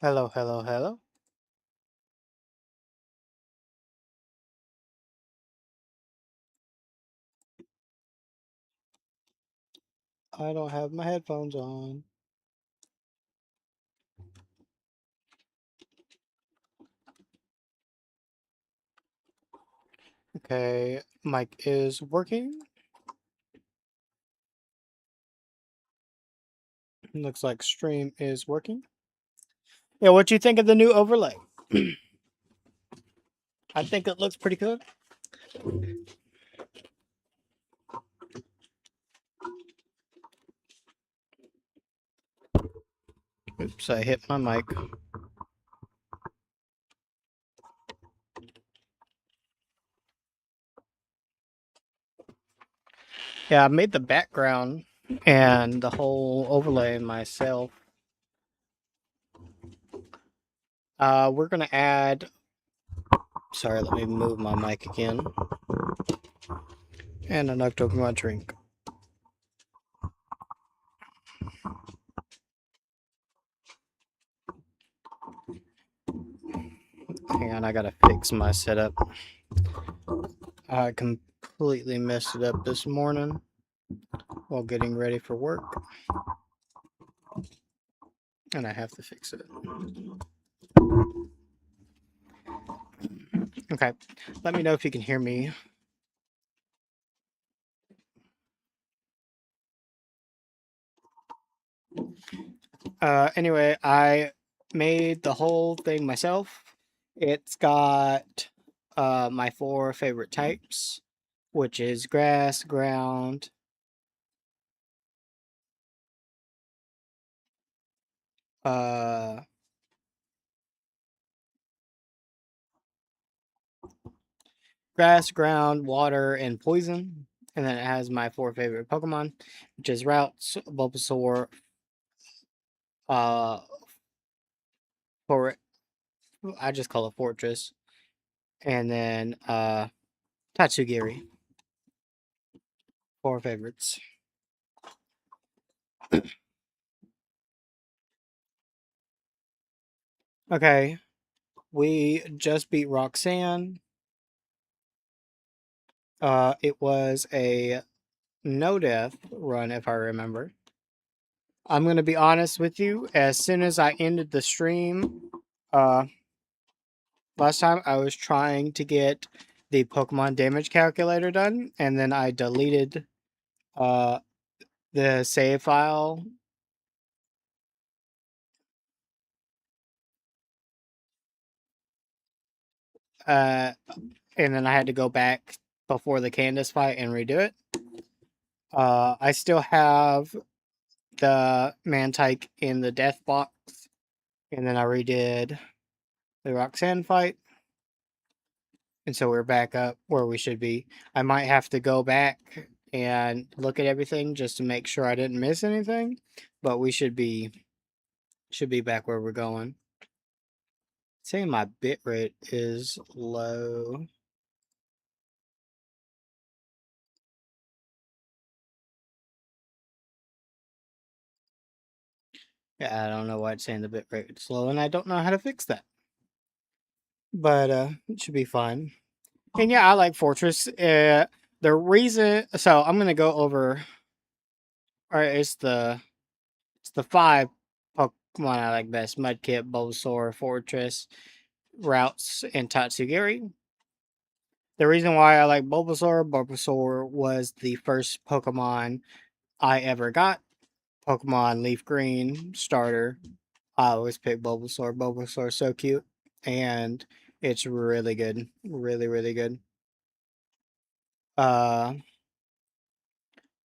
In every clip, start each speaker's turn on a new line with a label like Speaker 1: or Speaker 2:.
Speaker 1: Hello, hello, hello. I don't have my headphones on. Okay, mic is working. Looks like stream is working. Yeah, what you think of the new overlay? I think it looks pretty good. Oops, I hit my mic. Yeah, I made the background and the whole overlay myself. We're gonna add. Sorry, let me move my mic again. And I knocked over my drink. Hang on, I gotta fix my setup. I completely messed it up this morning while getting ready for work. And I have to fix it. Okay, let me know if you can hear me. Anyway, I made the whole thing myself. It's got my 4 favorite types, which is grass, ground, uh, grass, ground, water, and poison. And then it has my 4 favorite Pokemon, which is Routes, Bulbasaur, uh, for I just call it Fortress, and then Tatsugiri. 4 favorites. Okay, we just beat Roxanne. It was a no death run, if I remember. I'm gonna be honest with you. As soon as I ended the stream, uh, last time I was trying to get the Pokemon damage calculator done, and then I deleted uh the save file. Uh, and then I had to go back before the Candace fight and redo it. I still have the Mantike in the death box, and then I redid the Roxanne fight, and so we're back up where we should be. I might have to go back and look at everything just to make sure I didn't miss anything, but we should be back where we're going. Saying my bitrate is low. Yeah, I don't know why it's saying the bitrate is low, and I don't know how to fix that. But it should be fine. And yeah, I like Fortress. The reason, so I'm gonna go over. Or it's the 5 Pokemon I like best: Mudkip, Bulbasaur, Fortress, Routes, and Tatsugiri. The reason why I like Bulbasaur was the first Pokemon I ever got. Pokemon Leaf Green starter. I always pick Bulbasaur. Bulbasaur's so cute, and it's really good, really really good. Uh,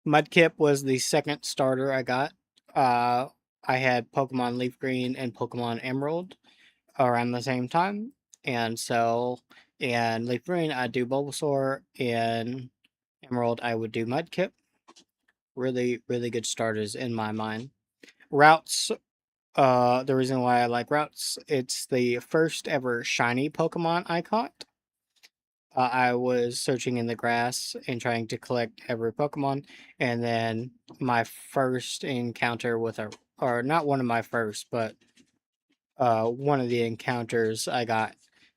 Speaker 1: Mudkip was the second starter I got. Uh, I had Pokemon Leaf Green and Pokemon Emerald around the same time, and so in Leaf Green I do Bulbasaur, in Emerald I would do Mudkip. Really, really good starters in my mind. Routes. The reason why I like Routes, it's the first ever shiny Pokemon I caught. I was searching in the grass and trying to collect every Pokemon, and then my first encounter with or not one of my first, but one of the encounters I got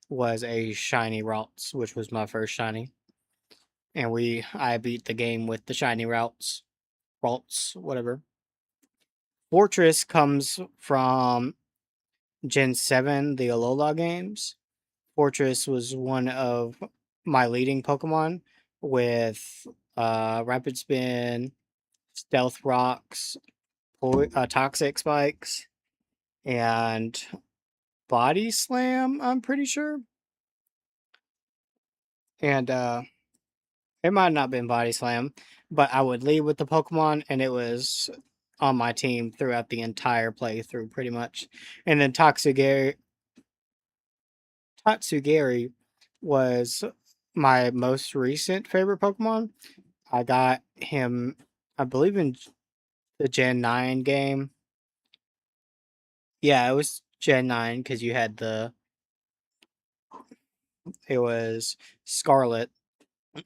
Speaker 1: was a shiny Ralts, which was my first shiny. And I beat the game with the shiny Ralts, whatever. Fortress comes from Gen 7, the Alola games. Fortress was one of my leading Pokemon with Rapid Spin, Stealth Rocks, Toxic Spikes, and Body Slam, I'm pretty sure. And it might not have been Body Slam, but I would lead with the Pokemon, and it was on my team throughout the entire playthrough, pretty much. And then Tatsugiri was my most recent favorite Pokemon. I got him, I believe, in the Gen 9 game. Yeah, it was Gen 9 because you had it was Scarlet,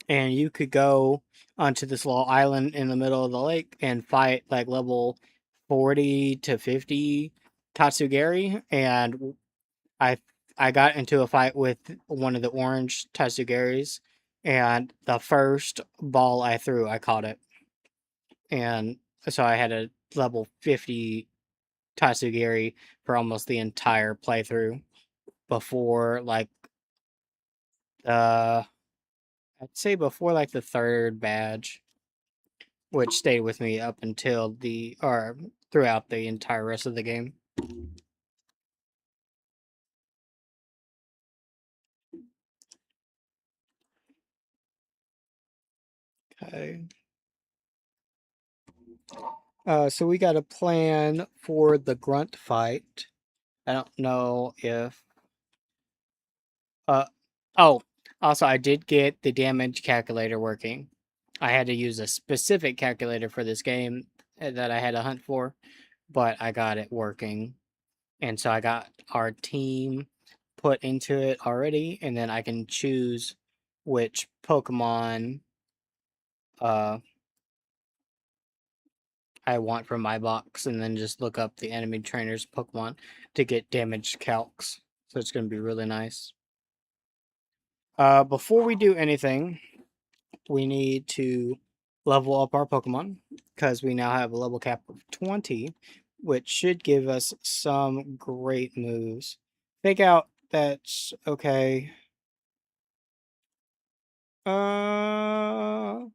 Speaker 1: and you could go onto this little island in the middle of the lake and fight like level 40 to 50 Tatsugiri. And I I got into a fight with one of the orange Tatsugiris, and the first ball I threw, I caught it. And so I had a level 50 Tatsugiri for almost the entire playthrough before like uh I'd say before like the third badge, which stayed with me up until the or throughout the entire rest of the game. Okay. So we got a plan for the grunt fight. I don't know if uh oh, also I did get the damage calculator working. I had to use a specific calculator for this game that I had to hunt for, but I got it working. And so I got our team put into it already, and then I can choose which Pokemon uh I want from my box, and then just look up the enemy trainer's Pokemon to get damage calcs. So it's gonna be really nice. Before we do anything, we need to level up our Pokemon because we now have a level cap of 20, which should give us some great moves. Fake out, that's okay. Uh,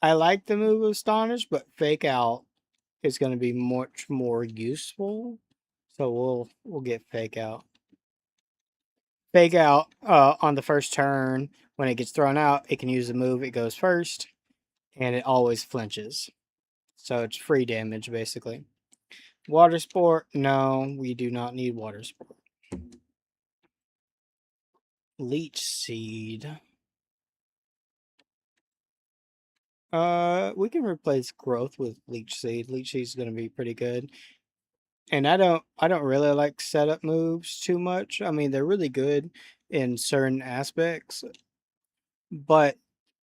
Speaker 1: I like the move Astonish, but Fake Out is going to be much more useful. So we'll get Fake Out. Fake Out on the first turn, when it gets thrown out, it can use the move. It goes first, and it always flinches. So it's free damage, basically. Water Sport, no, we do not need Water Sport. Leech Seed. We can replace Growth with Leech Seed. Leech Seed is going to be pretty good. And I don't really like setup moves too much. I mean, they're really good in certain aspects, but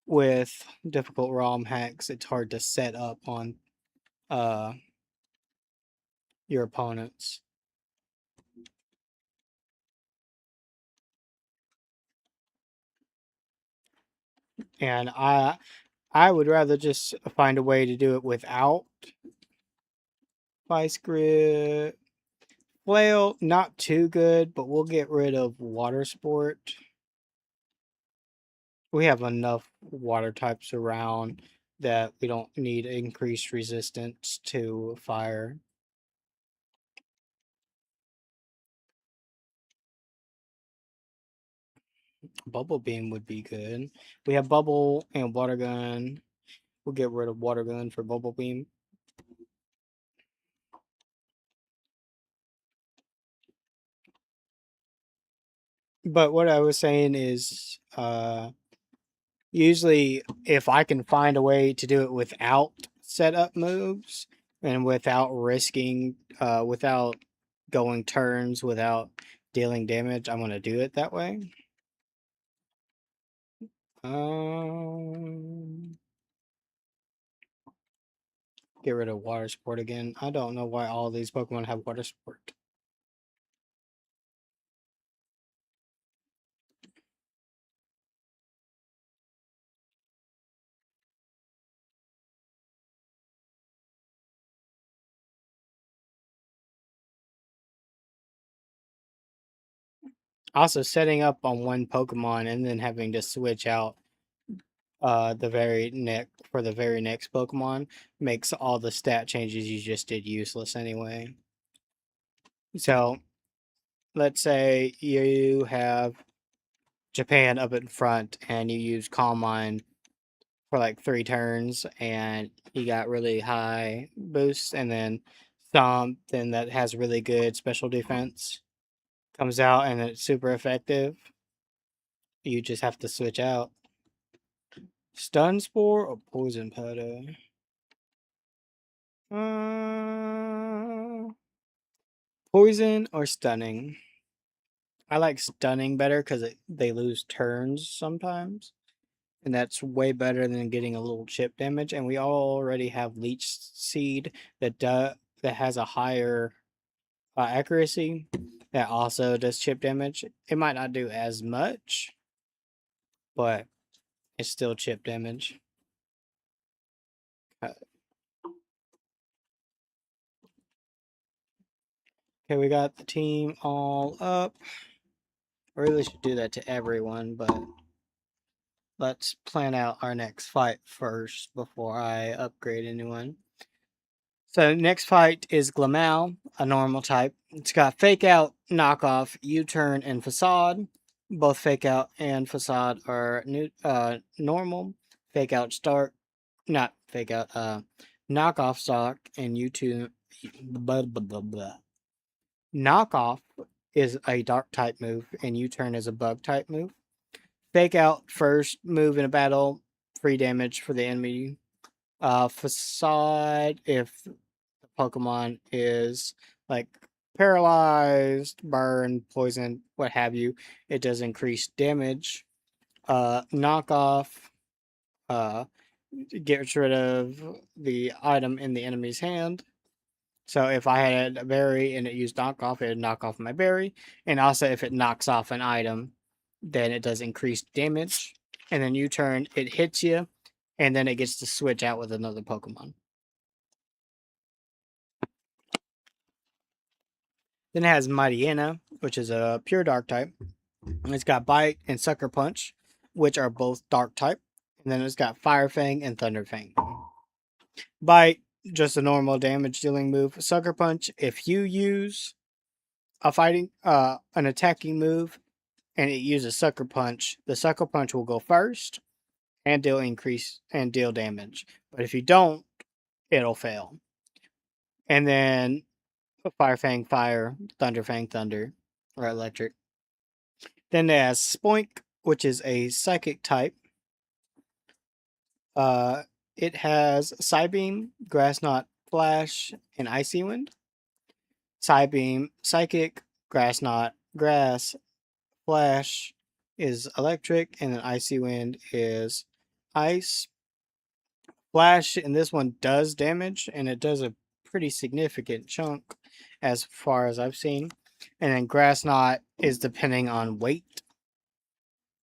Speaker 1: with difficult ROM hacks, it's hard to set up on uh your opponents. And I would rather just find a way to do it without Vice Grip. Flail, not too good, but we'll get rid of Water Sport. We have enough water types around that we don't need increased resistance to fire. Bubble Beam would be good. We have Bubble and Water Gun. We'll get rid of Water Gun for Bubble Beam. But what I was saying is, usually if I can find a way to do it without setup moves and without risking, without going turns, without dealing damage, I'm gonna do it that way. Um, get rid of Water Sport again. I don't know why all these Pokemon have Water Sport. Also, setting up on one Pokemon and then having to switch out for the very next Pokemon makes all the stat changes you just did useless anyway. So let's say you have Japan up in front and you use Calm Mind for like 3 turns and you got really high boosts, and then something that has really good special defense comes out and it's super effective. You just have to switch out. Stun Spore or Poison Powder? Uh, Poison or Stunning? I like Stunning better because they lose turns sometimes. And that's way better than getting a little chip damage. And we already have Leech Seed that has a higher accuracy that also does chip damage. It might not do as much, but it's still chip damage. Okay, we got the team all up. I really should do that to everyone, but let's plan out our next fight first before I upgrade anyone. So next fight is Glamal, a normal type. It's got Fake Out, Knockoff, U-Turn, and Facade. Both Fake Out and Facade are normal. Fake Out start, not Fake Out. Knockoff stock and U-Turn. Blah, blah, blah, blah. Knockoff is a Dark type move, and U-Turn is a Bug type move. Fake Out first move in a battle, free damage for the enemy. Facade if the Pokemon is like paralyzed, burned, poisoned, what have you, it does increase damage. Knockoff uh, gets rid of the item in the enemy's hand. So if I had a berry and it used knockoff, it would knock off my berry. And also if it knocks off an item, then it does increased damage. And then you turn, it hits you, and then it gets to switch out with another Pokemon. Then it has Mightyena, which is a pure dark type. And it's got Bite and Sucker Punch, which are both dark type. And then it's got Fire Fang and Thunder Fang. Bite, just a normal damage dealing move. Sucker Punch, if you use an attacking move and it uses Sucker Punch, the Sucker Punch will go first and deal damage. But if you don't, it'll fail. And then Fire Fang Fire, Thunder Fang Thunder, or Electric. Then there's Spoink, which is a psychic type. It has Psybeam, Grass Knot, Flash, and Icy Wind. Psybeam, Psychic, Grass Knot, Grass, Flash is electric, and then Icy Wind is ice. Flash in this one does damage, and it does a pretty significant chunk as far as I've seen. And then Grass Knot is depending on weight.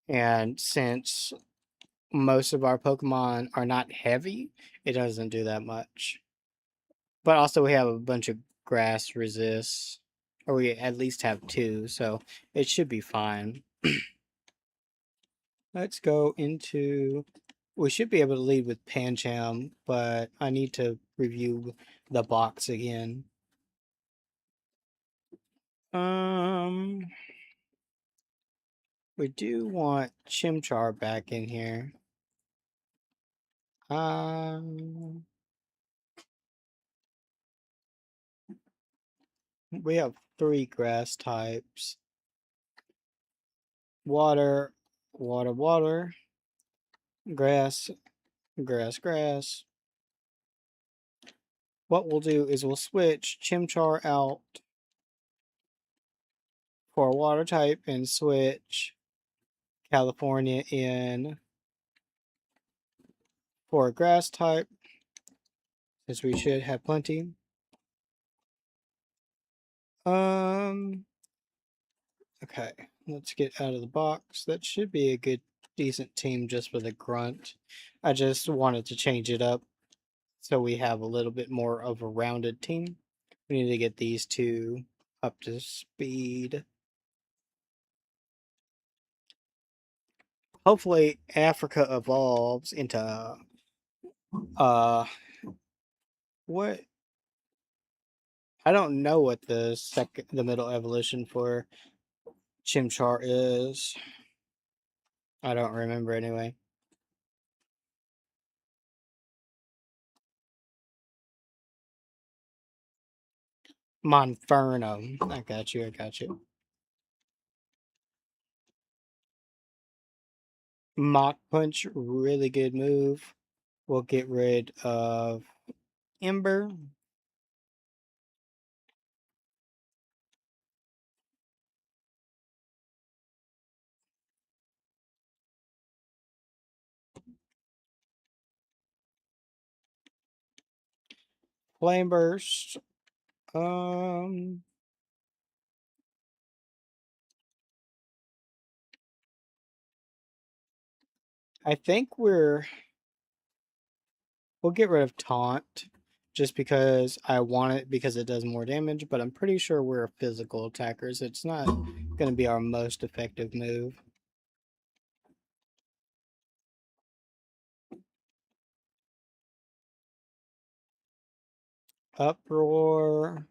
Speaker 1: And since most of our Pokemon are not heavy, it doesn't do that much. But also we have a bunch of grass resists, or we at least have 2, so it should be fine. Let's go into... We should be able to lead with Pancham, but I need to review the box again. We do want Chimchar back in here. We have 3 grass types. Water, water, water. Grass, grass, grass. What we'll do is we'll switch Chimchar out for a water type and switch California in for a grass type, since we should have plenty. Okay, let's get out of the box. That should be a good, decent team just with a grunt. I just wanted to change it up so we have a little bit more of a rounded team. We need to get these 2 up to speed. hopefully Africa evolves into uh what I don't know what the middle evolution for Chimchar is. I don't remember anyway. Monferno. I got you. I got you. Mach Punch, really good move. We'll get rid of Ember. Flame Burst. Um, I think we'll get rid of Taunt just because I want it because it does more damage, but I'm pretty sure we're physical attackers. It's not going to be our most effective move. Uproar.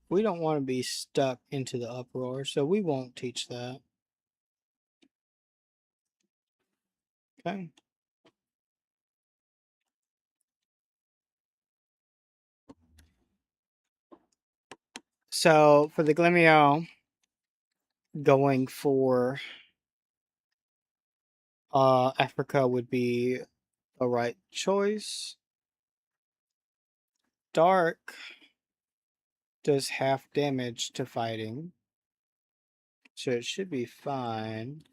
Speaker 1: We don't want to be stuck into the uproar, so we won't teach that. Okay. So for the Glimeo, going for Africa would be a right choice. Dark does half damage to fighting, so it should be fine.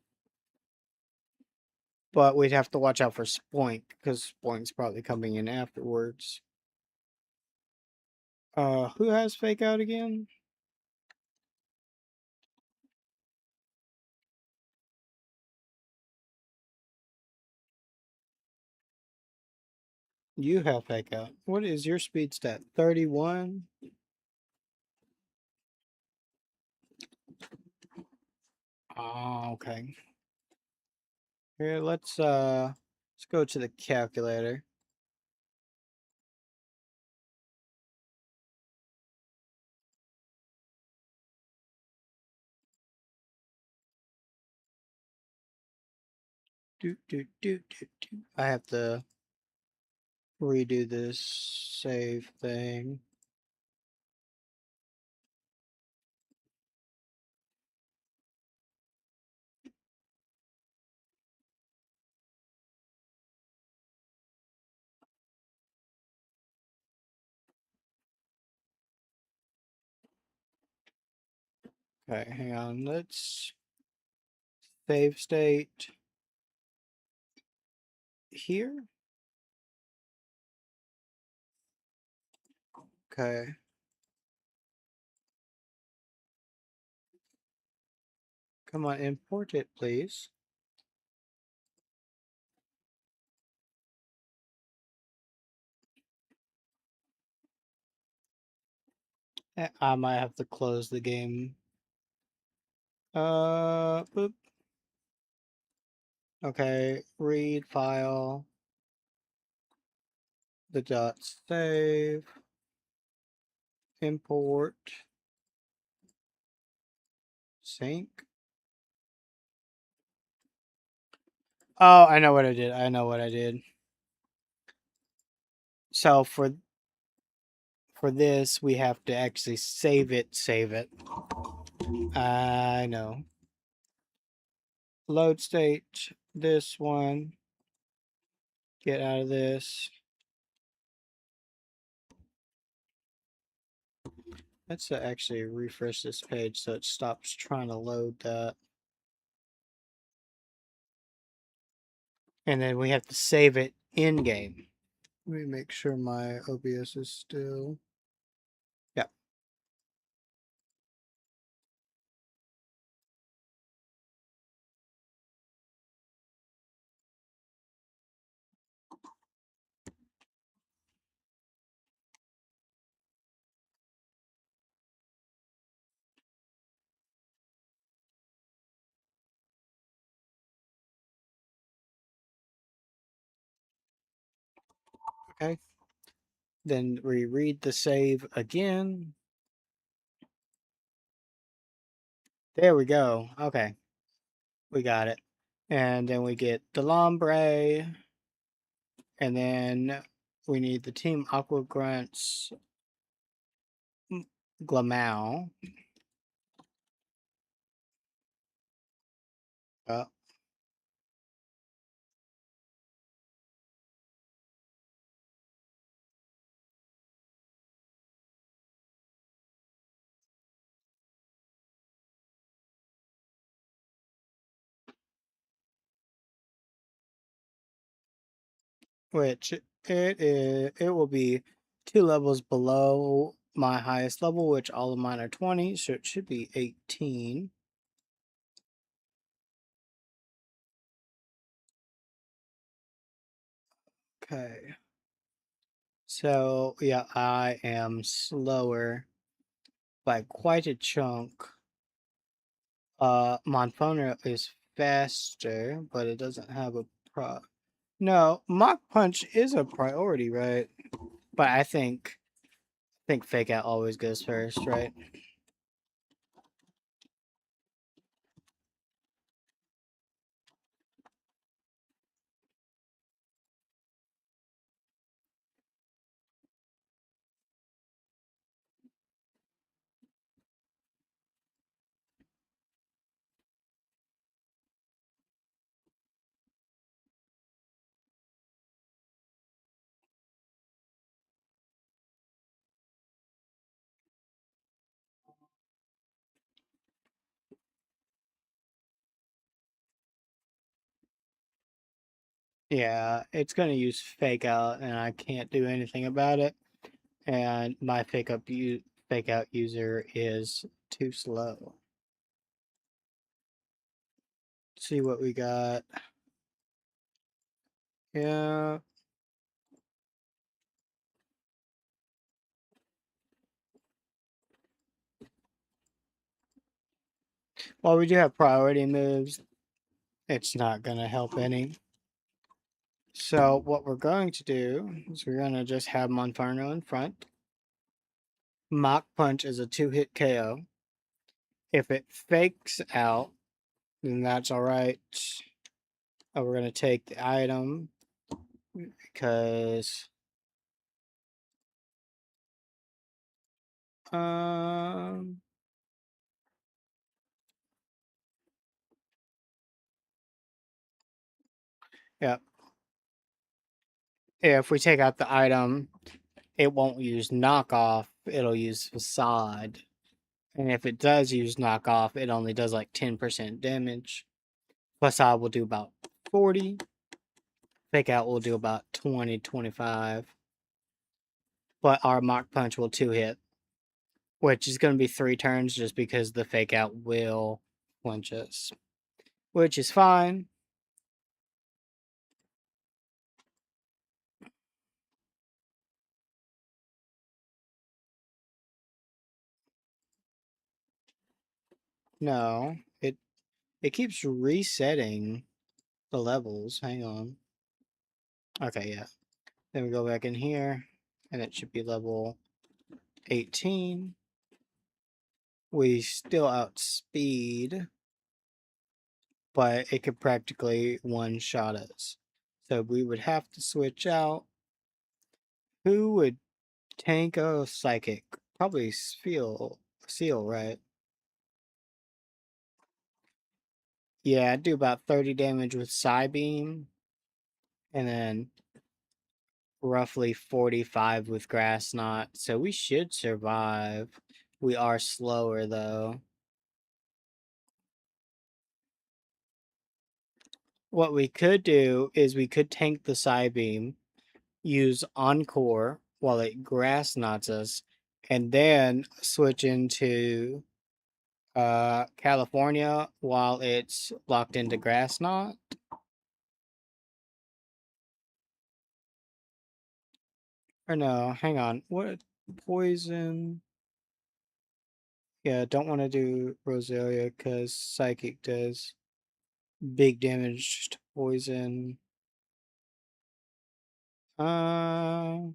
Speaker 1: But we'd have to watch out for Spoink, because Spoink's probably coming in afterwards. Who has Fake Out again? You have Fake Out. What is your speed stat? 31? Oh, okay. Here, let's go to the calculator. I have to redo this save thing. Okay, hang on. Let's save state here. Okay. Come on, import it, please. I might have to close the game. Boop. Okay, read file. The dot save. Import. Sync. Oh, I know what I did. I know what I did. So for this, we have to actually save it. Save it. I know. Load state. This one. Get out of this. Let's actually refresh this page so it stops trying to load that. And then we have to save it in game. Let me make sure my OBS is still. Yeah. Okay. Then we read the save again. There we go. Okay. We got it. And then we get the Lombre. And then we need the Team Aqua Grunts Glamau. Uh, which it will be 2 levels below my highest level, which all of mine are 20, so it should be 18. Okay. So, yeah, I am slower by quite a chunk. Monferno is faster, but it doesn't have a No, Mach Punch is a priority, right? But I think Fake Out always goes first, right? Yeah, it's gonna use Fake Out, and I can't do anything about it. And my Fake Out user is too slow. Let's see what we got. Yeah. While we do have priority moves, it's not gonna help any. So what we're going to do is we're gonna just have Monferno in front. Mach Punch is a 2-hit KO. If it fakes out, then that's alright. We're gonna take the item because um yeah. If we take out the item, it won't use knockoff, it'll use facade. And if it does use knockoff, it only does like 10% damage. Facade will do about 40. Fake out will do about 20, 25. But our Mach Punch will 2-hit, which is going to be 3 turns just because the fake out will flinch us, which is fine. No, it keeps resetting the levels. Hang on. Okay, yeah. Then we go back in here, and it should be level 18. We still outspeed, but it could practically one-shot us. So we would have to switch out. Who would tank a psychic? Probably Seal, right? Yeah, I'd do about 30 damage with Psybeam, and then roughly 45 with Grass Knot. So we should survive. We are slower though. What we could do is we could tank the Psybeam, use Encore while it Grass Knots us, and then switch into California while it's locked into Grass Knot. Or no, hang on. What poison? Yeah, don't want to do Rosalia because Psychic does big damage to poison. Uh,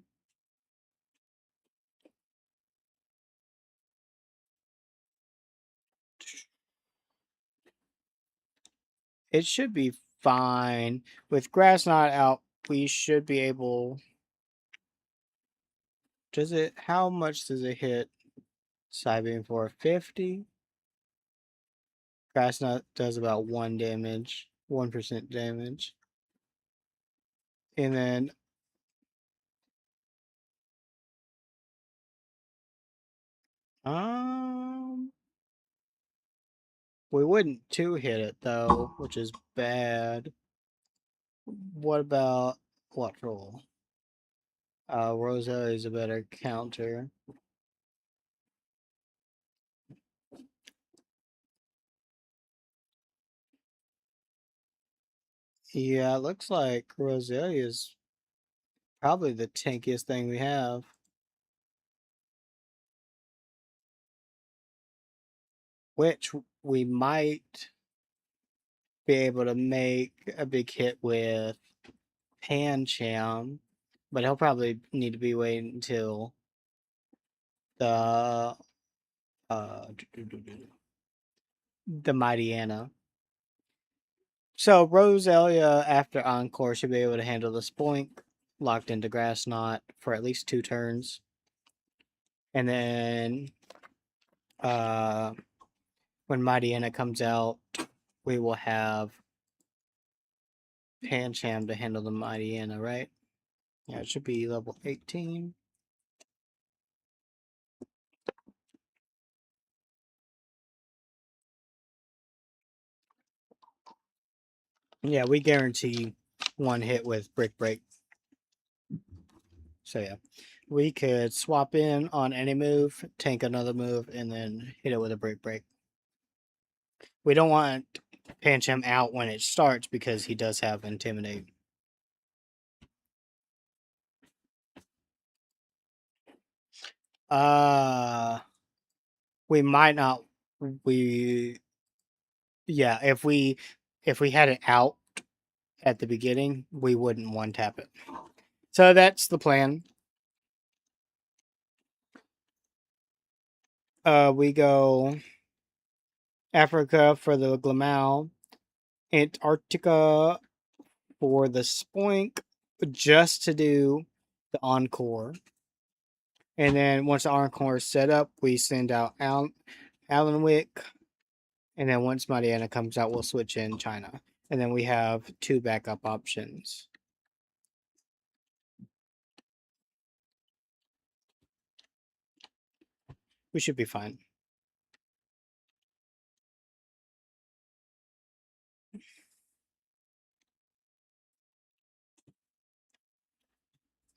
Speaker 1: it should be fine. With grass not out, we should be able. Does it? How much does it hit Psybeam for? 50? Grass nut does about 1 damage, 1% damage. And then um we wouldn't two hit it though, which is bad. What about what roll? Rosa is a better counter. Yeah, it looks like Roselia is probably the tankiest thing we have. Which we might be able to make a big hit with Pancham, but he'll probably need to be waiting until the uh the Mighty Anna. So Roselia after Encore should be able to handle the Spoink locked into Grass Knot for at least 2 turns. And then uh when Mighty Anna comes out, we will have Pancham to handle the Mighty Anna, right? Yeah, it should be level 18. Yeah, we guarantee 1 hit with Brick Break. So yeah, we could swap in on any move, tank another move, and then hit it with a Brick Break. We don't want Pancham out when it starts because he does have Intimidate. Uh, we might not. We yeah, if we had it out at the beginning, we wouldn't one tap it. So that's the plan. We go Africa for the Glamal, Antarctica for the Spoink, just to do the Encore. And then once the Encore is set up, we send out Alan Wick. And then once Mariana comes out, we'll switch in China. And then we have 2 backup options. We should be fine.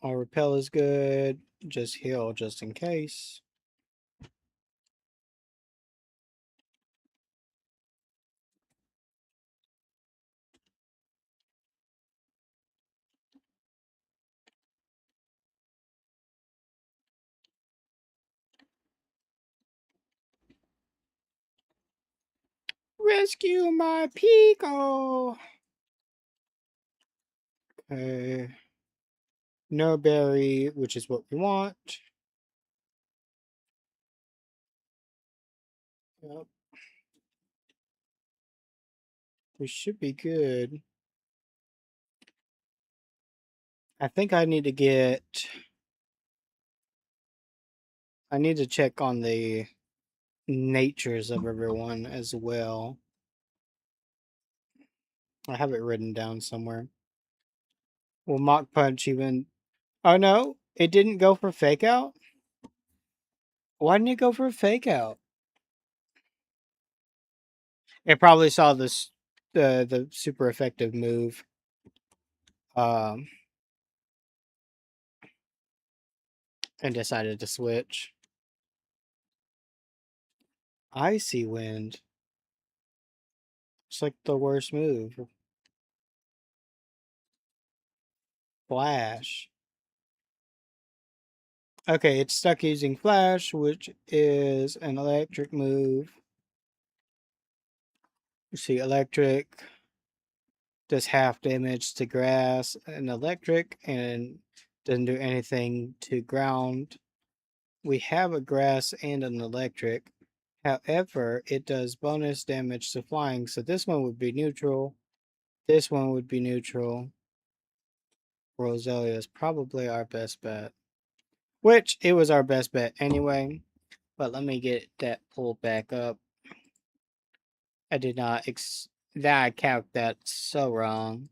Speaker 1: Our repel is good. Just heal just in case. Rescue my Pico! Okay. No berry, which is what we want. Yep. We should be good. I think I need to get. I need to check on the natures of everyone as well. I have it written down somewhere. Will Mach Punch even. Oh no, it didn't go for Fake Out? Why didn't it go for a Fake Out? It probably saw this the super effective move. Um, and decided to switch. Icy Wind. It's like the worst move. Flash. Okay, it's stuck using Flash, which is an electric move. You see, electric. does half damage to grass and electric, and doesn't do anything to ground. We have a grass and an electric. However, it does bonus damage to flying, so this one would be neutral. This one would be neutral. Roselia is probably our best bet. Which, it was our best bet anyway. But let me get that pulled back up. I did not I calc that so wrong.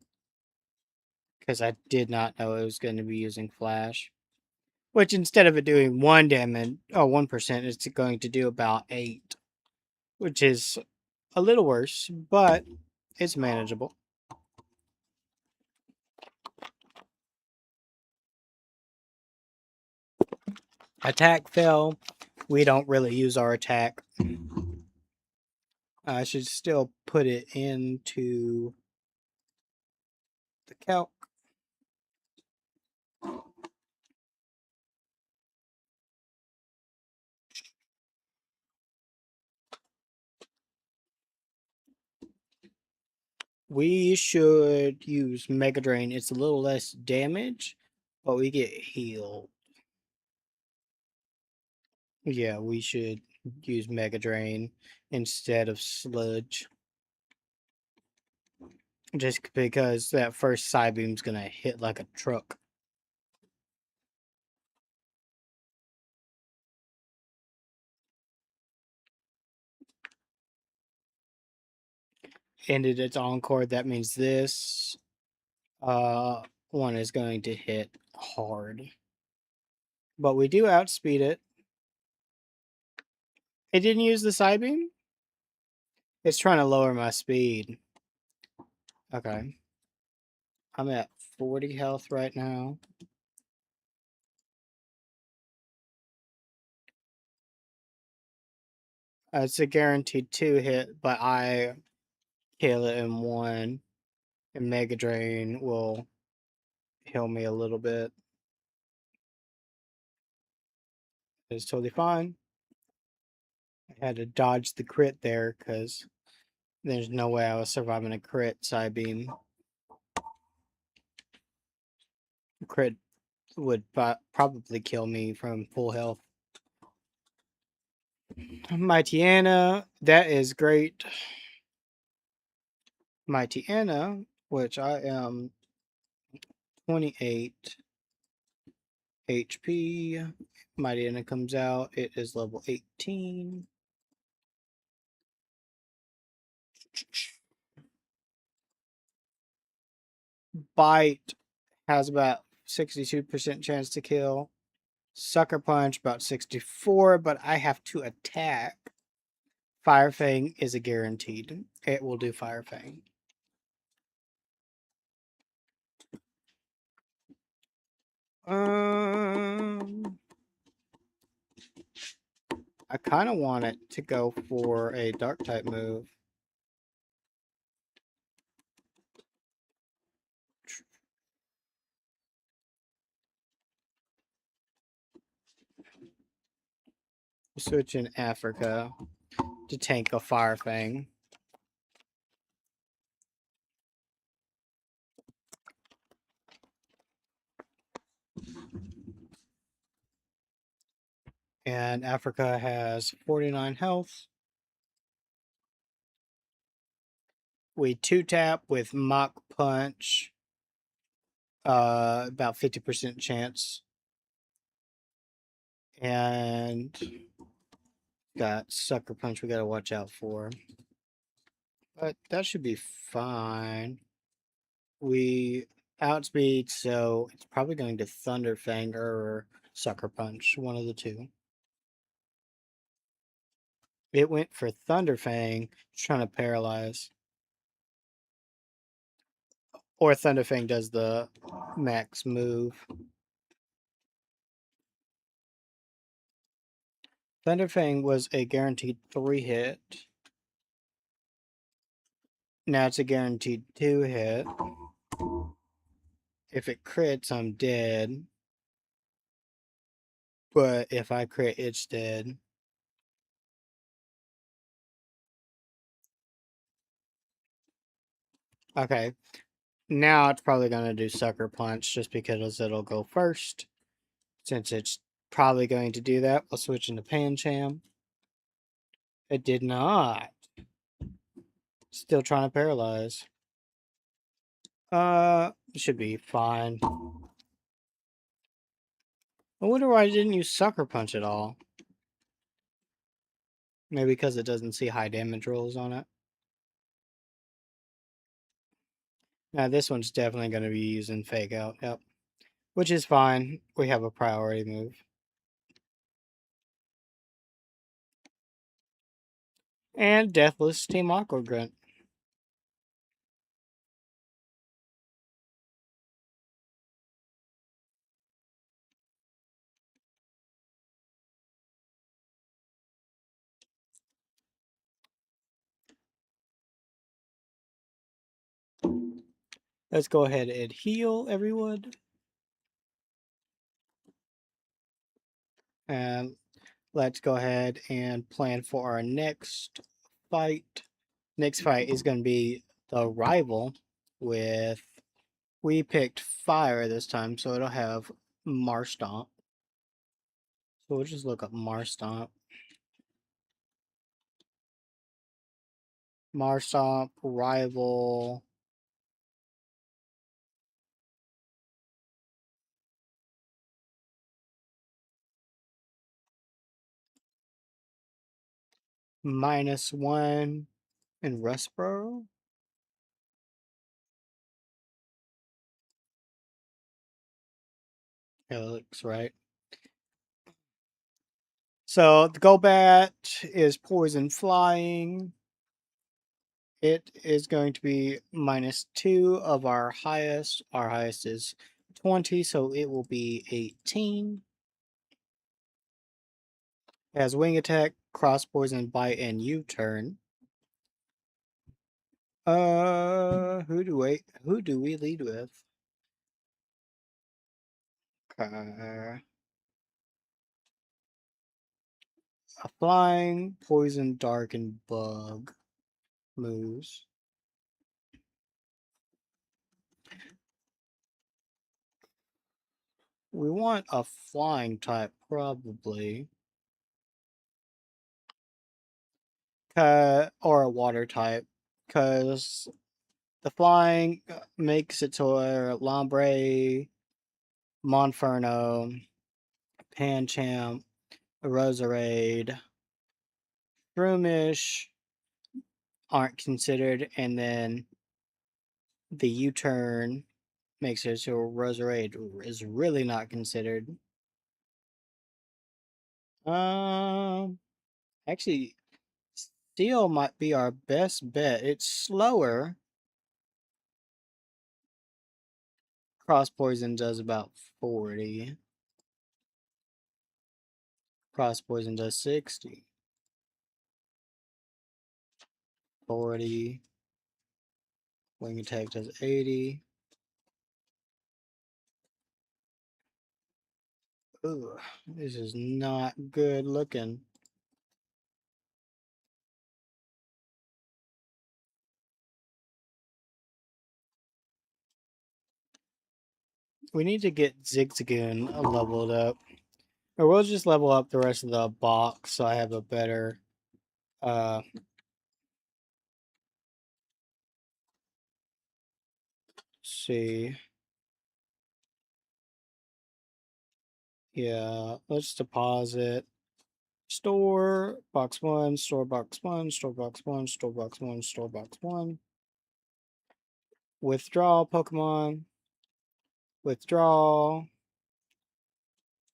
Speaker 1: Because I did not know it was going to be using flash. Which instead of it doing 1 damage, 1%, it's going to do about 8. Which is a little worse, but it's manageable. Attack fell. We don't really use our attack. I should still put it into the calc. We should use Mega Drain. It's a little less damage, but we get healed. Yeah, we should use Mega Drain instead of Sludge. Just because that first Psybeam's gonna hit like a truck. Ended its Encore, that means this one is going to hit hard. But we do outspeed it. It didn't use the Psybeam? It's trying to lower my speed. Okay. I'm at 40 health right now. It's a guaranteed 2 hit, but I kill it in 1. And Mega Drain will heal me a little bit. It's totally fine. I had to dodge the crit there because there's no way I was surviving a crit Psybeam. Crit would probably kill me from full health. Mightyena, that is great. Mightyena, which I am 28 HP. Mightyena comes out, it is level 18. Bite has about 62% chance to kill. Sucker Punch about 64, but I have to attack. Fire Fang is a guaranteed. It will do Fire Fang. I kind of want it to go for a Dark type move. Switch in Africa to tank a Fire Fang. And Africa has 49 health. We 2-tap with Mach Punch. About 50% chance. And got Sucker Punch we gotta watch out for. But that should be fine. We outspeed, so it's probably going to Thunder Fang or Sucker Punch, one of the two. It went for Thunder Fang, trying to paralyze. Or Thunder Fang does the max move. Thunder Fang was a guaranteed 3 hit. Now it's a guaranteed 2 hit. If it crits, I'm dead. But if I crit, it's dead. Okay. Now it's probably going to do Sucker Punch just because it'll go first. Since it's probably going to do that, we'll switch into Pancham. It did not. Still trying to paralyze. Should be fine. I wonder why I didn't use Sucker Punch at all. Maybe because it doesn't see high damage rolls on it. Now this one's definitely going to be using Fake Out. Yep. Which is fine. We have a priority move. And Deathless Team Aqua Grunt. Let's go ahead and heal everyone. And let's go ahead and plan for our next fight. Next fight is going to be the rival with... We picked fire this time, so it'll have Marstomp. So we'll just look up Marstomp. Marstomp, rival... -1 in Rustboro. Yeah, that looks right. So the Golbat is poison flying. It is going to be -2 of our highest. Our highest is 20, so it will be 18. It has wing attack, cross poison, bite, and U-turn. Who do we lead with? A flying, poison, dark, and bug moves. We want a flying type, probably. Or a water type. Because the flying makes it to a Lombre, Monferno, Pancham, Roserade, Shroomish aren't considered, and then the U-turn makes it so Roserade is really not considered. Actually, Steel might be our best bet. It's slower. Cross Poison does about 40. Cross Poison does 60. 40. Wing Attack does 80. Ooh, this is not good looking. We need to get Zigzagoon leveled up. Or we'll just level up the rest of the box so I have a better... see. Yeah, let's deposit. Store, box 1, store box 1, store box 1, store box 1, store box 1. Withdraw Pokemon. Withdraw.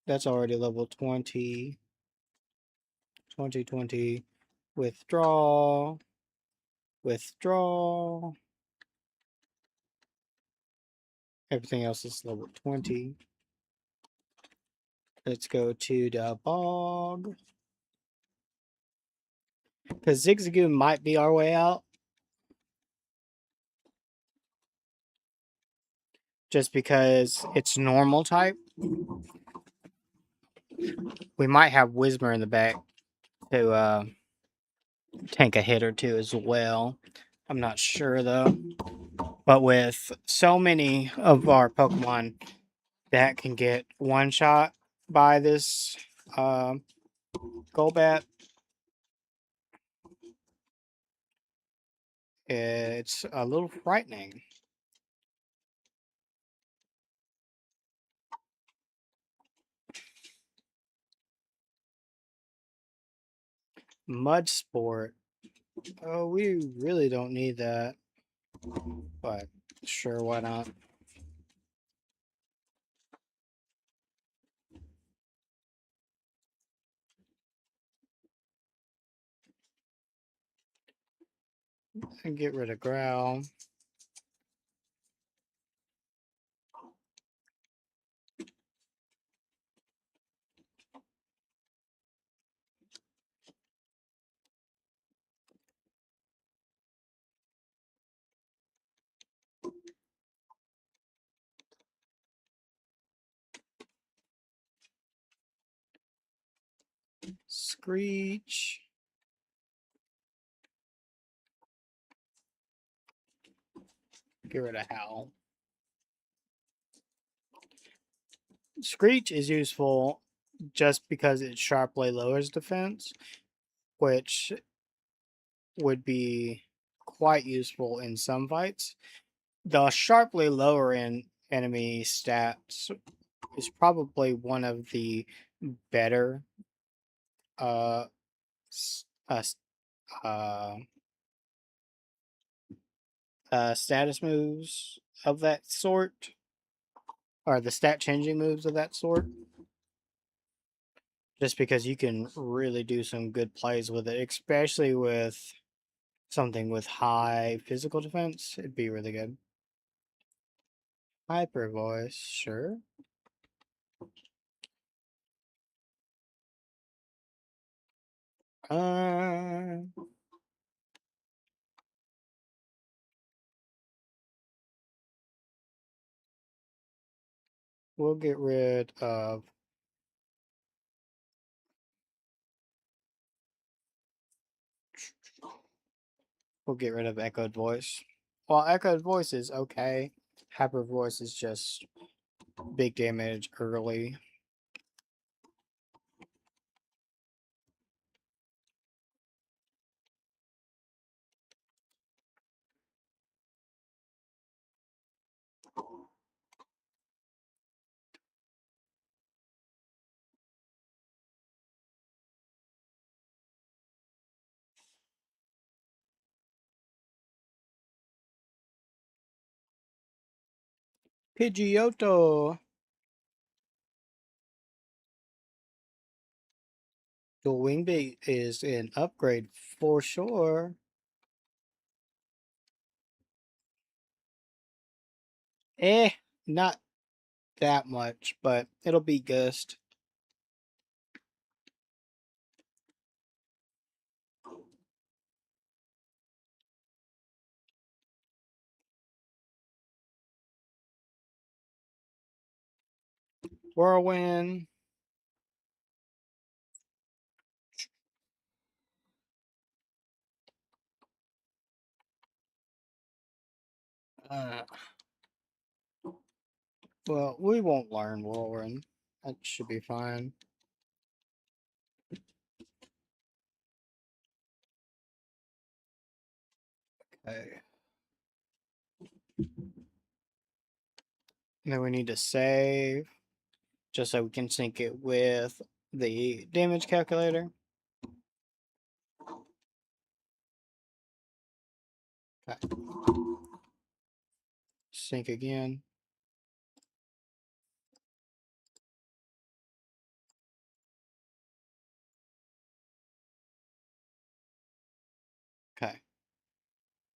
Speaker 1: That's already level 20. 20, 20. Withdraw. Withdraw. Everything else is level 20. Let's go to the bog. Because Zigzagoon might be our way out. Just because it's normal type. We might have Whismer in the back to tank a hit or two as well. I'm not sure though. But with so many of our Pokemon that can get one shot by this Golbat, it's a little frightening. Mud Sport. Oh, we really don't need that. But sure, why not? And get rid of Growl. Screech. Get rid of Howl. Screech is useful just because it sharply lowers defense, which would be quite useful in some fights. The sharply lowering enemy stats is probably one of the better uh, s- uh, s- uh, status moves of that sort, or the stat changing moves of that sort. Just because you can really do some good plays with it, especially with something with high physical defense. It'd be really good. Hyper voice, sure. Uh, we'll get rid of. We'll get rid of echoed voice. Well, echoed voice is okay. Hyper voice is just big damage early. Pidgeotto. The Wingbeat is an upgrade for sure. Eh, not that much, but it'll be Gust. Whirlwind. Uh, well, we won't learn Whirlwind. That should be fine. Okay. And then we need to save just so we can sync it with the damage calculator. Okay. Sync again. Okay.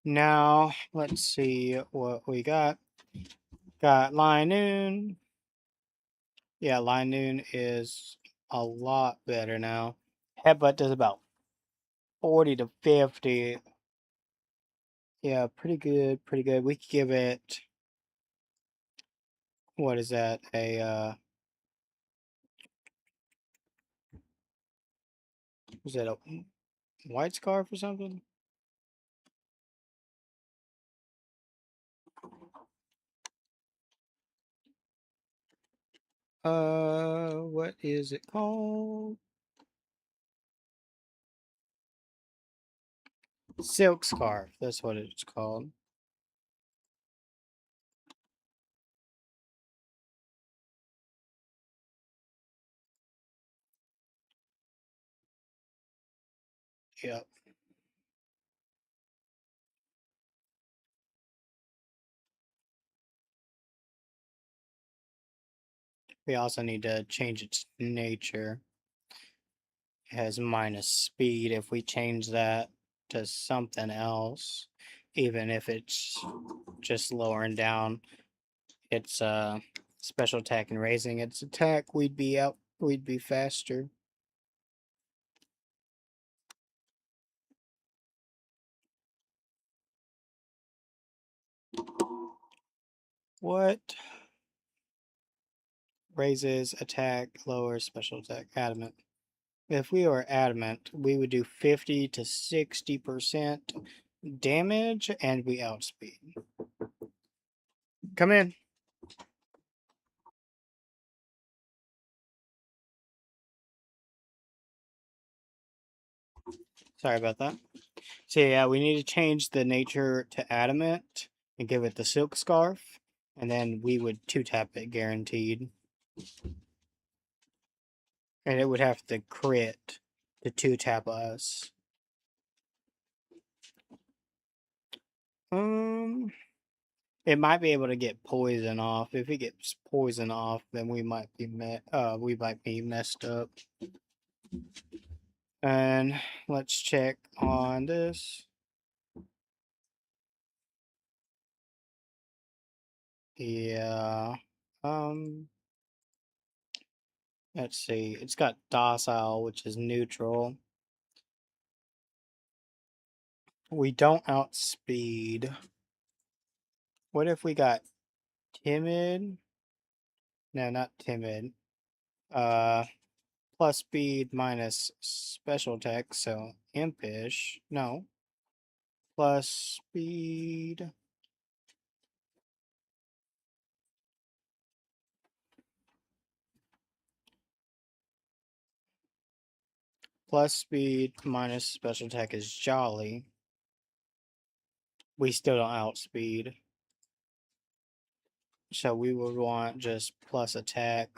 Speaker 1: Now, let's see what we got. Got Noon. Yeah, Noon is a lot better now. Headbutt does about 40 to 50. Yeah, pretty good, pretty good. We could give it, what is that? Was that a white scarf or something? What is it called? Silk Scarf. That's what it's called. Yep. We also need to change its nature. It has minus speed. If we change that to something else, even if it's just lowering down its special attack and raising its attack, we'd be faster. What? Raises attack, lowers special attack, adamant. If we were adamant, we would do 50 to 60% damage and we outspeed. Come in. Sorry about that. So yeah, we need to change the nature to adamant and give it the silk scarf, and then we would two tap it guaranteed. And it would have to crit to two tap us. Um, it might be able to get poison off. If it gets poison off, then we might be messed up. And let's check on this. Yeah. Um. Let's see. It's got docile, which is neutral. We don't outspeed. What if we got timid? No, not timid. Uh, plus speed minus special attack, so impish. No. Plus speed. Plus speed minus special attack is jolly. We still don't outspeed. So we would want just plus attack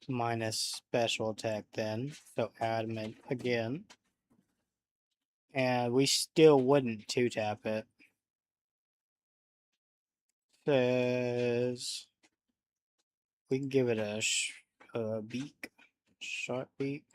Speaker 1: minus special attack then. So adamant again. And we still wouldn't two tap it. Says we can give it a beak, sharp beak.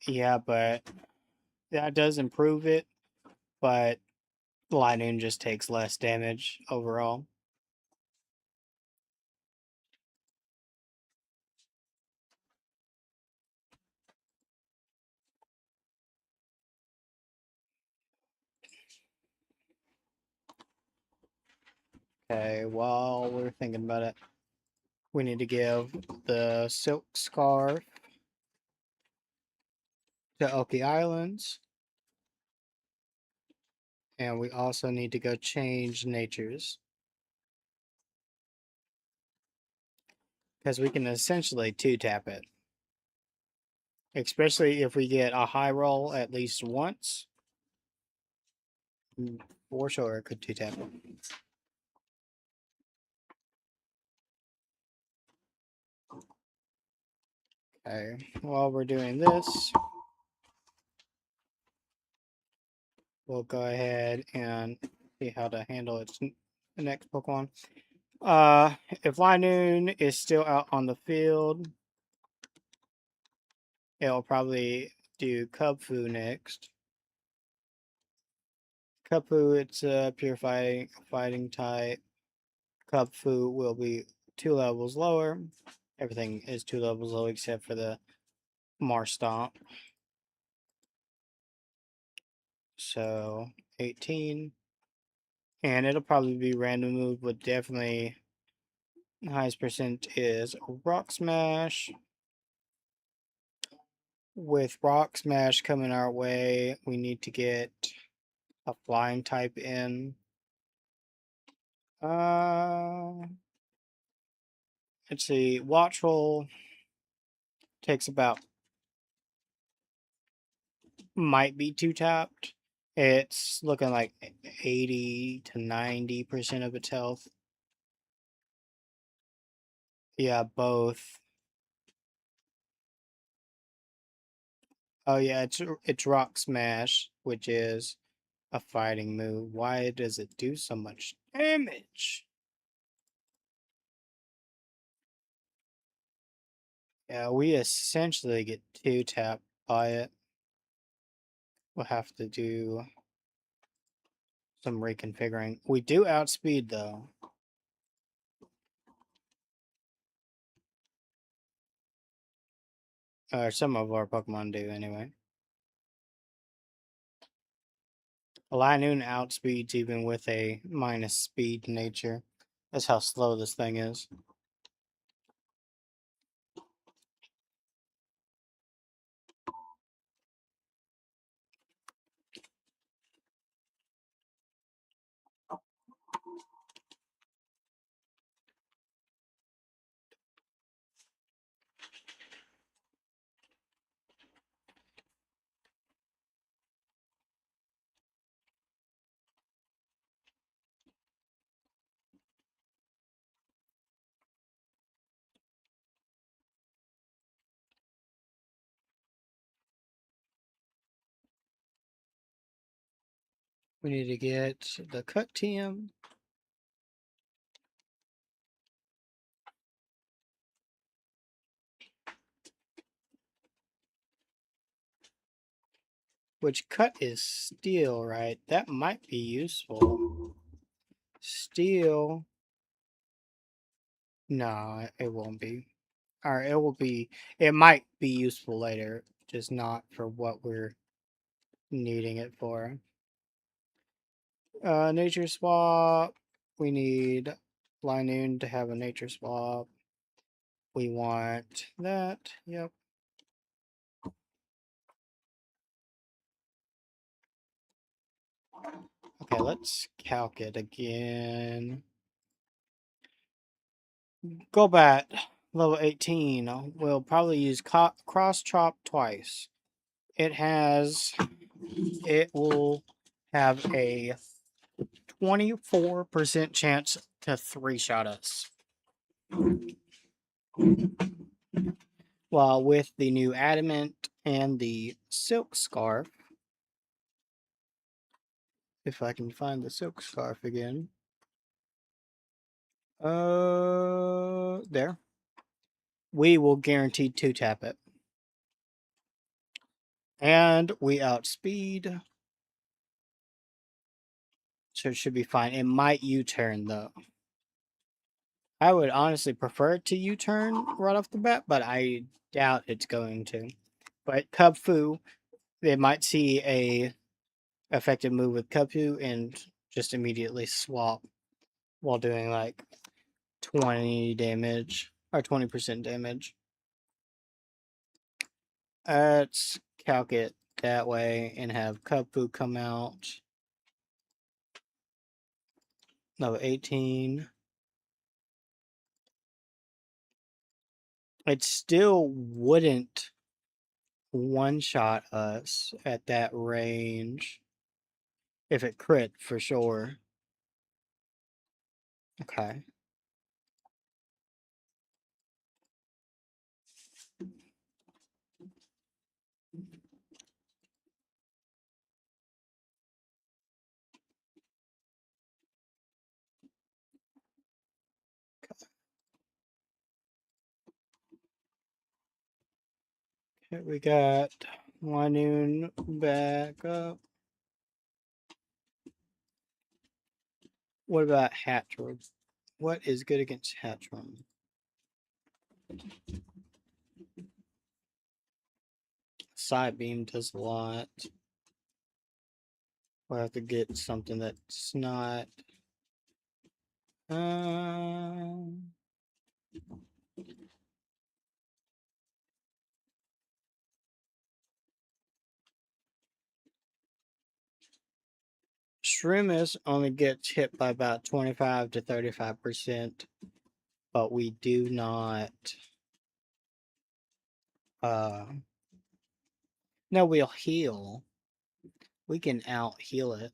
Speaker 1: Yeah, but that does improve it. But Lightning just takes less damage overall. Okay, while we're thinking about it, we need to give the Silk Scarf to Oki Islands. And we also need to go change natures. Because we can essentially two tap it. Especially if we get a high roll at least once. For sure, it could two tap it. Okay, while we're doing this, we'll go ahead and see how to handle its next Pokemon. If Linoon is still out on the field, it'll probably do Kubfu next. Kubfu, it's a pure fighting type. Kubfu will be 2 levels lower. Everything is 2 levels low except for the Marstomp. So 18. And it'll probably be random move, but definitely highest percent is Rock Smash. with Rock Smash coming our way, we need to get a flying type in. Let's see. Watchful takes about, might be two tapped. It's looking like 80 to 90% of its health. Yeah, both. Oh yeah, it's Rock Smash, which is a fighting move. Why does it do so much damage? Yeah, we essentially get two tapped by it. We'll have to do some reconfiguring. We do outspeed though. Or some of our Pokemon do anyway. Linoon outspeeds even with a minus speed nature. That's how slow this thing is. We need to get the cut TM. Which cut is steel, right? That might be useful. Steel. No, it won't be. Or it will be. It might be useful later, just not for what we're needing it for. Nature swap. We need Linoon to have a nature swap. We want that. Yep. Okay, let's calc it again. Golbat, level 18. We'll probably use cross chop twice. It will have a 24% chance to three-shot us. While with the new adamant and the silk scarf, if I can find the silk scarf again. There. We will guarantee two tap it. And we outspeed. So it should be fine. It might U-turn though. I would honestly prefer it to U-turn right off the bat, but I doubt it's going to. But Kubfu, they might see a effective move with Kubfu and just immediately swap while doing like 20 damage or 20% damage. Let's calc it that way and have Kubfu come out. No, 18. It still wouldn't one-shot us at that range. If it crit, for sure. Okay. Okay, we got Linoon back up. What about Hatchroom? What is good against Hatchroom? Side beam does a lot. We'll have to get something that's not. Um, Shroomish only gets hit by about 25 to 35%, but we do not. No, we'll heal. We can out heal it.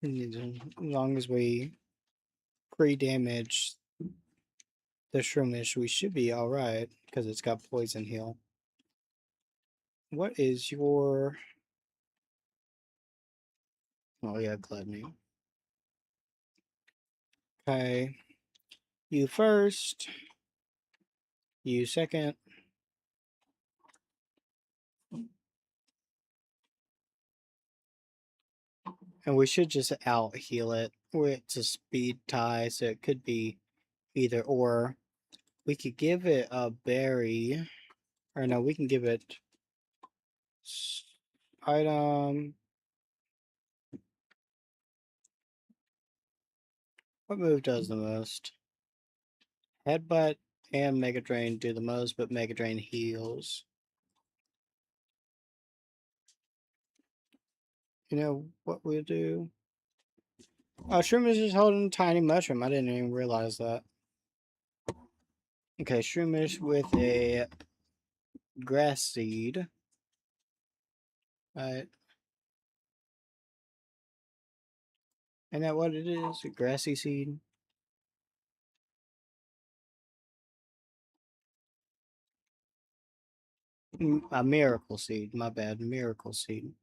Speaker 1: As long as we pre-damage the Shroomish, we should be alright, because it's got poison heal. What is your... Oh yeah, Gluttony. Okay. You first. You second. And we should just out heal it. It's a speed tie, so it could be either or. We could give it a berry. Or no, we can give it item. What move does the most? Headbutt and Mega Drain do the most, but Mega Drain heals. You know what we'll do? Oh, Shroom is just holding a tiny mushroom. I didn't even realize that. Okay, Shroomish with a grass seed. Right. Isn't that what it is? A grassy seed? A miracle seed. My bad. Miracle seed.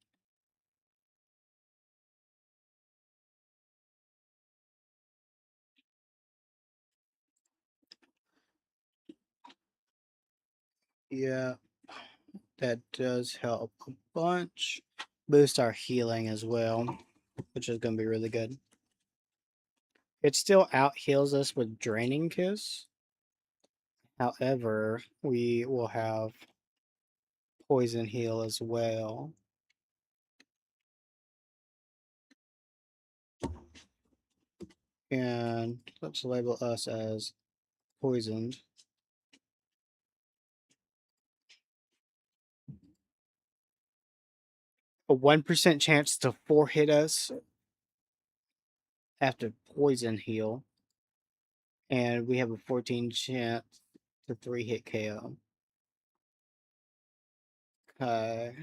Speaker 1: Yeah, that does help a bunch. Boost our healing as well, which is going to be really good. It still out heals us with Draining Kiss. However, we will have Poison Heal as well. And let's label us as poisoned. A 1% chance to 4-hit us after Poison Heal. And we have a 14 chance to 3-hit KO. Okay.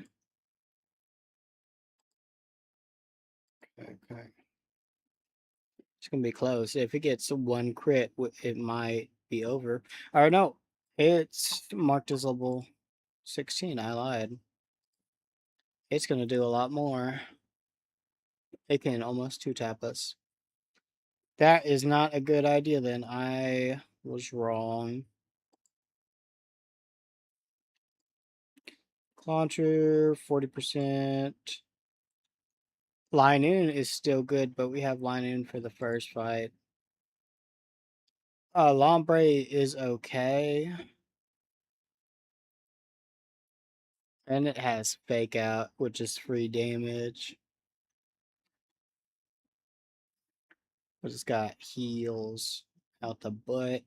Speaker 1: Okay. It's gonna be close. If it gets one crit, it might be over. Or no, it's marked as level 16. I lied. It's gonna do a lot more. It can almost 2-tap us. That is not a good idea then. I was wrong. Launcher, 40%. Linoon is still good, but we have Linoon for the first fight. Lombre is okay. And it has Fake Out, which is free damage. But it's got heals out the butt.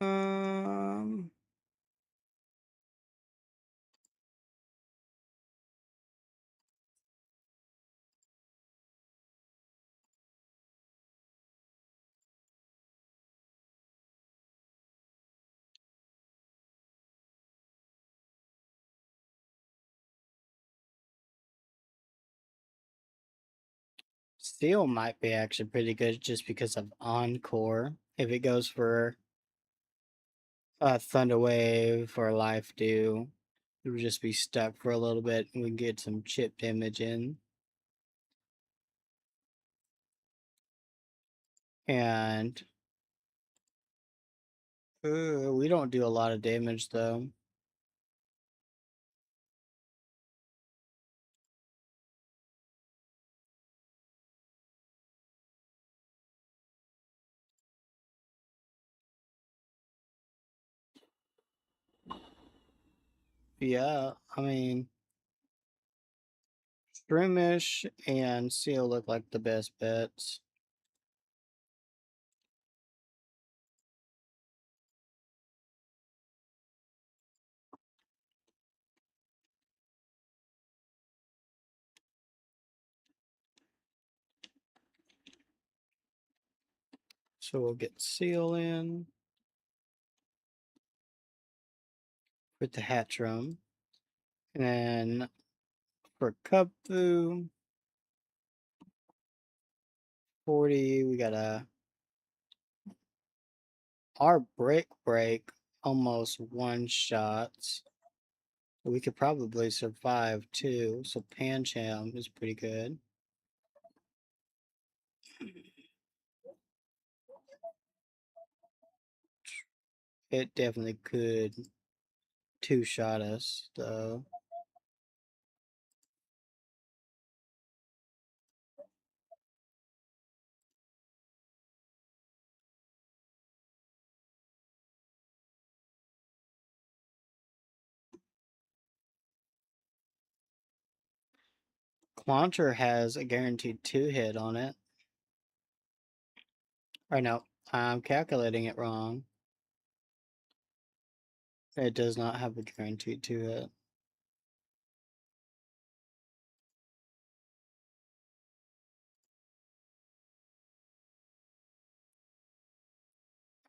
Speaker 1: Um, Steel might be actually pretty good just because of Encore. If it goes for a Thunder Wave or Life Dew, it would just be stuck for a little bit and we can get some chip damage in. And we don't do a lot of damage though. Yeah, I mean, Shroomish and Seal look like the best bets. So we'll get Seal in with the Hatchrum. And then for Kubfu, 40, we got our break almost one shots. We could probably survive too. So Pancham is pretty good. It definitely could two-shot us, though. Clauncher has a guaranteed two-hit on it. Right now, I'm calculating it wrong. It does not have a guaranteed two-hit.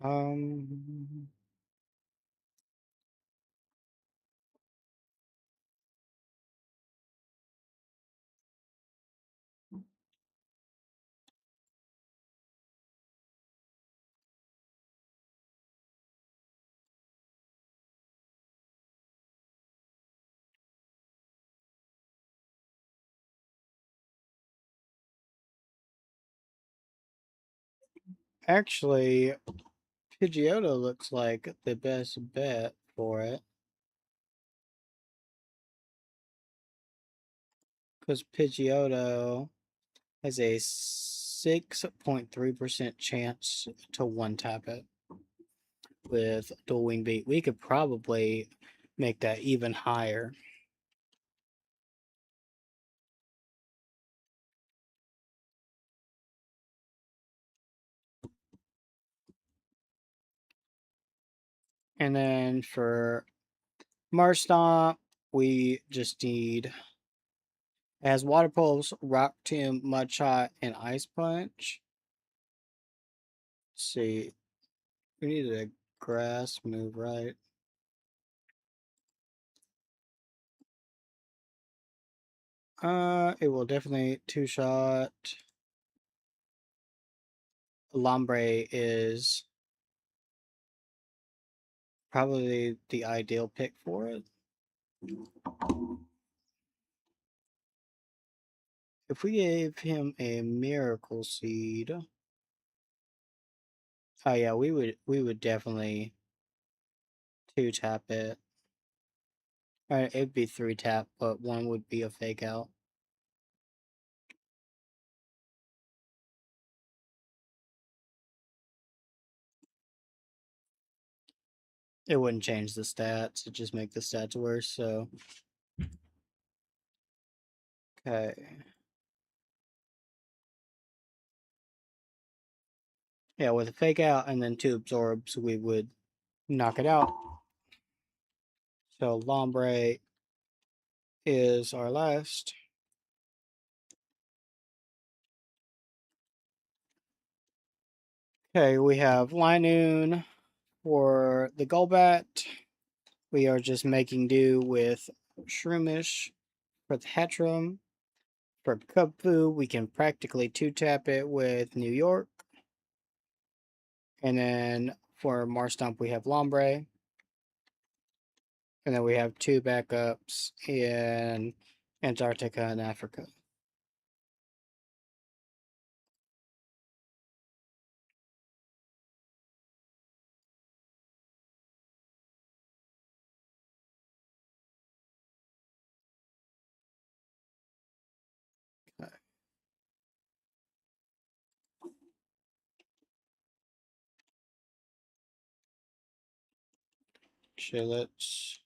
Speaker 1: Um, Actually, Pidgeotto looks like the best bet for it. Because Pidgeotto has a 6.3% chance to one-tap it with Dual Wing Beat. We could probably make that even higher. And then for Marstomp, we just need as Water Pulse, Rock Tomb, Mud Shot, and Ice Punch. Let's see, we need a grass move, right? It will definitely two-shot. Lombre is probably the ideal pick for it. If we gave him a Miracle Seed, oh yeah, we would definitely two-tap it. Alright, it'd be three-tap, but one would be a fake out. It wouldn't change the stats, it'd just make the stats worse, so. Okay. Yeah, with a fake out and then two absorbs, we would knock it out. So Lombre is our last. Okay, we have Linoon for the Golbat. We are just making do with Shroomish for the Hatchrum. For Kubfu, we can practically two-tap it with New York. And then for Marstomp, we have Lombre. And then we have two backups in Antarctica and Africa. Okay. Chillets.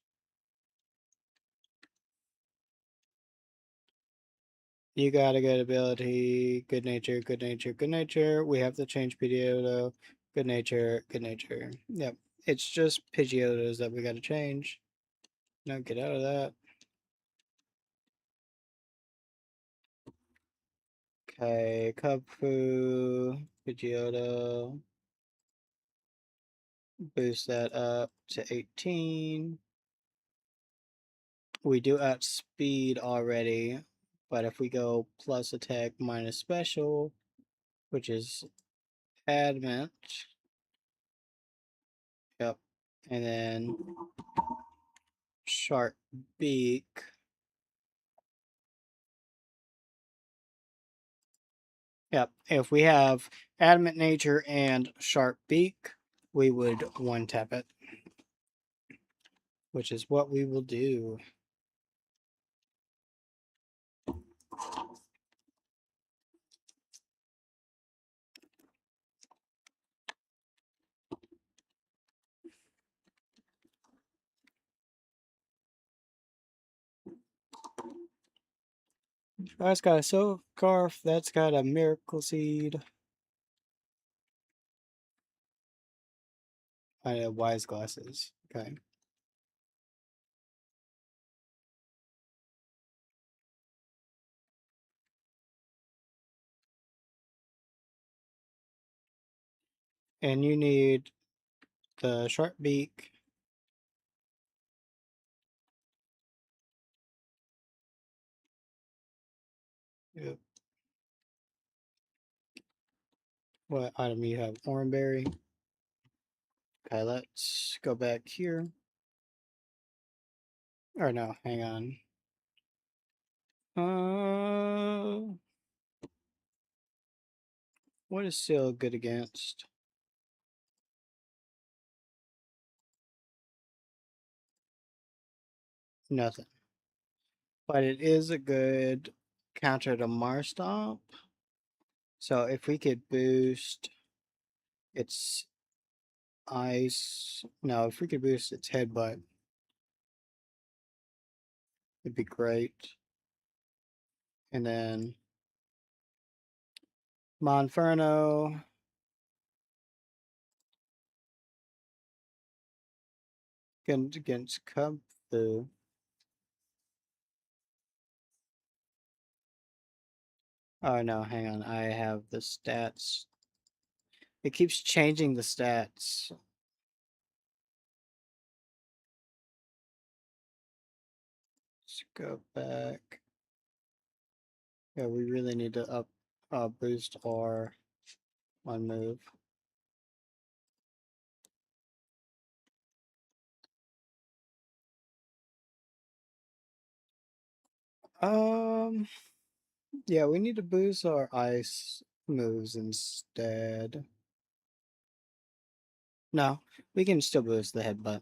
Speaker 1: You got a good ability, good nature, good nature, good nature. We have to change Pidgeotto. Good nature, good nature. Yep. It's just Pidgeottos that we gotta change. No, get out of that. Okay, Kubfu, Pidgeotto. Boost that up to 18. We do outspeed already, but if we go plus attack minus special, which is adamant, yep, and then sharp beak, yep. If we have adamant nature and sharp beak, we would one tap it, which is what we will do. That's got a silk scarf. That's got a miracle seed. I have wise glasses. Okay. And you need the sharp beak. Yep. What item you have? Oranberry. Okay, let's go back here. Or no, hang on. What is Seal good against? Nothing. But it is a good counter to Marstomp. So if we could boost its ice, no, if we could boost its headbutt, it'd be great. And then Monferno. Against Kubfu. Oh no, hang on. I have the stats. It keeps changing the stats. Let's go back. Yeah, we really need to boost our one move. Yeah, we need to boost our ice moves instead. No, we can still boost the headbutt.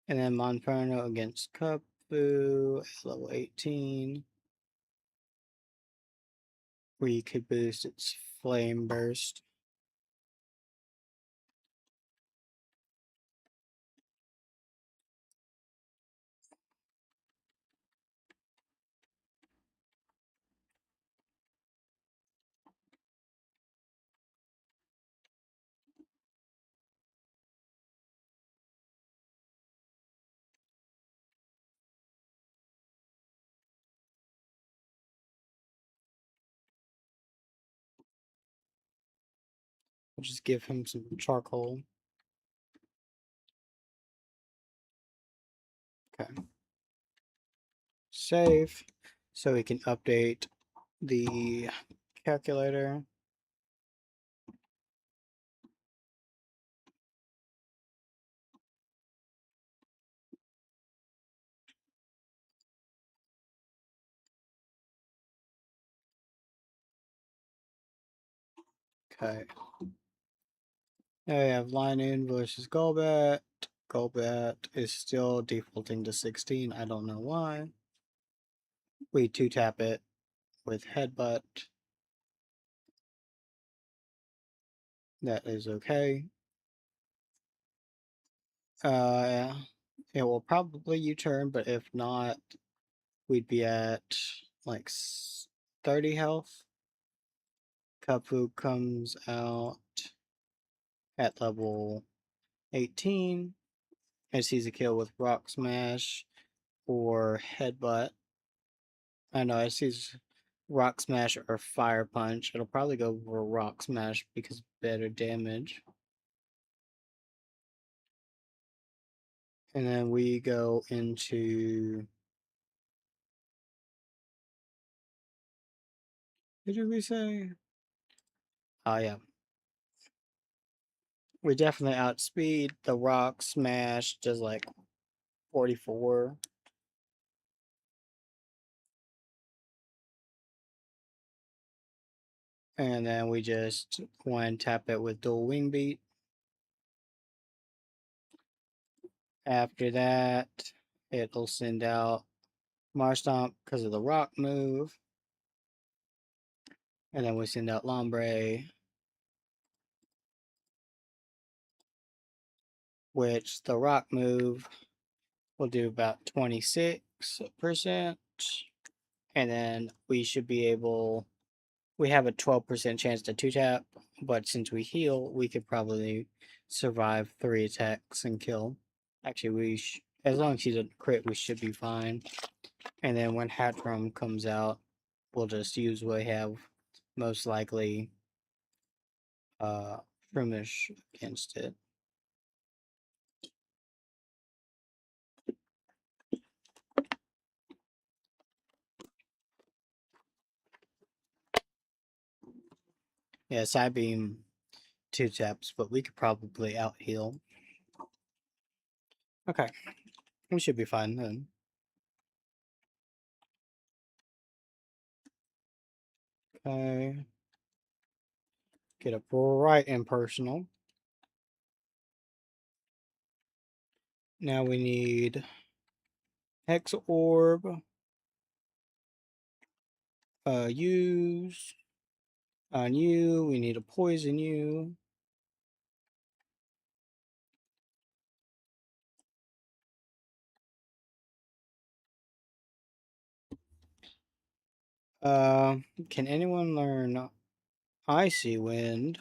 Speaker 1: And then Monferno against Kubfu at level 18. We could boost its flame burst. We'll just give him some charcoal. Okay. Save. So we can update the calculator. Okay. Now we have line in versus Golbat. Golbat is still defaulting to 16. I don't know why. We two tap it with headbutt. That is okay. Yeah. it will probably U-turn, but if not, we'd be at like 30 health. Kapu comes out at level 18 and sees a kill with Rock Smash or Headbutt. I know it sees Rock Smash or Fire Punch. It'll probably go for Rock Smash because better damage. And then we go into. What did we say? Oh, yeah. We definitely outspeed. The Rock Smash does like 44. And then we just one tap it with dual wing beat. After that, it'll send out Marstomp because of the rock move. And then we send out Lombre, which the rock move will do about 26%. And then we should be able, we have a 12% chance to 2-tap, but since we heal, we could probably survive 3 attacks and kill. Actually, as long as he doesn't crit, we should be fine. And then when Hatchrum comes out, we'll just use what we have, most likely uh Shroomish against it. Yeah, Side Beam 2-taps, but we could probably out heal. Okay, we should be fine then. Okay. Get up right in personal. Now we need Hex Orb. Use on you. We need a poison you. Can anyone learn Icy Wind?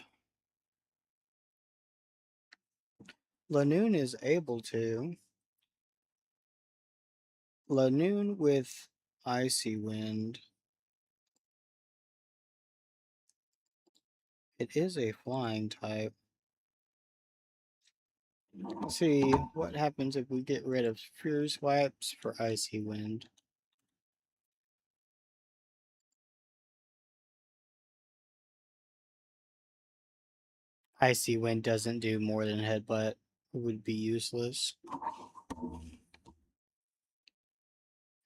Speaker 1: Lanoon is able to. Lanoon with Icy Wind. It is a flying type. Let's see what happens if we get rid of Fierce Wipes for Icy Wind. Icy Wind doesn't do more than Headbutt. It would be useless.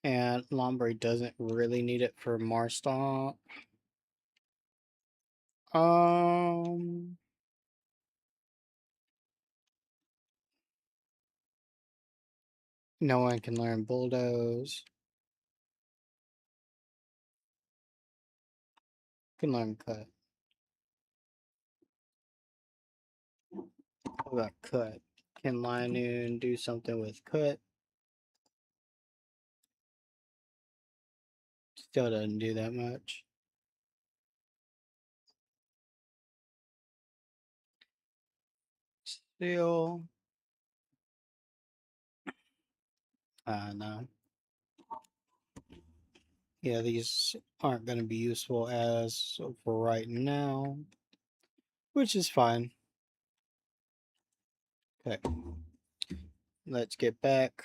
Speaker 1: And Lombre doesn't really need it for Marstomp. Um, no one can learn Bulldoze. Can learn Cut. What about Cut? Can Linoon do something with Cut? Still doesn't do that much. Still, no. Yeah, these aren't going to be useful as for right now, which is fine. Okay, let's get back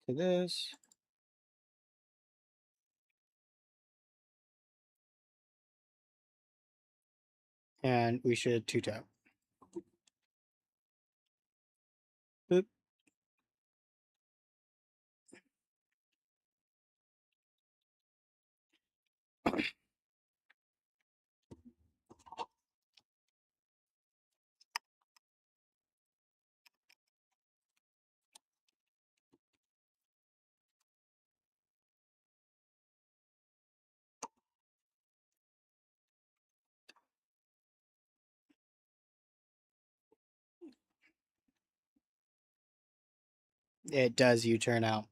Speaker 1: to this. And we should 2-tap. Boop. It does U-turn out.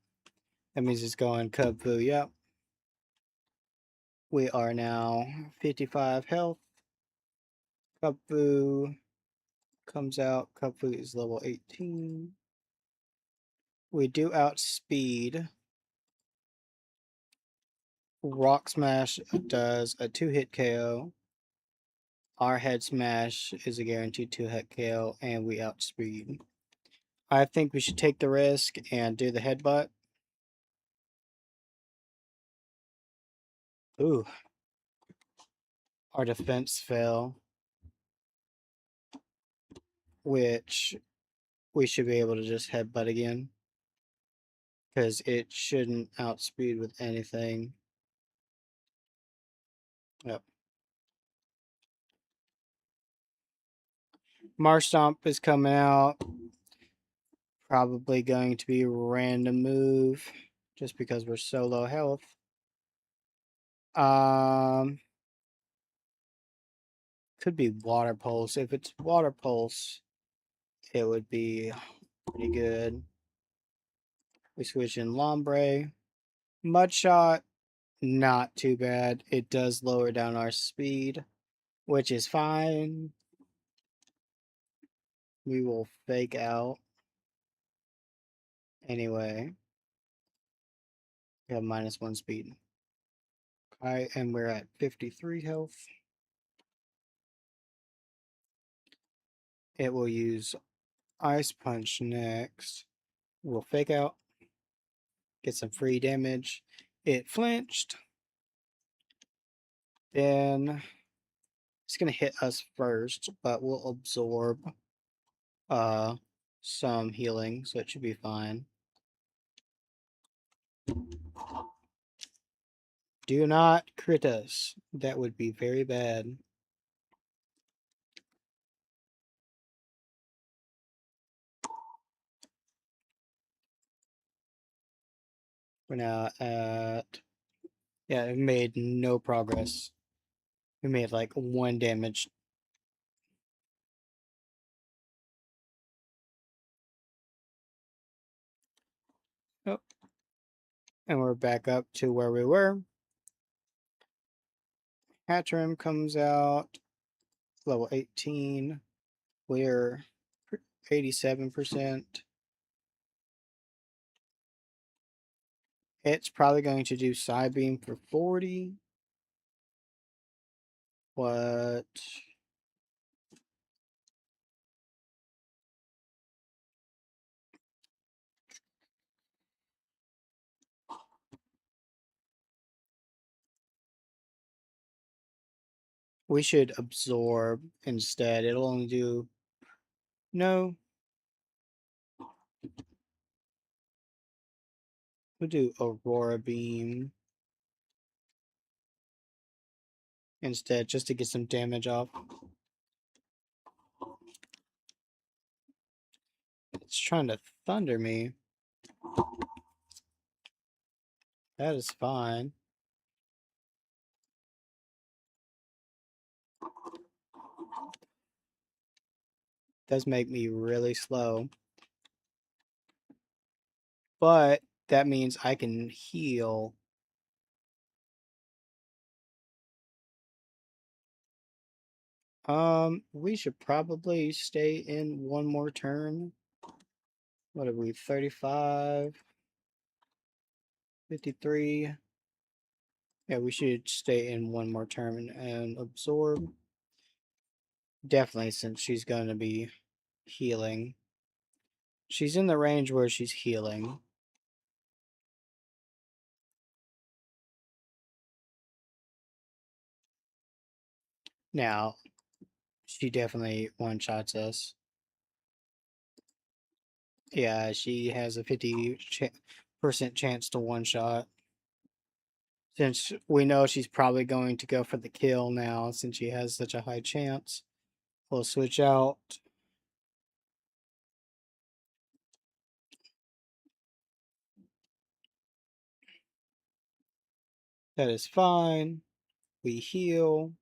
Speaker 1: That means it's going Kung Fu. Yep. We are now 55 health. Kung Fu comes out. Kung Fu is level 18. We do outspeed. Rock Smash does a 2-hit KO. Our Head Smash is a guaranteed 2-hit KO, and we outspeed. I think we should take the risk and do the headbutt. Ooh, our defense fell, which we should be able to just headbutt again because it shouldn't outspeed with anything. Yep. Marshtomp is coming out. Probably going to be a random move just because we're so low health. Could be Water Pulse. If it's Water Pulse, it would be pretty good. We switch in Lombre. Mud Shot, not too bad. It does lower down our speed, which is fine. We will fake out. Anyway, we have -1 speed. Alright, and we're at 53 health. It will use Ice Punch next. We'll fake out. Get some free damage. It flinched. Then it's going to hit us first, but we'll absorb some healing, so it should be fine. Do not crit us. That would be very bad. We're now at... Yeah, it made no progress. We made like 1 damage. Oh. And we're back up to where we were. Hatchrim comes out. Level 18. We're 87%. It's probably going to do Psybeam for 40. What? We should absorb instead. It'll only do... No. We'll do Aurora Beam instead, just to get some damage off. It's trying to thunder me. That is fine. Does make me really slow. But that means I can heal. We should probably stay in one more turn. What are we, 35? 53? Yeah, we should stay in one more turn and absorb. Definitely, since she's going to be healing. She's in the range where she's healing. Now, she definitely one-shots us. Yeah, she has a 50% chance to one-shot. Since we know she's probably going to go for the kill now, since she has such a high chance. We'll switch out. That is fine. We heal.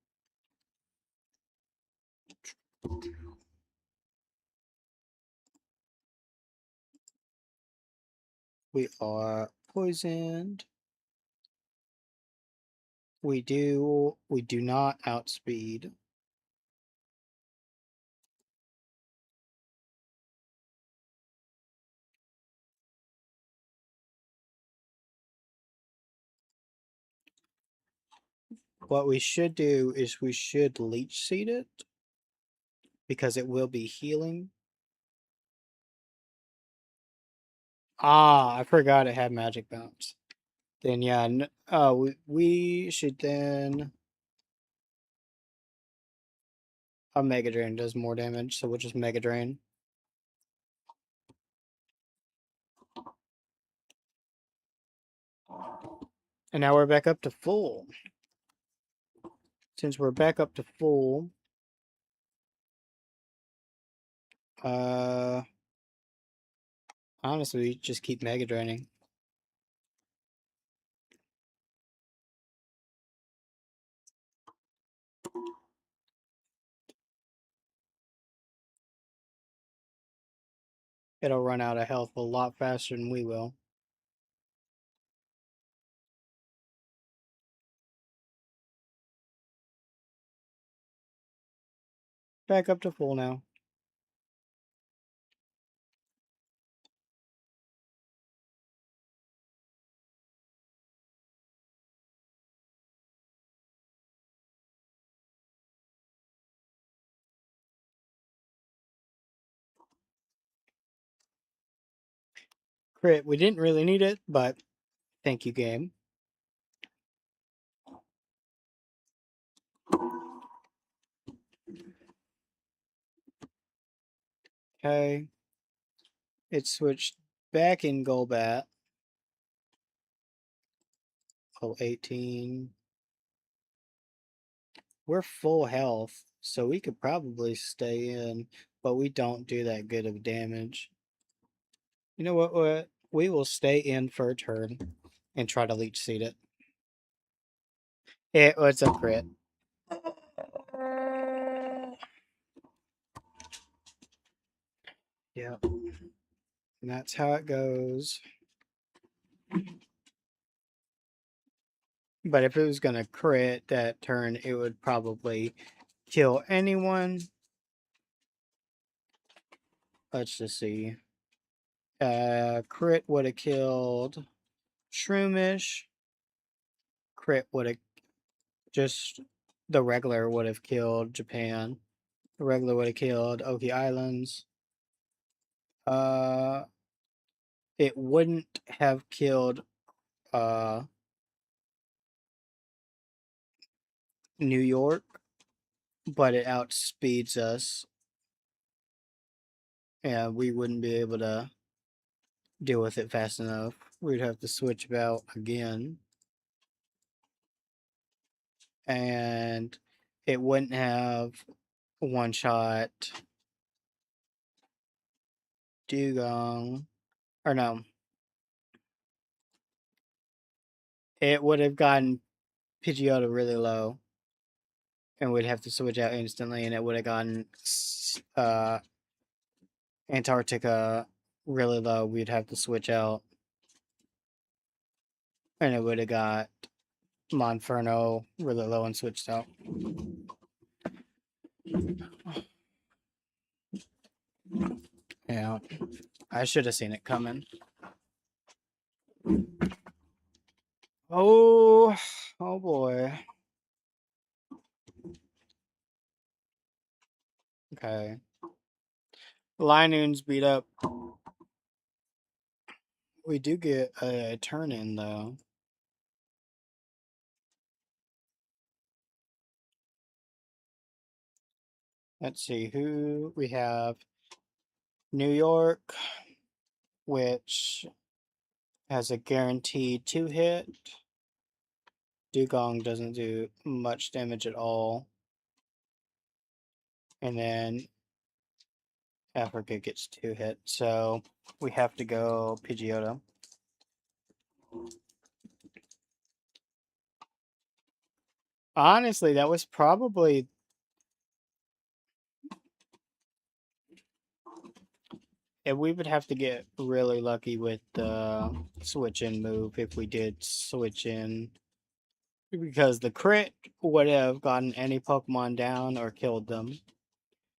Speaker 1: We are poisoned. We do not outspeed. What we should do is we should leech seed it because it will be healing. Ah, I forgot it had magic bounce. Then yeah, we should then a Mega Drain does more damage, so we'll just Mega Drain. And now we're back up to full. Since we're back up to full, honestly, just keep Mega Draining. It'll run out of health a lot faster than we will. Back up to full now. Crit, we didn't really need it, but thank you, game. Okay. It switched back in Golbat. Oh, 18. We're full health, so we could probably stay in, but we don't do that good of damage. You know what? We will stay in for a turn and try to leech seed it. It was a crit. Yep. And that's how it goes. But if it was going to crit that turn, it would probably kill anyone. Let's just see. Crit would have killed Shroomish. Crit would have just the regular would have killed Japan. The regular would have killed Oki Islands. Uh, it wouldn't have killed New York, but it outspeeds us, and we wouldn't be able to deal with it fast enough. We'd have to switch about again, and it wouldn't have one shot Dugong, or no, it would have gotten Pidgeotto really low, and we'd have to switch out instantly, and it would have gotten Antarctica really low. We'd have to switch out, and it would have got Monferno really low and switched out. Yeah, I should have seen it coming. Oh, oh boy. Okay. Linoon's beat up. We do get a turn in though. Let's see who we have. New York, which has a guaranteed 2-hit. Dugong doesn't do much damage at all. And then Africa gets 2-hit. So we have to go Pidgeotto. Honestly, that was probably And we would have to get really lucky with the switch in move if we did switch in. Because the crit would have gotten any Pokemon down or killed them.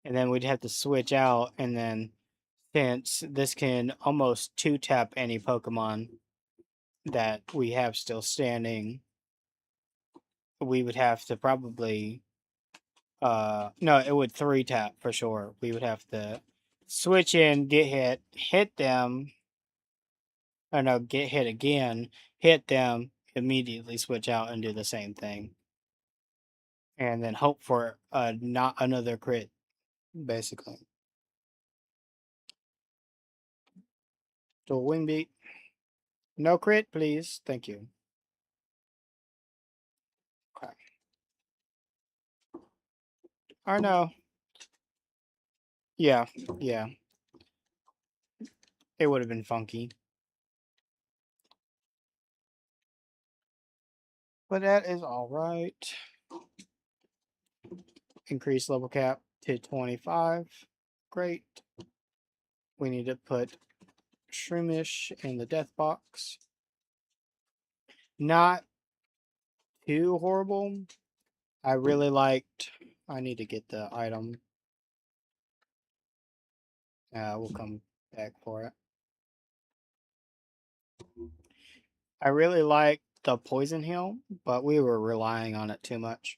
Speaker 1: And then we'd have to switch out, and then since this can almost two tap any Pokemon that we have still standing, we would have to probably no, it would three tap for sure. We would have to switch in, get hit them, or no, get hit again, hit them, immediately switch out and do the same thing. And then hope for not another crit, basically. So wing beat. No crit, please. Thank you. Okay. Or no. Yeah, yeah. It would have been funky. But that is alright. Increase level cap to 25. Great. We need to put Shroomish in the death box. Not too horrible. I really liked. I need to get the item. We'll come back for it. I really liked the poison heal, but we were relying on it too much.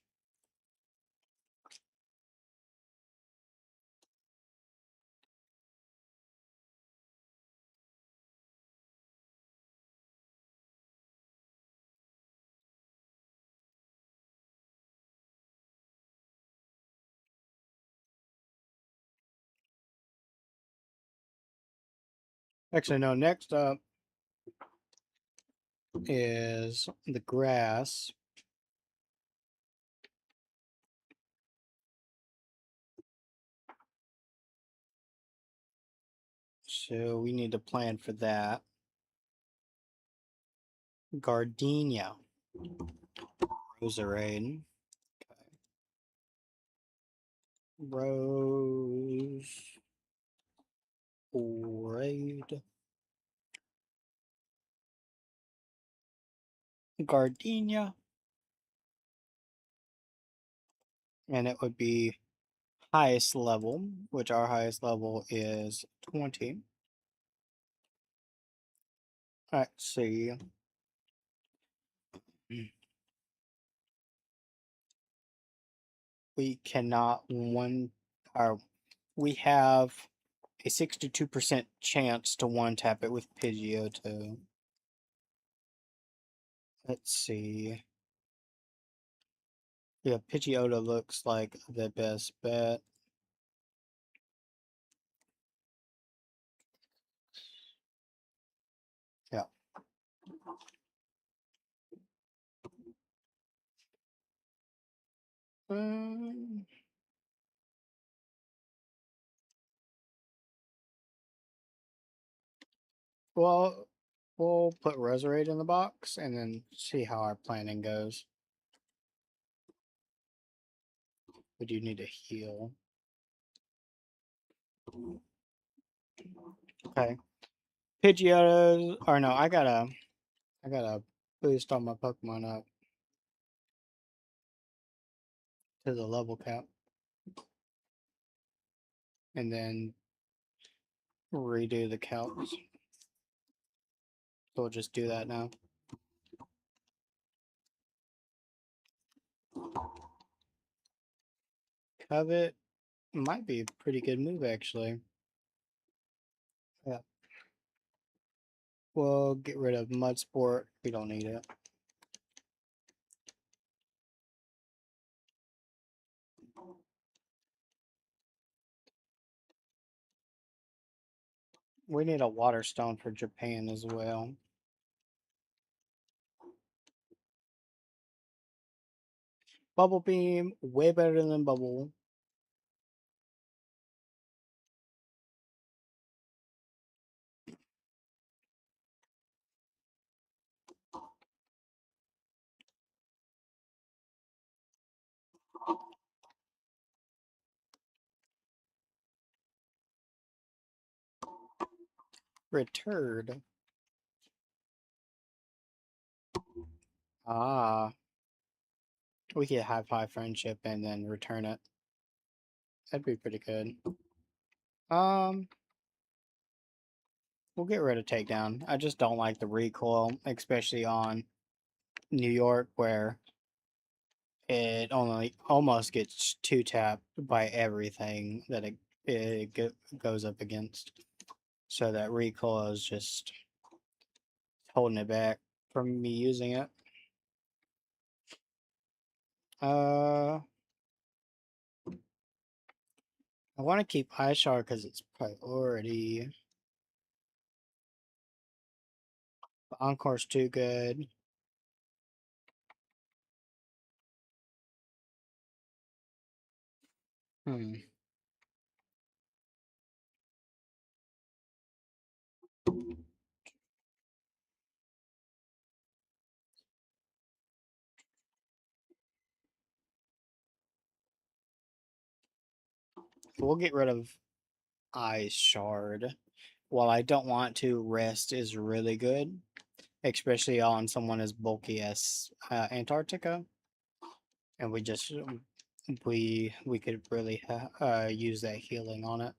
Speaker 1: Actually, no, next up is the grass. So we need to plan for that. Gardenia. Roserade. Rose. Raid. Gardenia. And it would be highest level, which our highest level is 20. Let's see. We cannot one, or we have a 62% chance to one tap it with Pidgeotto. Let's see. Yeah, Pidgeotto looks like the best bet. Yeah. Um, well, we'll put Resurrect in the box and then see how our planning goes. We do need to heal. Okay. Pidgeottos, or no, I gotta boost all my Pokemon up to the level cap. And then redo the counts. So we'll just do that now. Covet might be a pretty good move, actually. Yeah. We'll get rid of Mud Sport. We don't need it. We need a Water Stone for Japan as well. Bubble Beam, way better than Bubble. Returned. Ah, we could have high friendship and then return it. That'd be pretty good. Um, we'll get rid of takedown. I just don't like the recoil, especially on New York, where it only almost gets two tapped by everything that goes up against. So that recoil is just holding it back from me using it. I want to keep Ishar because it's priority. Encore's too good. Hmm. We'll get rid of Ice Shard. While I don't want to, Rest is really good, especially on someone as bulky as Antarctica. And we just we could really use that healing on it,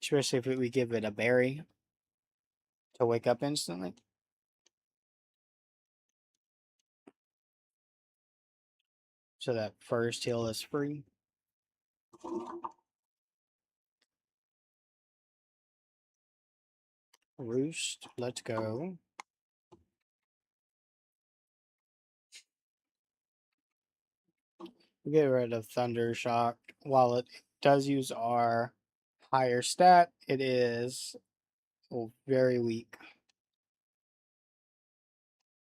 Speaker 1: especially if we give it a berry to wake up instantly. So that first heal is free. Roost, let's go. Get rid of Thunder Shock. While it does use our higher stat, it is very weak.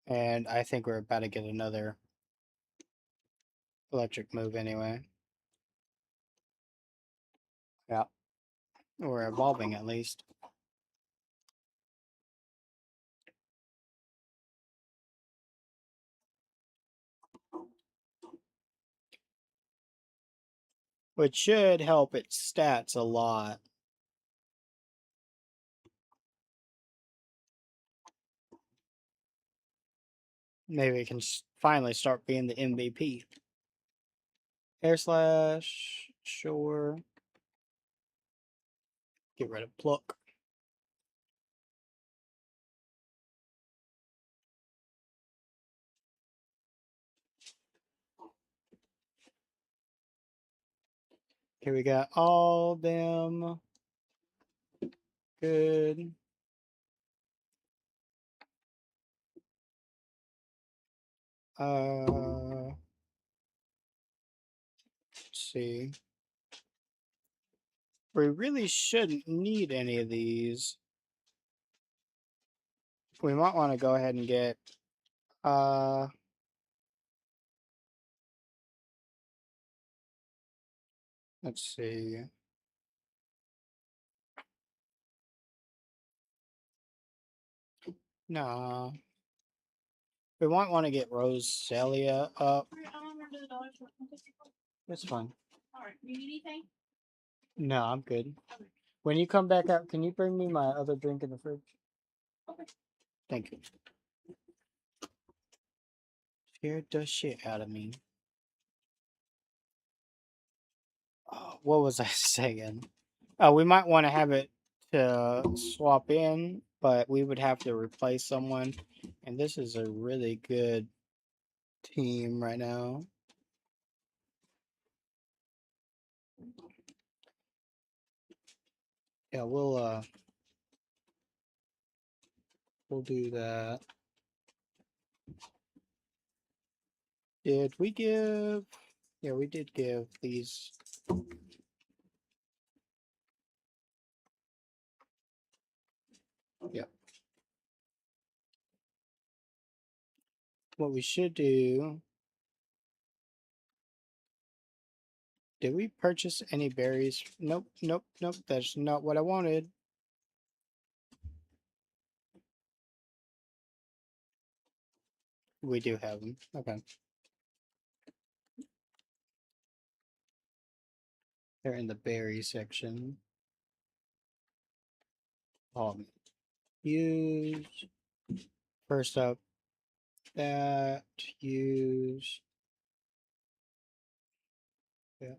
Speaker 1: And I think we're about to get another electric move anyway. Yeah, we're evolving at least. Which should help its stats a lot. Maybe it can finally start being the MVP. Air Slash, sure. Get rid of Pluck. Okay, we got all them. Good. Let's see. We really shouldn't need any of these. We might want to go ahead and get uh let's see. No. We might want to get Roselia up. That's fine. No, I'm good. When you come back out, can you bring me my other drink in the fridge? Thank you. Scared the shit out of me. What was I saying? We might want to have it to swap in, but we would have to replace someone. And this is a really good team right now. Yeah, we'll do that. Did we give? Yeah, we did give these. Yeah. What we should do. Did we purchase any berries? Nope, nope, nope. That's not what I wanted. We do have them. Okay. They're in the berry section. Use. First up, that. Use. Yeah.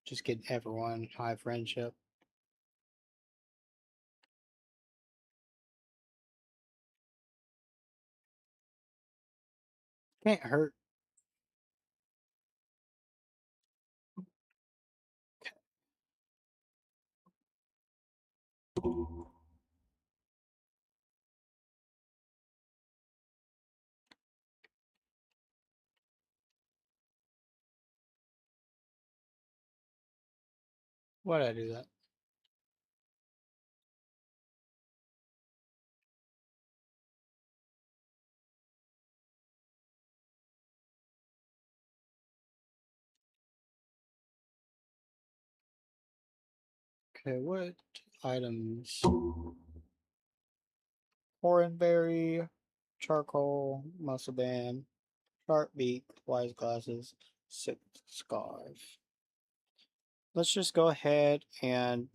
Speaker 1: Just get everyone high friendship. Can't hurt. Why'd I do that? Okay, what items? Oranberry, charcoal, muscle band, sharp beak, wise glasses, silk scarf. Let's just go ahead and.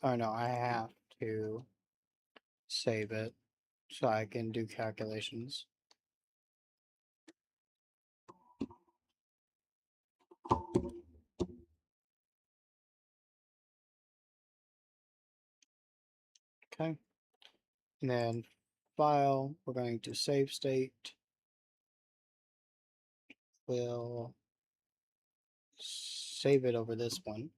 Speaker 1: Oh no, I have to save it so I can do calculations. Okay. And then file, we're going to save state. We'll save it over this one.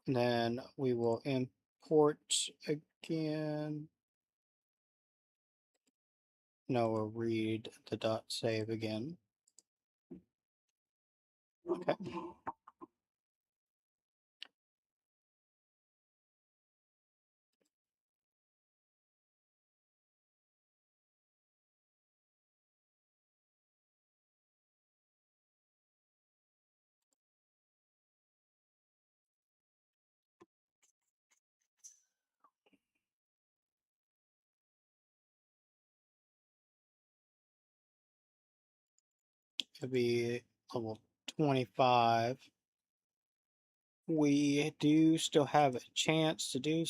Speaker 1: And then we will import again. No, we'll read the dot save again. Okay. It'll be level 25. We do still have a chance to do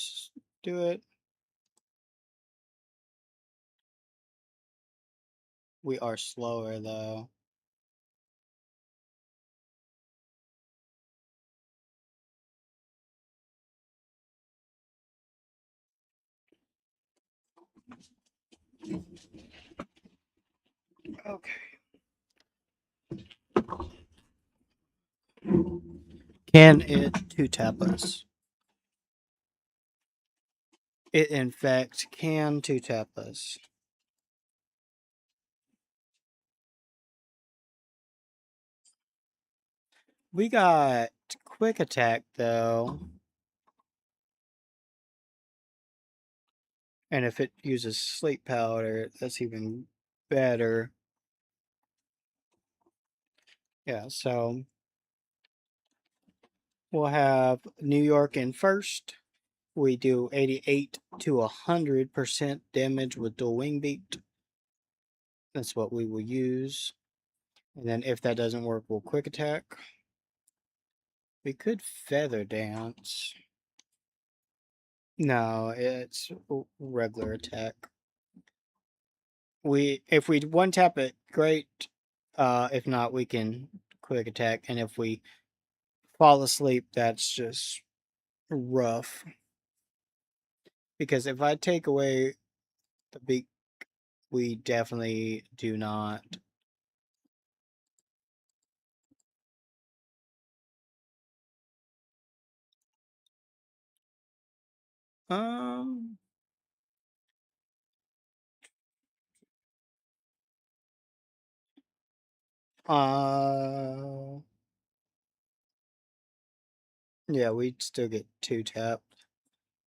Speaker 1: it. We are slower though. Okay. Can it two-tap us? It in fact can two-tap us. We got quick attack though. And if it uses sleep powder, that's even better. Yeah, so we'll have New York in first. We do 88 to 100% damage with dual wing beat. That's what we will use. And then if that doesn't work, we'll quick attack. We could feather dance. No, it's regular attack. If we one tap it, great. If not, we can quick attack. And if we fall asleep, that's just rough. Because if I take away the beak, we definitely do not. Um. Uh. Yeah, we'd still get two tapped,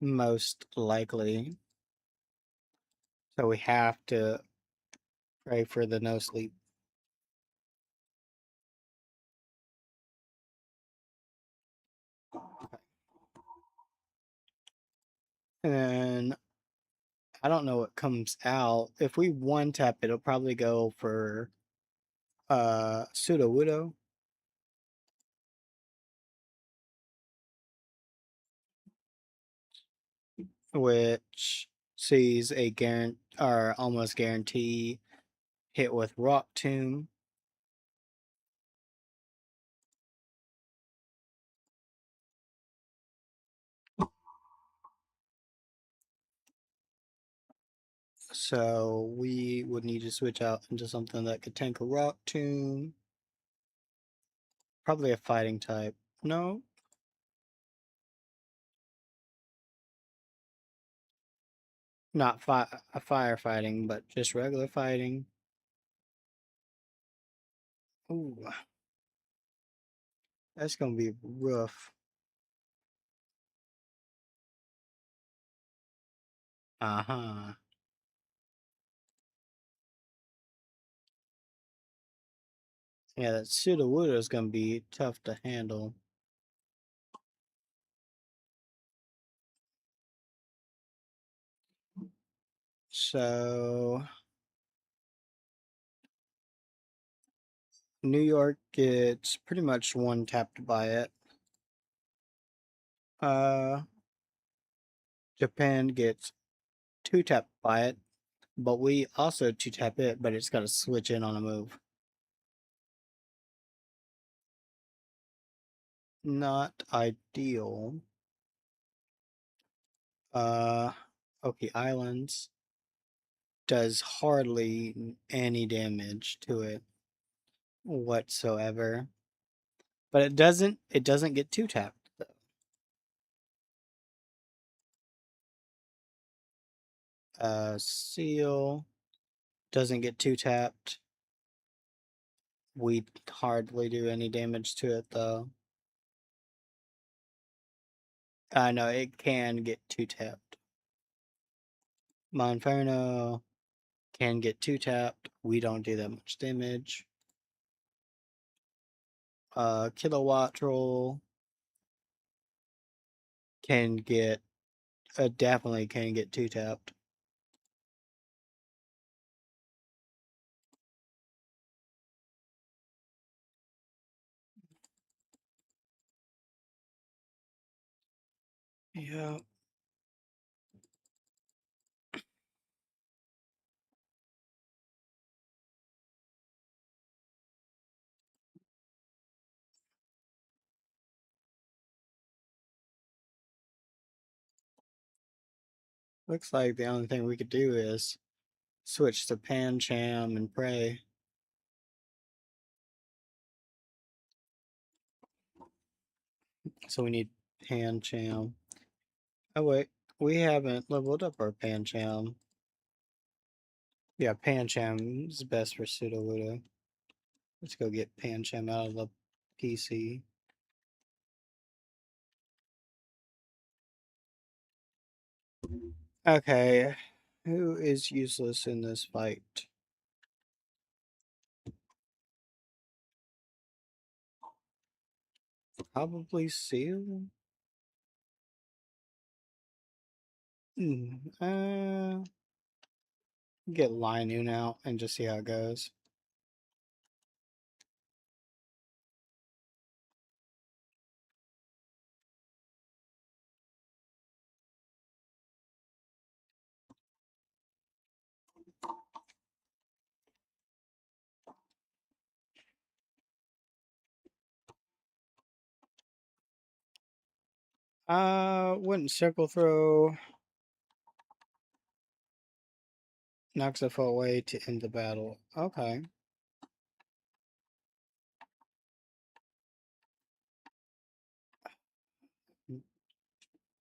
Speaker 1: most likely. So we have to pray for the no sleep. And then I don't know what comes out. If we one tap, it'll probably go for Pseudo Widow. which sees a or almost guarantee hit with Rock Tomb. So we would need to switch out into something that could tank a Rock Tomb. Probably a fighting type. No. Not a firefighting, but just regular fighting. Ooh, that's gonna be rough. Uh-huh. Yeah, that Sudowoodo is gonna be tough to handle. So New York gets pretty much one tapped by it. Uh, Japan gets two tapped by it, but we also two tap it, but it's got to switch in on a move. Not ideal. Uh, okay, Islands does hardly any damage to it whatsoever, but it doesn't get two tapped though. Seal doesn't get two tapped. We hardly do any damage to it though. I know it can get two tapped. Monferno can get two tapped. We don't do that much damage. Kilowatt Troll can get definitely can get two tapped. Yeah. Looks like the only thing we could do is switch to Pancham and pray. So we need Pancham. Oh wait, we haven't leveled up our Pancham. Yeah, Pancham is best for Sudowoodo. Let's go get Pancham out of the PC. Okay, who is useless in this fight? Probably Seal? Uh, get Linoon out and just see how it goes. Wouldn't circle throw. Knocks a foe away to end the battle. Okay.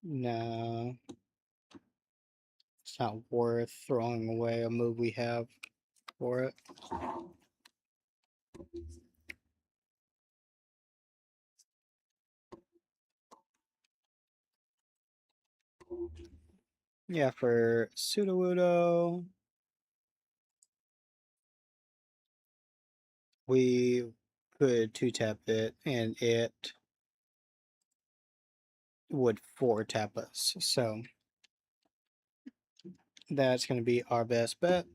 Speaker 1: No, it's not worth throwing away a move we have for it. Yeah, for Sudowoodo, we could two tap it and it would four tap us. So that's going to be our best bet.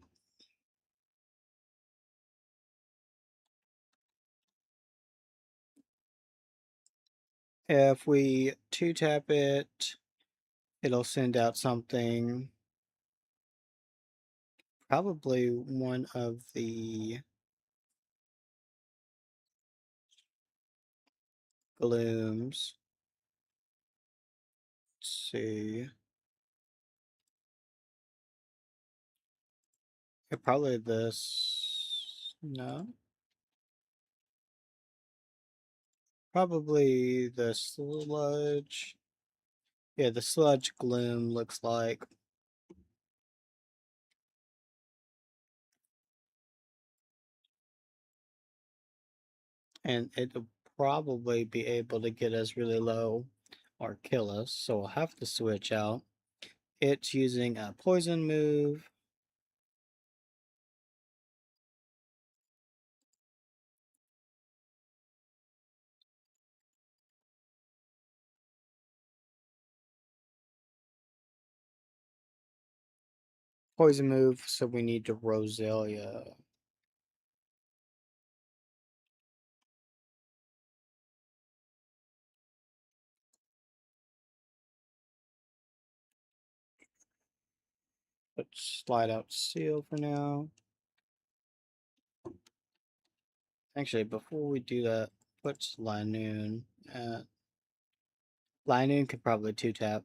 Speaker 1: If we two tap it, it'll send out something, probably one of the glooms. Let's see. Yeah, probably this. No. Probably the sludge. Yeah, the sludge gloom looks like. And it'll probably be able to get us really low or kill us. So we'll have to switch out. It's using a poison move. Poison move, so we need to Roselia. Let's slide out Seal for now. Actually, before we do that, what's Linoon at? Linoon could probably 2-tap.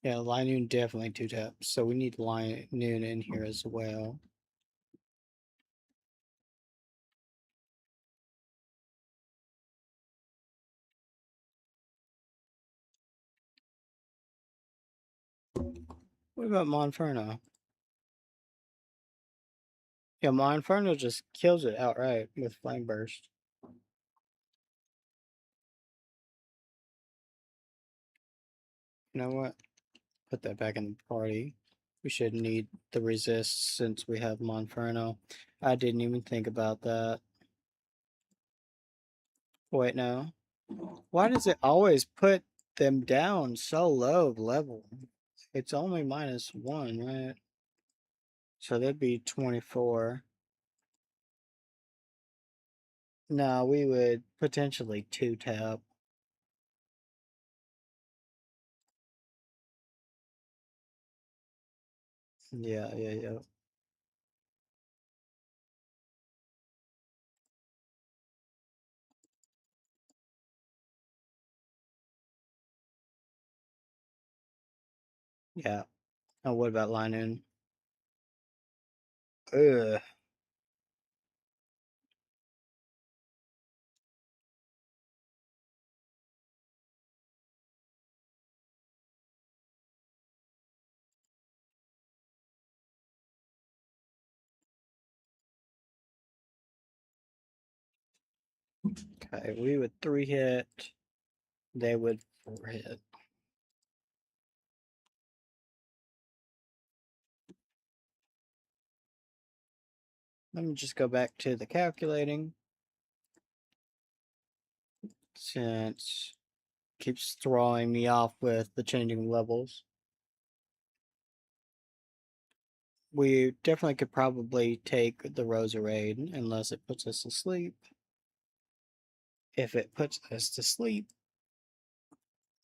Speaker 1: Yeah, Linoon definitely 2-tap. So we need Linoon in here as well. What about Monferno? Yeah, Monferno just kills it outright with Flame Burst. You know what? Put that back in the party. We should need the resist since we have Monferno. I didn't even think about that. Wait, no. Why does it always put them down so low level? It's only -1, right? So that'd be 24. No, we would potentially 2-tap. Yeah, yeah, yeah. Yeah. Oh, what about Linoon? Ugh. Okay, we would 3-hit. They would 4-hit. Let me just go back to the calculating. Since it keeps throwing me off with the changing levels. We definitely could probably take the Roserade unless it puts us to sleep. If it puts us to sleep,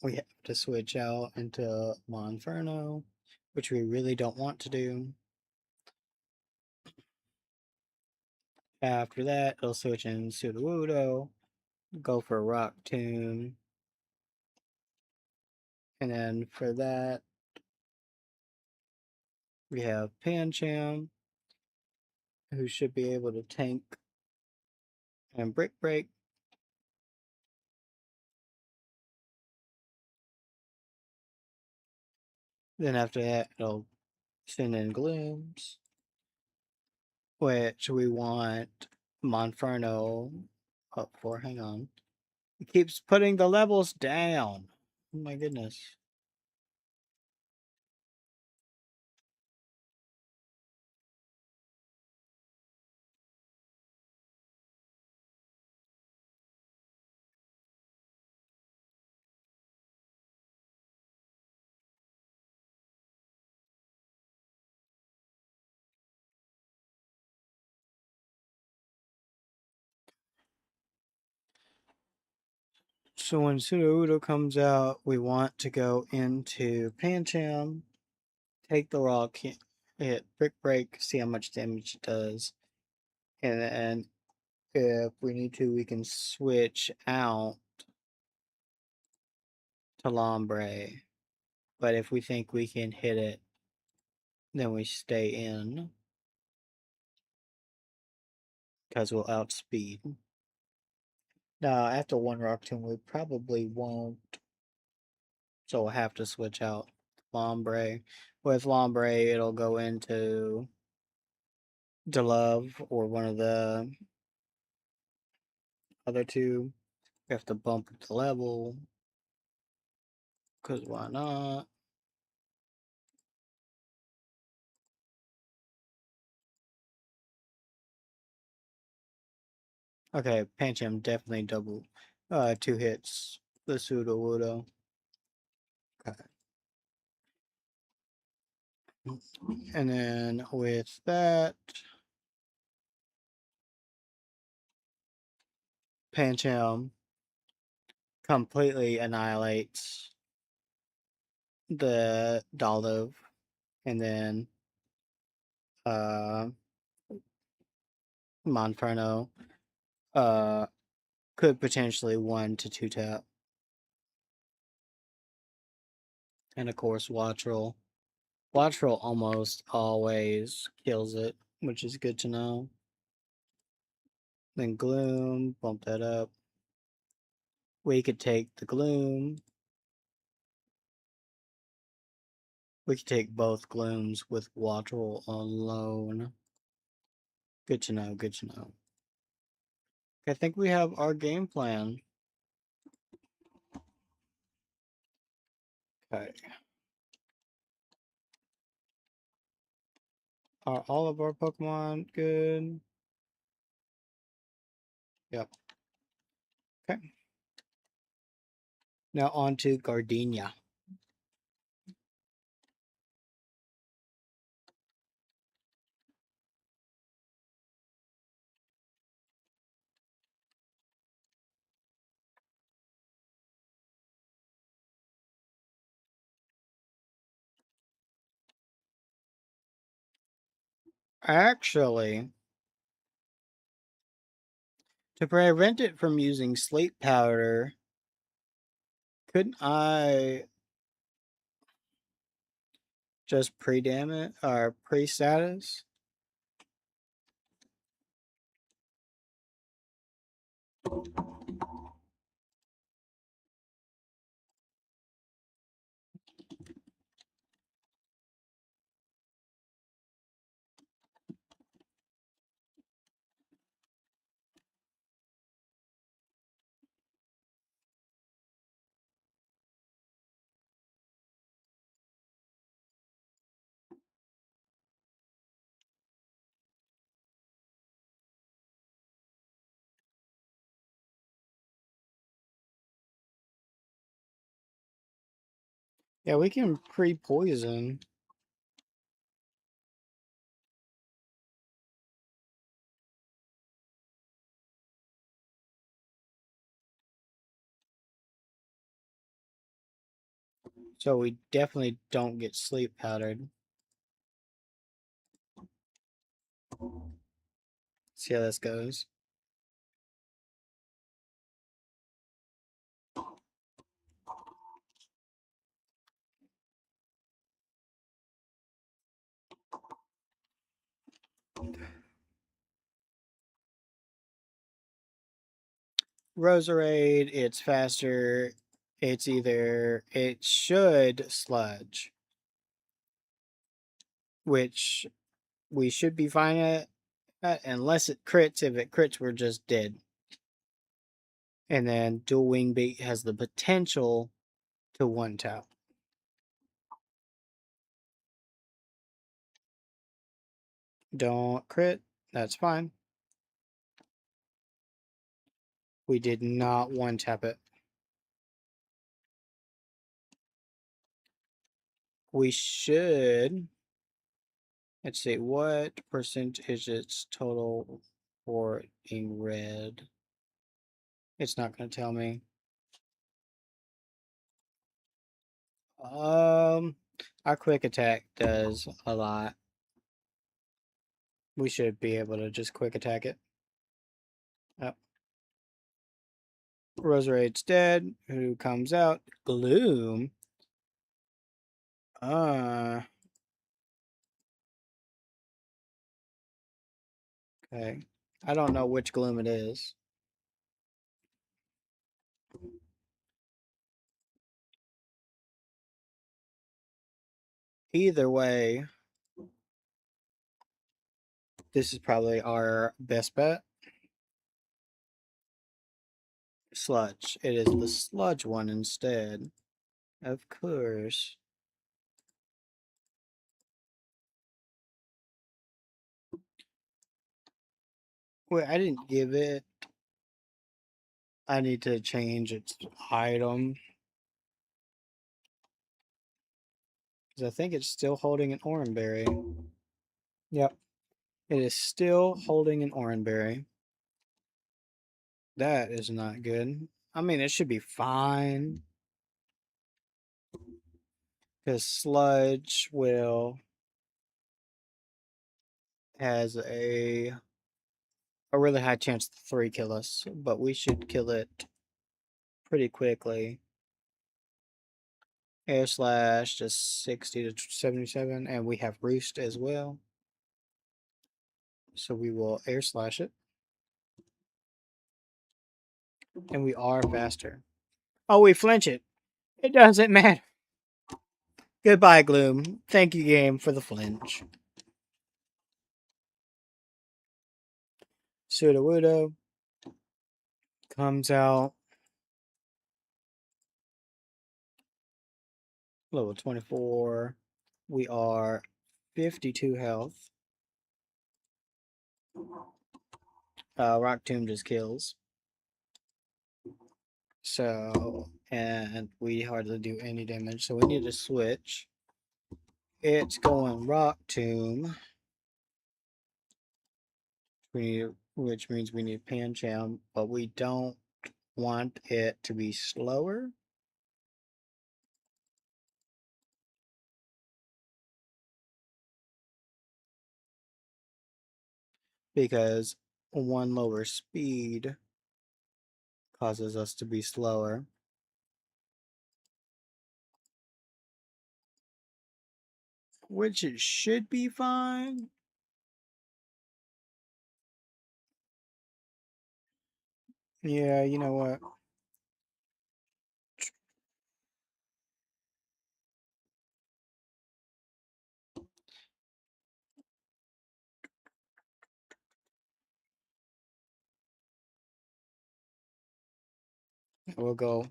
Speaker 1: we have to switch out into Monferno, which we really don't want to do. After that, it'll switch in Sudowoodo, go for Rock Tomb, and then for that, we have Pancham, who should be able to tank and Brick Break. Then after that, it'll send in Glooms, which we want Monferno up for. Hang on. It keeps putting the levels down. Oh my goodness. So when Sudowoodo comes out, we want to go into Pancham, take the rock, hit Brick Break, see how much damage it does. And then if we need to, we can switch out to Lombre. But if we think we can hit it, then we stay in. Because we'll outspeed. Now, after one rock tomb, we probably won't. So we'll have to switch out Lombre. With Lombre, it'll go into Delove or one of the other two. We have to bump the level. Because why not? Okay, Pancham definitely double. 2 hits the Sudowoodo. Okay. And then with that, Pancham completely annihilates the Dolove. And then Monferno could potentially 1 to 2 tap. And of course, Wattrel. Wattrel almost always kills it, which is good to know. Then Gloom, bump that up. We could take the Gloom. We could take both Glooms with Wattrel alone. Good to know, good to know. I think we have our game plan. Okay. Are all of our Pokemon good? Yep. Okay. Now on to Gardenia. Actually, to prevent it from using sleep powder, couldn't I just pre-dam it or pre-status? Yeah, we can pre-poison. So we definitely don't get sleep powdered. See how this goes. Roserade, it's faster. It should sludge, which we should be fine at unless it crits. If it crits, we're just dead. And then Dual Wing Beat has the potential to 1-tap. Don't crit, that's fine. We did not 1-tap it. We should. Let's see, what percentage it's total for in red? It's not going to tell me. Our quick attack does a lot. We should be able to just quick attack it. Oh. Roserade's dead. Who comes out? Gloom. Uh, okay. I don't know which Gloom it is. Either way, this is probably our best bet. Sludge. It is the sludge one instead. Of course. Wait, I didn't give it. I need to change its item. Because I think it's still holding an oranberry. Yep. It is still holding an oranberry. That is not good. I mean, it should be fine. Because sludge will has a really high chance to 3 kill us, but we should kill it pretty quickly. Air slash just 60 to 77, and we have roost as well. So we will air slash it. And we are faster. Oh, we flinch it. It doesn't matter. Goodbye, Gloom. Thank you, game, for the flinch. Sudowoodo comes out. Level 24. We are 52 health. Rock Tomb just kills. So, and we hardly do any damage. So we need to switch. It's going Rock Tomb. Which means we need Pancham, but we don't want it to be slower. Because one lower speed causes us to be slower. Which it should be fine. Yeah, you know what? We'll go.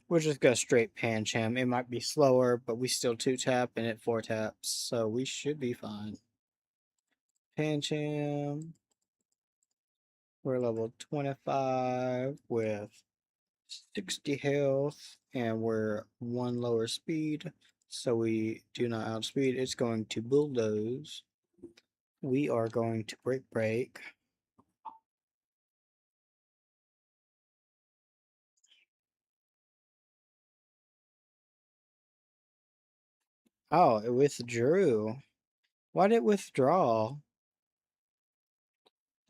Speaker 1: We'll just go straight Pancham. It might be slower, but we still 2-tap and it 4-taps, so we should be fine. Pancham. We're level 25 with 60 health, and we're 1 lower speed, so we do not outspeed. It's going to bulldoze. We are going to break. Oh, it withdrew. Why did it withdraw?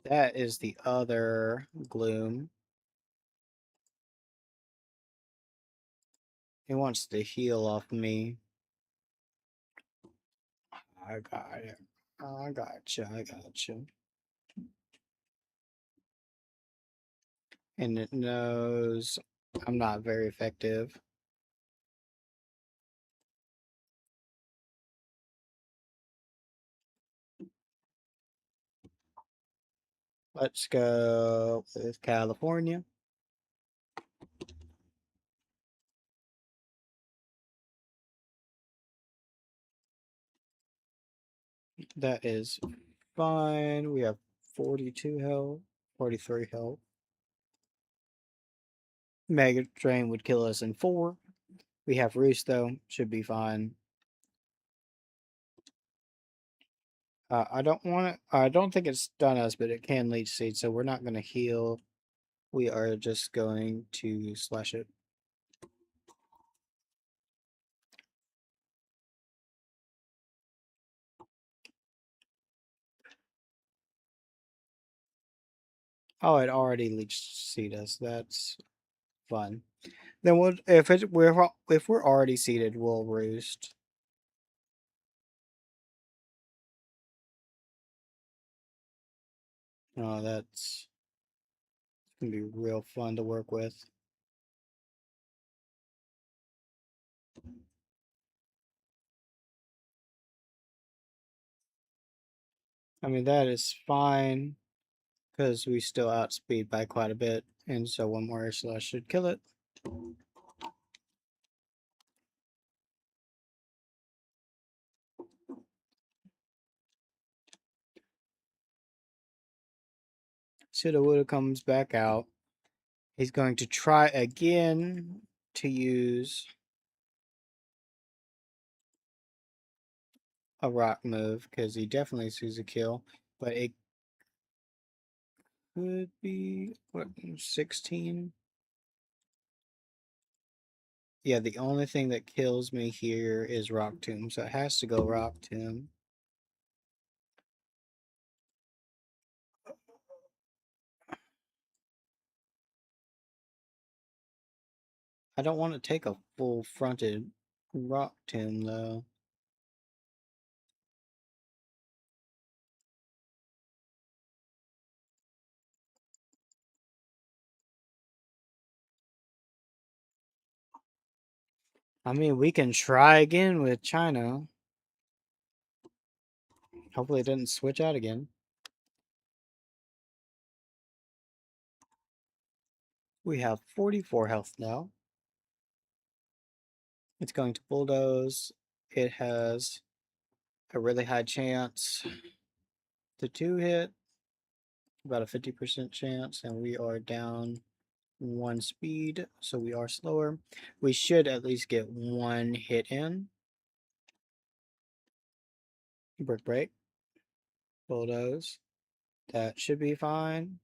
Speaker 1: That is the other Gloom. It wants to heal off me. I got it. I got you. And it knows I'm not very effective. Let's go with California. That is fine. We have 42 health, 43 health. Mega Drain would kill us in 4. We have Roost, though. Should be fine. I don't want to. I don't think it's done us, but it can leech seed, so we're not going to heal. We are just going to slash it. Oh, it already leached seed us. That's fun. Then we'll if we're already seeded, we'll roost. Oh, that's gonna be real fun to work with. I mean, that is fine because we still outspeed by quite a bit, and so one more air slash should kill it. Sudowoodo comes back out. He's going to try again to use a rock move because he definitely sees a kill, but it could be what 16. Yeah, the only thing that kills me here is Rock Tomb, so it has to go Rock Tomb. I don't want to take a full fronted Rock Tomb though. I mean, we can try again with China. Hopefully it didn't switch out again. We have 44 health now. It's going to bulldoze. It has a really high chance to 2-hit, about a 50% chance, and we are down 1 speed, so we are slower. We should at least get 1 hit in. Brick break. Bulldoze. That should be fine.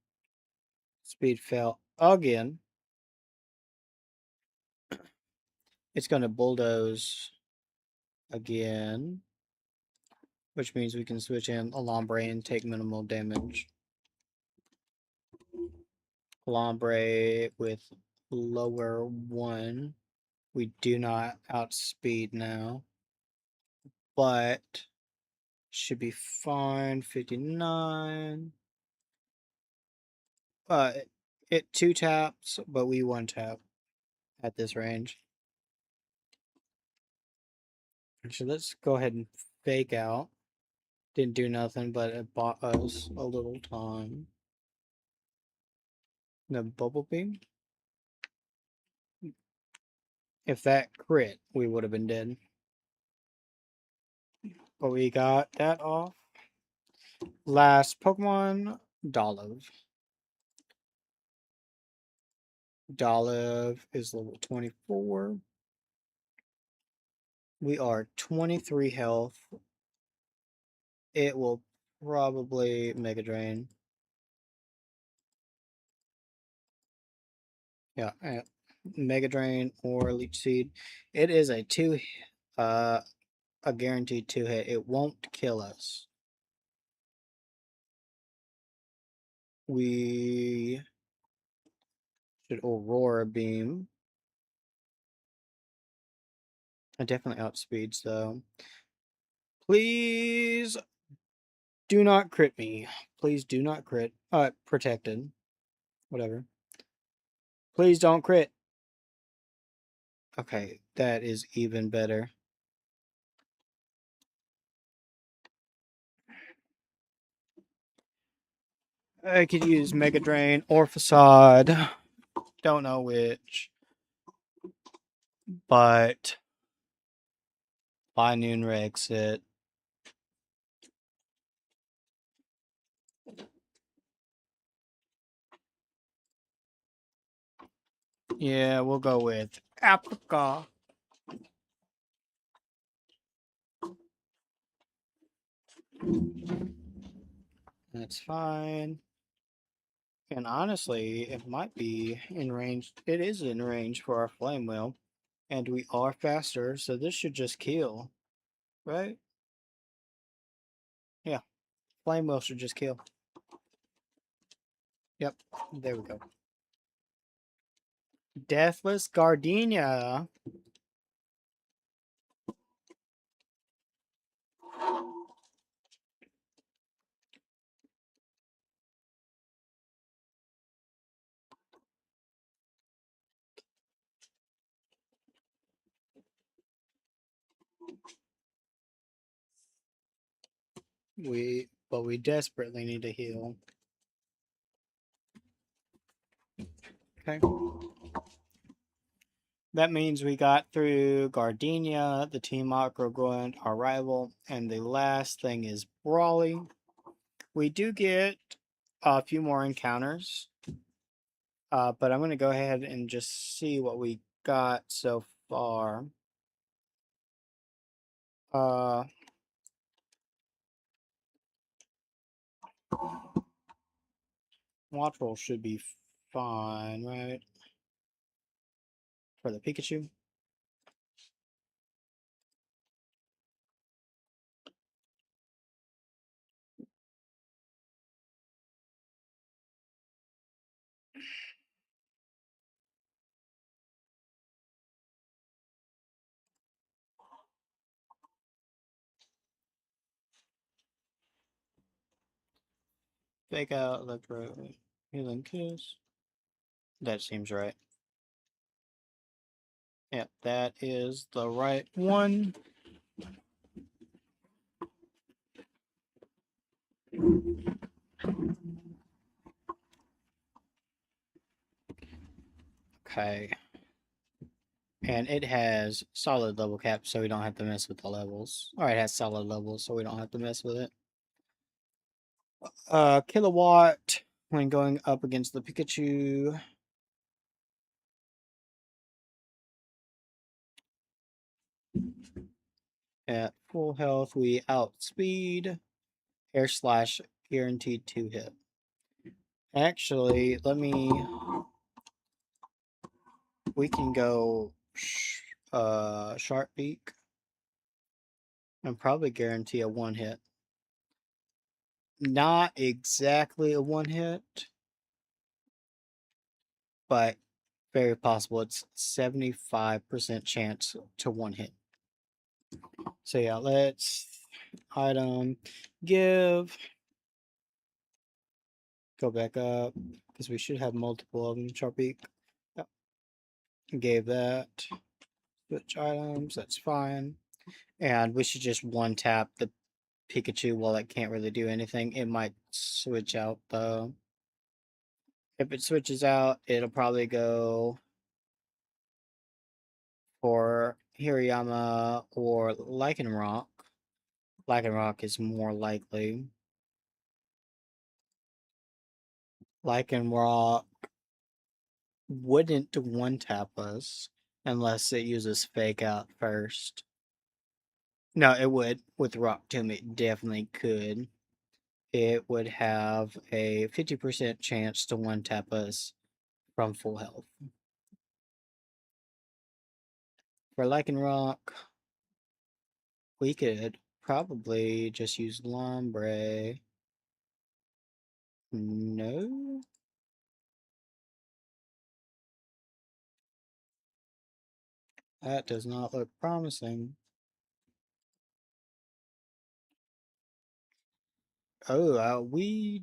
Speaker 1: Speed fell again. It's going to bulldoze again, which means we can switch in Alambre and take minimal damage. Alambre with lower 1. We do not outspeed now, but should be fine. 59. It 2 taps, but we 1 tap at this range. So let's go ahead and fake out. Didn't do nothing, but it bought us a little time. The bubble beam. If that crit, we would have been dead. But we got that off. Last Pokemon, Dolive. Dolive is level 24. We are 23 health. It will probably Mega Drain. Yeah, Mega Drain or Leech Seed. It is a guaranteed 2-hit. It won't kill us. We should Aurora Beam. I definitely outspeeds though. Please do not crit me. Please do not crit. Protected. Whatever. Please don't crit. Okay, that is even better. I could use Mega Drain or Facade. Don't know which. But by noon Rex it. Yeah, we'll go with Apricot. That's fine. And honestly, it might be in range. It is in range for our Flame Wheel. And we are faster, so this should just kill. Right? Yeah. Flame Wheel should just kill. Yep, there we go. Deathless Gardenia. But we desperately need to heal. Okay. That means we got through Gardenia, the Team Aquagrunt, our rival, and the last thing is Brawly. We do get a few more encounters, but I'm going to go ahead and just see what we got so far. Wattrel should be fine, right? For the Pikachu. Fake out, Electro, Healing Kiss. That seems right. Yep, that is the right one. Okay. And it has solid level cap, so we don't have to mess with the levels. Or it has solid levels, so we don't have to mess with it. Kilowatt when going up against the Pikachu. At full health, we outspeed. Air Slash guaranteed to hit. Actually, we can go Sharp Beak and probably guarantee a one hit. Not exactly a one hit, but very possible. It's 75% chance to one hit. So yeah, let's item give. Go back up because we should have multiple of them. Sharp Beak. Yep. Gave that. Switch items. That's fine. And we should just one tap the Pikachu while it can't really do anything. It might switch out though. If it switches out, it'll probably go for Hirayama or Lycanroc. Lycanroc is more likely. Lycanroc wouldn't one tap us unless it uses Fake Out first. No, it would. With Rock Tomb, it definitely could. It would have a 50% chance to one tap us from full health. For Lycanroc, we could probably just use Lombre. No? That does not look promising. Oh, we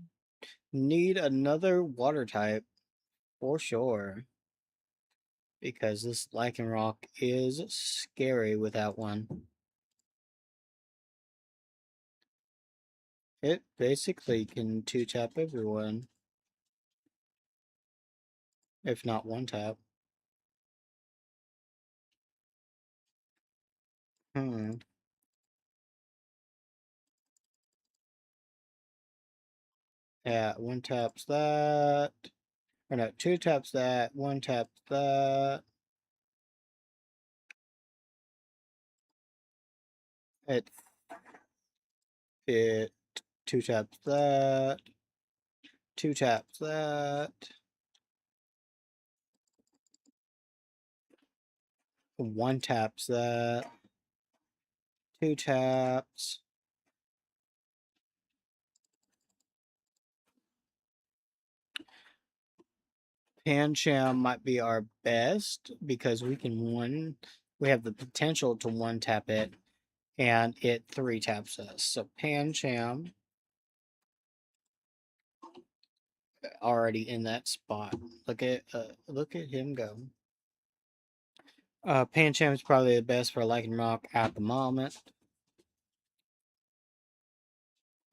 Speaker 1: need another water type for sure. Because this Lycanroc is scary without one. It basically can two-tap everyone. If not one tap. Hmm. Yeah, one taps that. Or no, two taps that, one taps that. It it two taps that. Two taps that. One taps that. Two taps. Pancham might be our best because we have the potential to one tap it and it three taps us. So Pancham already in that spot. Look at him go. Pancham is probably the best for Lycan Rock at the moment.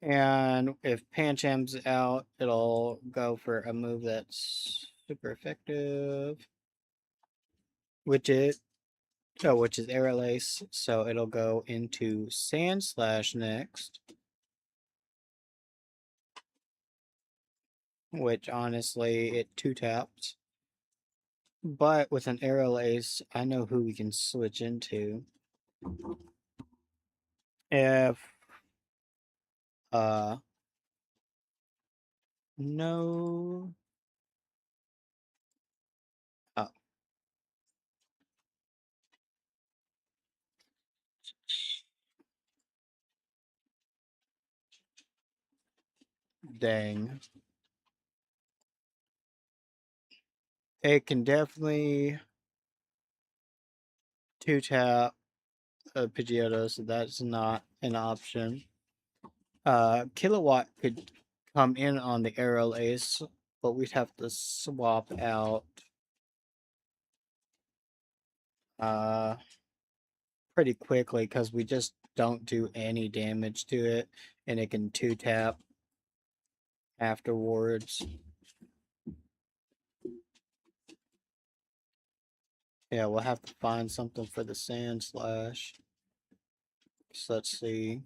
Speaker 1: And if Pancham's out, it'll go for a move that's super effective, which is Aerial Ace. So it'll go into Sand Slash next, which honestly it two taps. But with an Aerial Ace, I know who we can switch into. If no, oh, dang, it can definitely two tap Pidgeotto, so that's not an option. Kilowatt could come in on the Aerial Ace, but we'd have to swap out uh pretty quickly because we just don't do any damage to it, and it can two tap afterwards. Yeah, we'll have to find something for the Sand Slash. So let's see.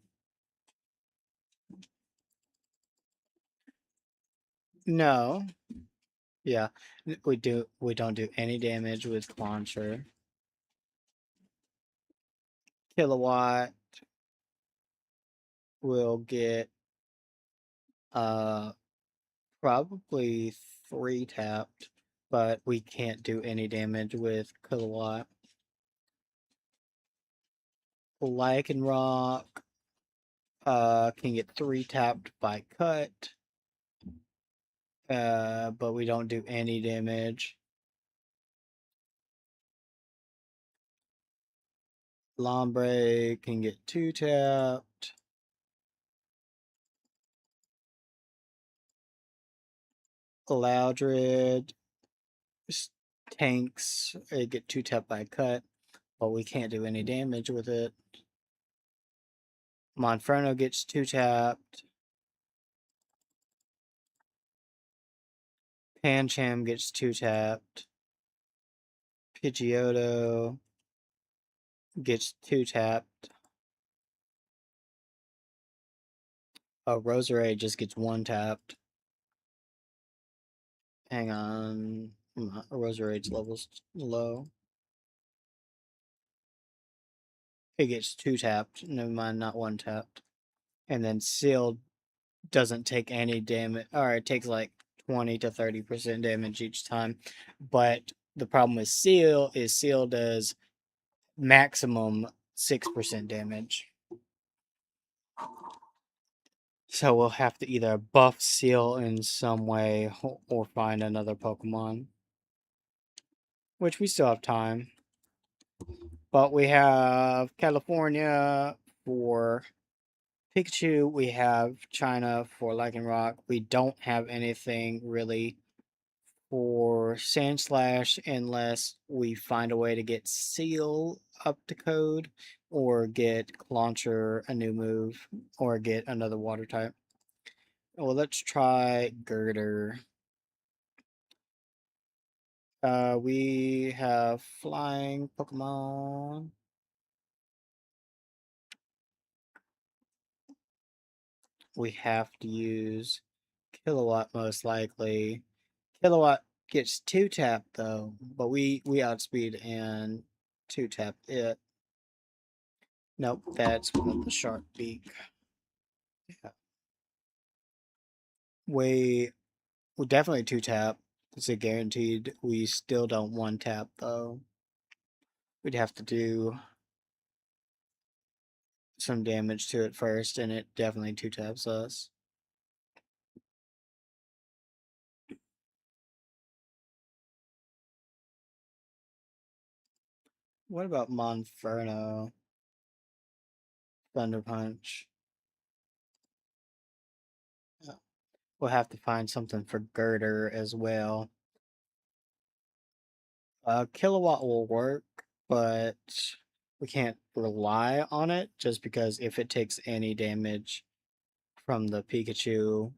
Speaker 1: No. Yeah, we don't do any damage with Launcher. Kilowatt will get uh probably three tapped, but we can't do any damage with Kilowatt. Lycanroc can get three tapped by cut, but we don't do any damage. Lombre can get two tapped. Loudred tanks get two tapped by cut, but we can't do any damage with it. Monferno gets two tapped. Pancham gets two tapped. Pidgeotto gets two tapped. Roserade just gets one tapped. Hang on. Roserade's level's low. It gets two tapped. Never mind, not one tapped. And then Sealed doesn't take any damage. Or it takes like 20 to 30% damage each time. But the problem with Seal does maximum 6% damage. So we'll have to either buff Seal in some way or find another Pokemon. Which we still have time. But we have California for Pikachu. We have China for Lycanroc. We don't have anything really for Sandslash unless we find a way to get Seal up to code or get Launcher a new move or get another water type. Well, let's try Girder. We have flying Pokemon. We have to use Kilowatt most likely. Kilowatt gets two tap though, but we outspeed and two tap it. Nope, that's with the sharp beak. Yeah. We definitely two tap. It's a guaranteed. We still don't one tap though. We'd have to do some damage to it first, and it definitely two taps us. What about Monferno? Thunder Punch. We'll have to find something for Girder as well. Kilowatt will work, but we can't rely on it just because if it takes any damage from the Pikachu,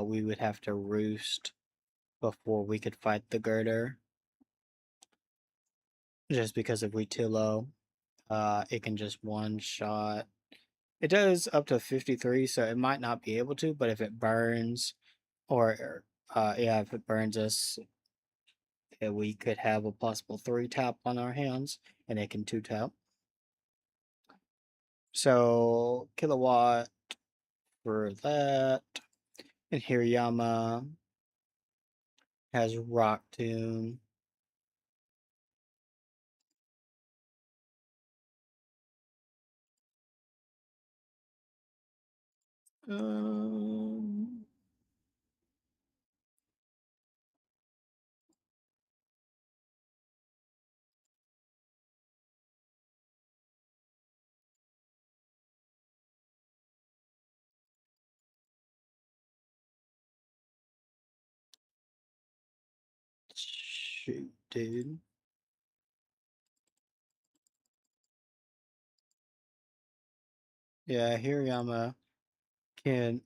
Speaker 1: we would have to roost before we could fight the Girder. Just because if we too low, it can just one shot. It does up to 53, so it might not be able to, but if it burns, or yeah, if it burns us, we could have a possible 3-tap on our hands, and it can 2-tap. So, Kilowatt for that. And Hirayama has Rock Tomb. Um, Shoot, dude. Yeah, Hirayama can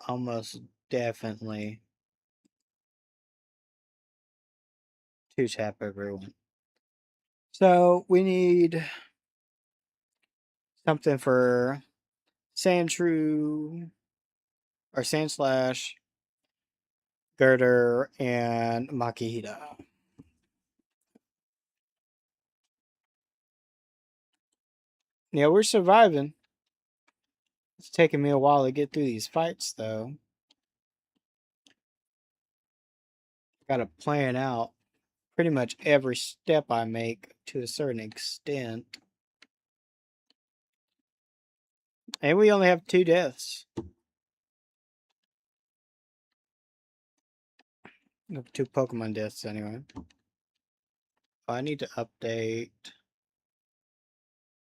Speaker 1: almost definitely 2-tap everyone. So we need something for Sandshrew or Sandslash, Girder, and Makihita. Yeah, we're surviving. It's taking me a while to get through these fights, though. Gotta plan out pretty much every step I make to a certain extent. And we only have 2 deaths. 2 Pokemon deaths, anyway. Oh, I need to update.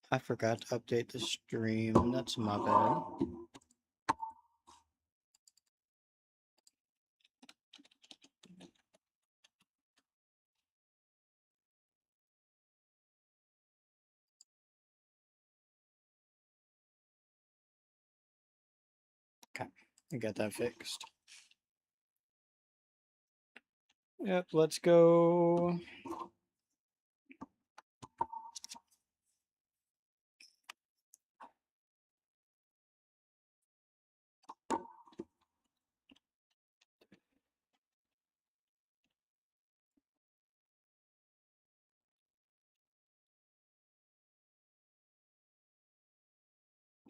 Speaker 1: I forgot to update the stream. That's my bad. Okay, I got that fixed. Yep, let's go.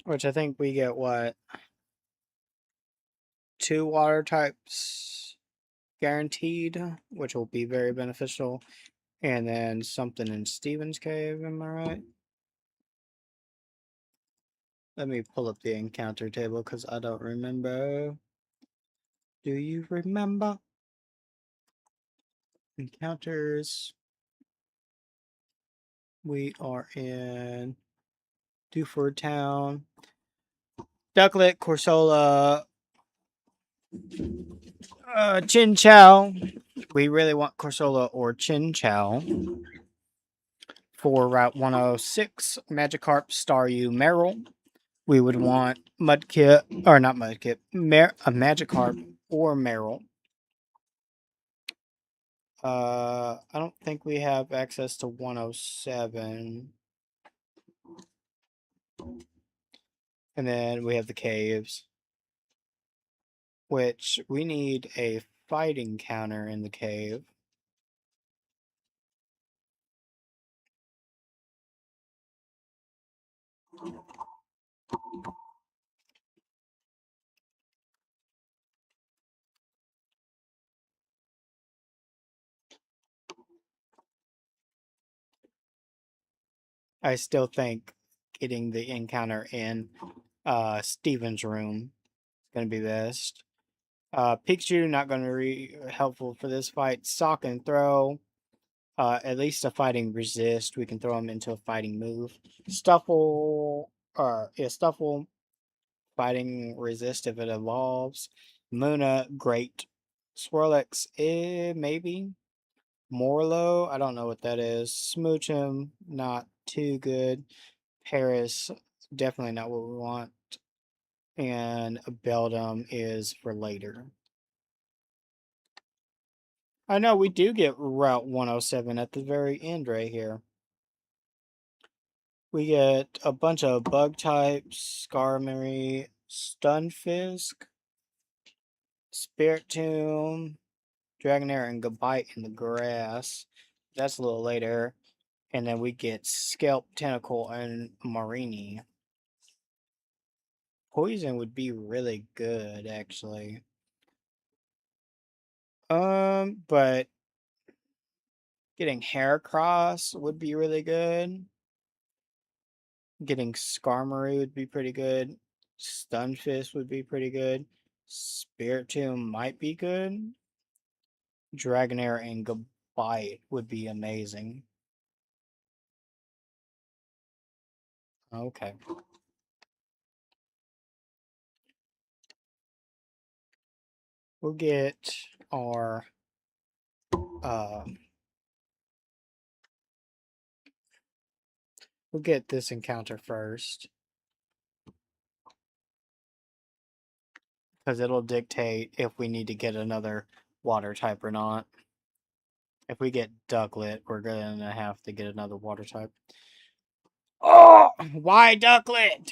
Speaker 1: Which I think we get what? 2 water types guaranteed, which will be very beneficial. And then something in Steven's Cave, am I right? Let me pull up the encounter table because I don't remember. Do you remember? Encounters. We are in Dewford Town. Ducklet, Corsola, Chinchou. We really want Corsola or Chinchou. For Route 106, Magikarp, Staryu, Meryl. We would want Mudkip, or not Mudkip, a Magikarp or Meryl. I don't think we have access to 107. And then we have the caves, which we need a fighting counter in the cave. I still think getting the encounter in Steven's room is going to be best. Pikachu, not going to be helpful for this fight. Sock and Throw. At least a fighting resist. We can throw him into a fighting move. Stuffle, yeah, Stuffle, fighting resist if it evolves. Muna, great. Swirlix, maybe. Morlo, I don't know what that is. Smoochum, not too good. Paris, definitely not what we want. And Beldum is for later. I know we do get Route 107 at the very end right here. We get a bunch of bug types, Skarmory, Stunfisk, Spiritomb, Dragonair, and Gabite in the grass. That's a little later. And then we get Scalp, Tentacle, and Marini. Poison would be really good, actually. But getting Heracross would be really good. Getting Skarmory would be pretty good. Stunfisk would be pretty good. Spiritomb might be good. Dragonair and Gabite would be amazing. Okay. We'll get our we'll get this encounter first. Because it'll dictate if we need to get another water type or not. If we get Ducklet, we're gonna have to get another water type. Oh, why Ducklet?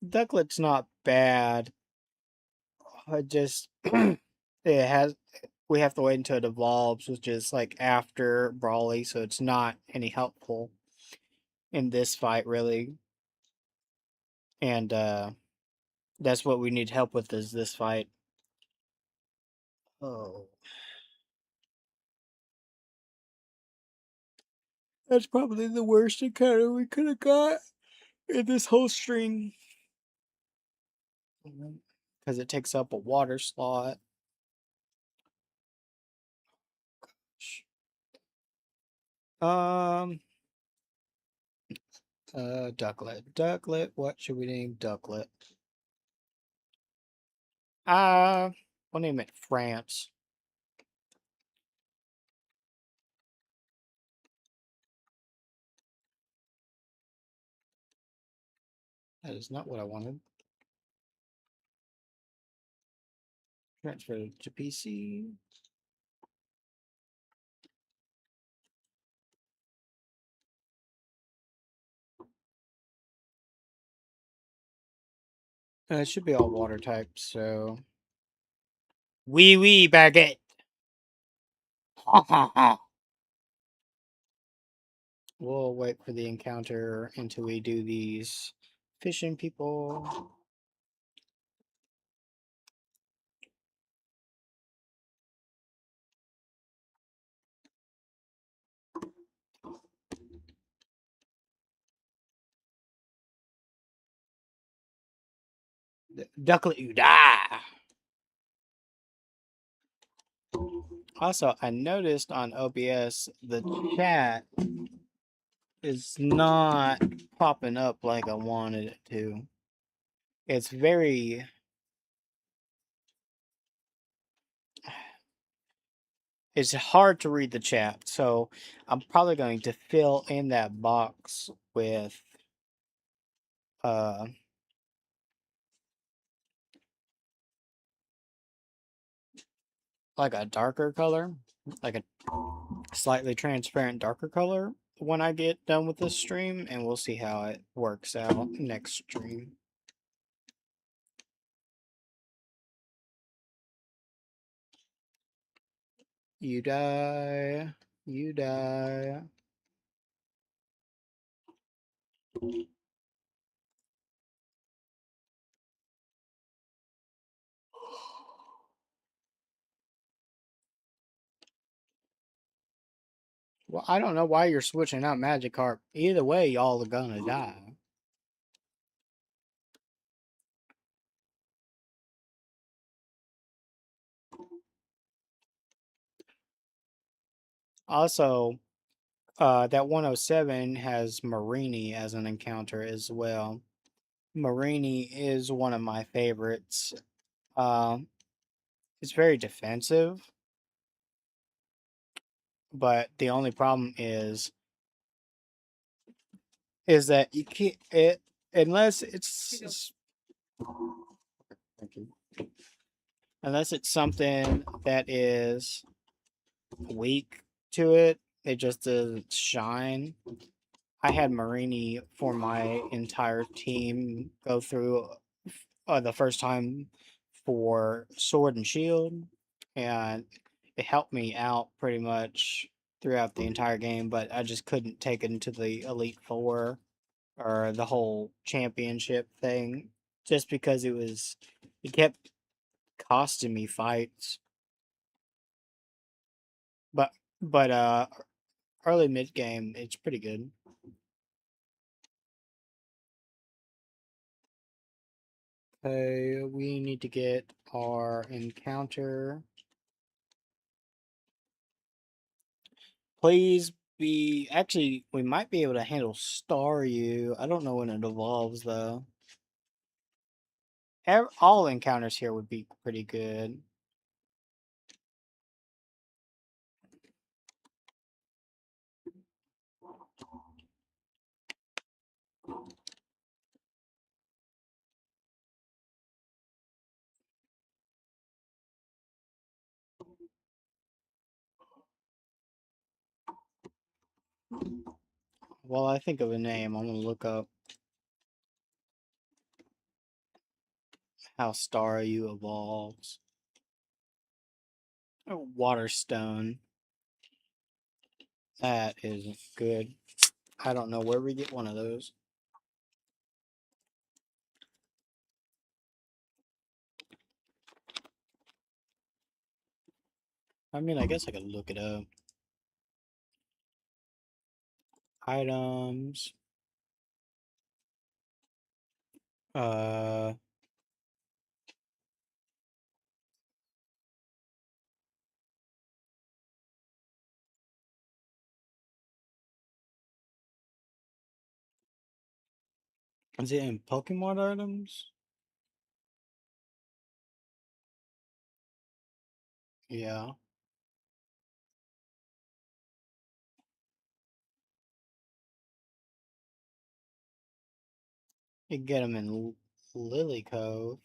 Speaker 1: Ducklet's not bad. I just it has we have to wait until it evolves, which is like after Brawly, so it's not any helpful in this fight really. And that's what we need help with is this fight. Oh. That's probably the worst encounter we could have got in this whole string. Because it takes up a water slot. Um, Ducklet. Ducklet, what should we name Ducklet? We'll name it France. That is not what I wanted. Transfer to PC. It should be all water types, so. Wee baguette. Ha ha ha. We'll wait for the encounter until we do these fishing people. Ducklet, you die. Also, I noticed on OBS the chat is not popping up like I wanted it to. It's very. It's hard to read the chat, so I'm probably going to fill in that box with uh like a darker color, like a slightly transparent darker color when I get done with this stream, and we'll see how it works out next stream. You die. You die. Well, I don't know why you're switching out Magikarp. Either way, y'all are gonna die. Also, that 107 has Marini as an encounter as well. Marini is one of my favorites. Um, it's very defensive, but the only problem is that you can't it unless it's thank you. Unless it's something that is weak to it, it just doesn't shine. I had Marini for my entire team go through the first time for Sword and Shield, and it helped me out pretty much throughout the entire game, but I just couldn't take it into the Elite Four or the whole championship thing just because it kept costing me fights. But but early mid game it's pretty good. Okay, we need to get our encounter. Please be actually we might be able to handle Staryu. I don't know when it evolves though. All encounters here would be pretty good. While I think of a name, I'm gonna look up how Staryu evolves. Oh, Waterstone. That is good. I don't know where we get one of those. I mean, I guess I could look it up. Items. Uh, is it in Pokemon items? Yeah. You can get them in Lily Cove.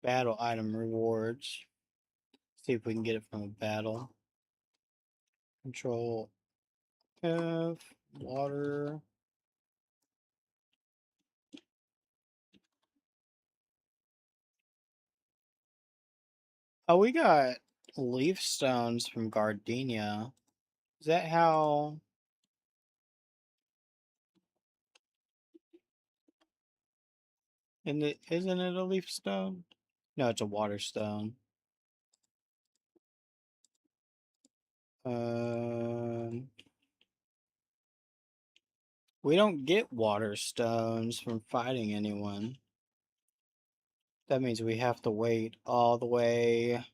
Speaker 1: Battle item rewards. See if we can get it from a battle. Control F, water. Oh, we got leaf stones from Gardenia. Is that how? Isn't it a leaf stone? No, it's a water stone. Um, we don't get water stones from fighting anyone. That means we have to wait all the way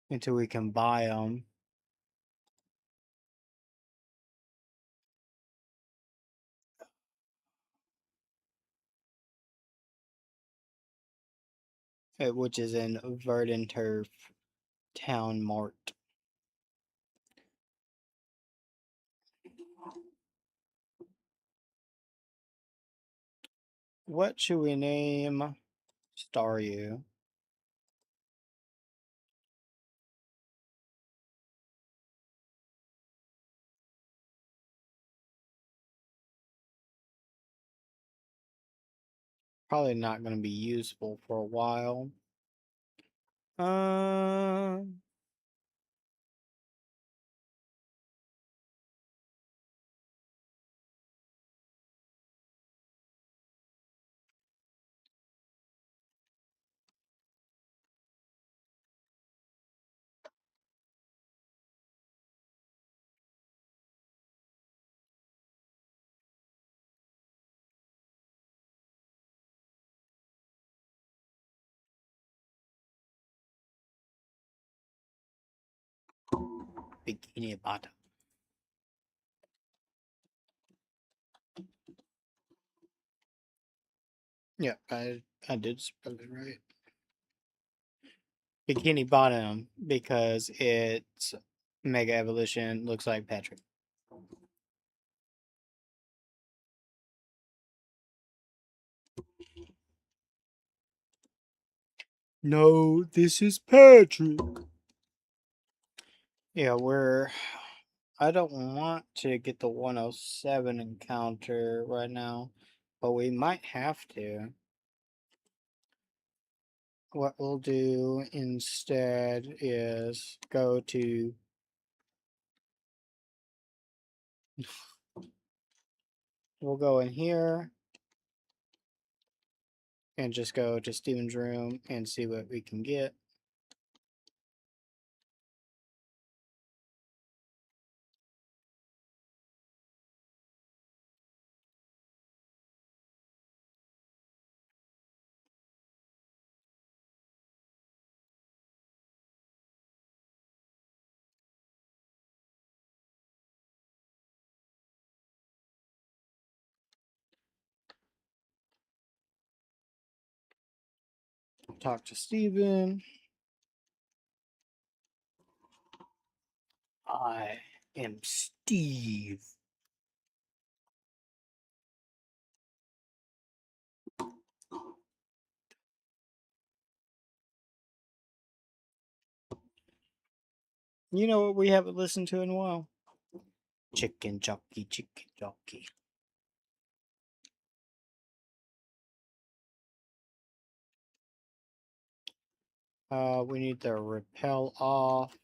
Speaker 1: until we can buy them. Which is in Verdanturf Town Mart. What should we name Staryu? Probably not going to be useful for a while. Uh, Bikini Bottom. Yeah, I did spell it right. Bikini Bottom because its Mega Evolution looks like Patrick. No, this is Patrick. Yeah, I don't want to get the 107 encounter right now, but we might have to. What we'll do instead is go to. We'll go in here and just go to Steven's room and see what we can get. Talk to Steven. I am Steve. You know what we haven't listened to in a while? Chicken jockey, chicken jockey. We need the repel off.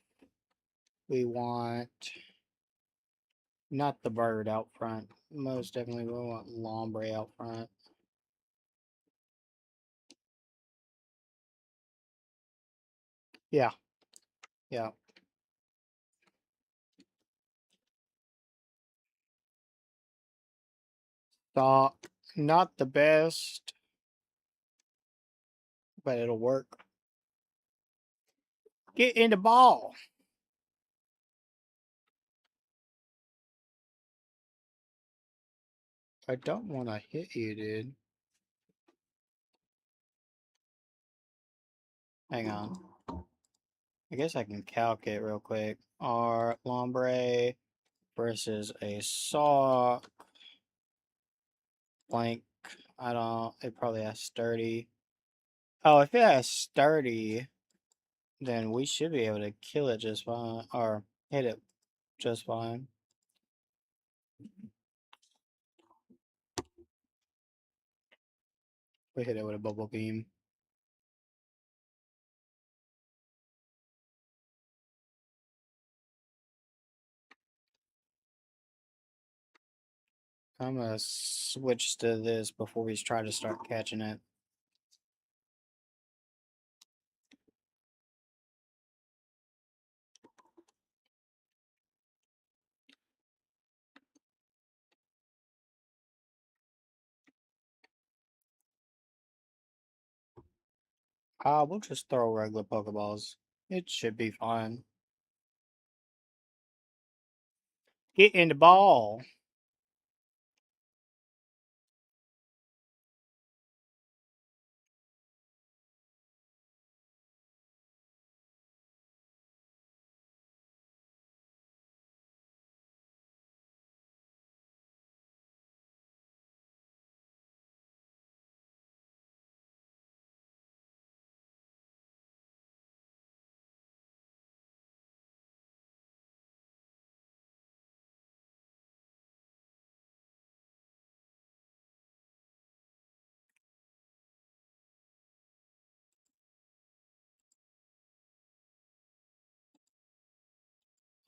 Speaker 1: We want not the bird out front. Most definitely we want Lombre out front. Yeah, yeah. Thought not the best, but it'll work. Get in the ball. I don't want to hit you, dude. Hang on. I guess I can calc it real quick. Our Lombre versus a Saw. Blank. I don't. It probably has sturdy. Oh, if it has sturdy, then we should be able to kill it just fine. Or hit it just fine. We hit it with a bubble beam. I'm gonna switch to this before we try to start catching it. We'll just throw regular Pokeballs. It should be fine. Get in the ball.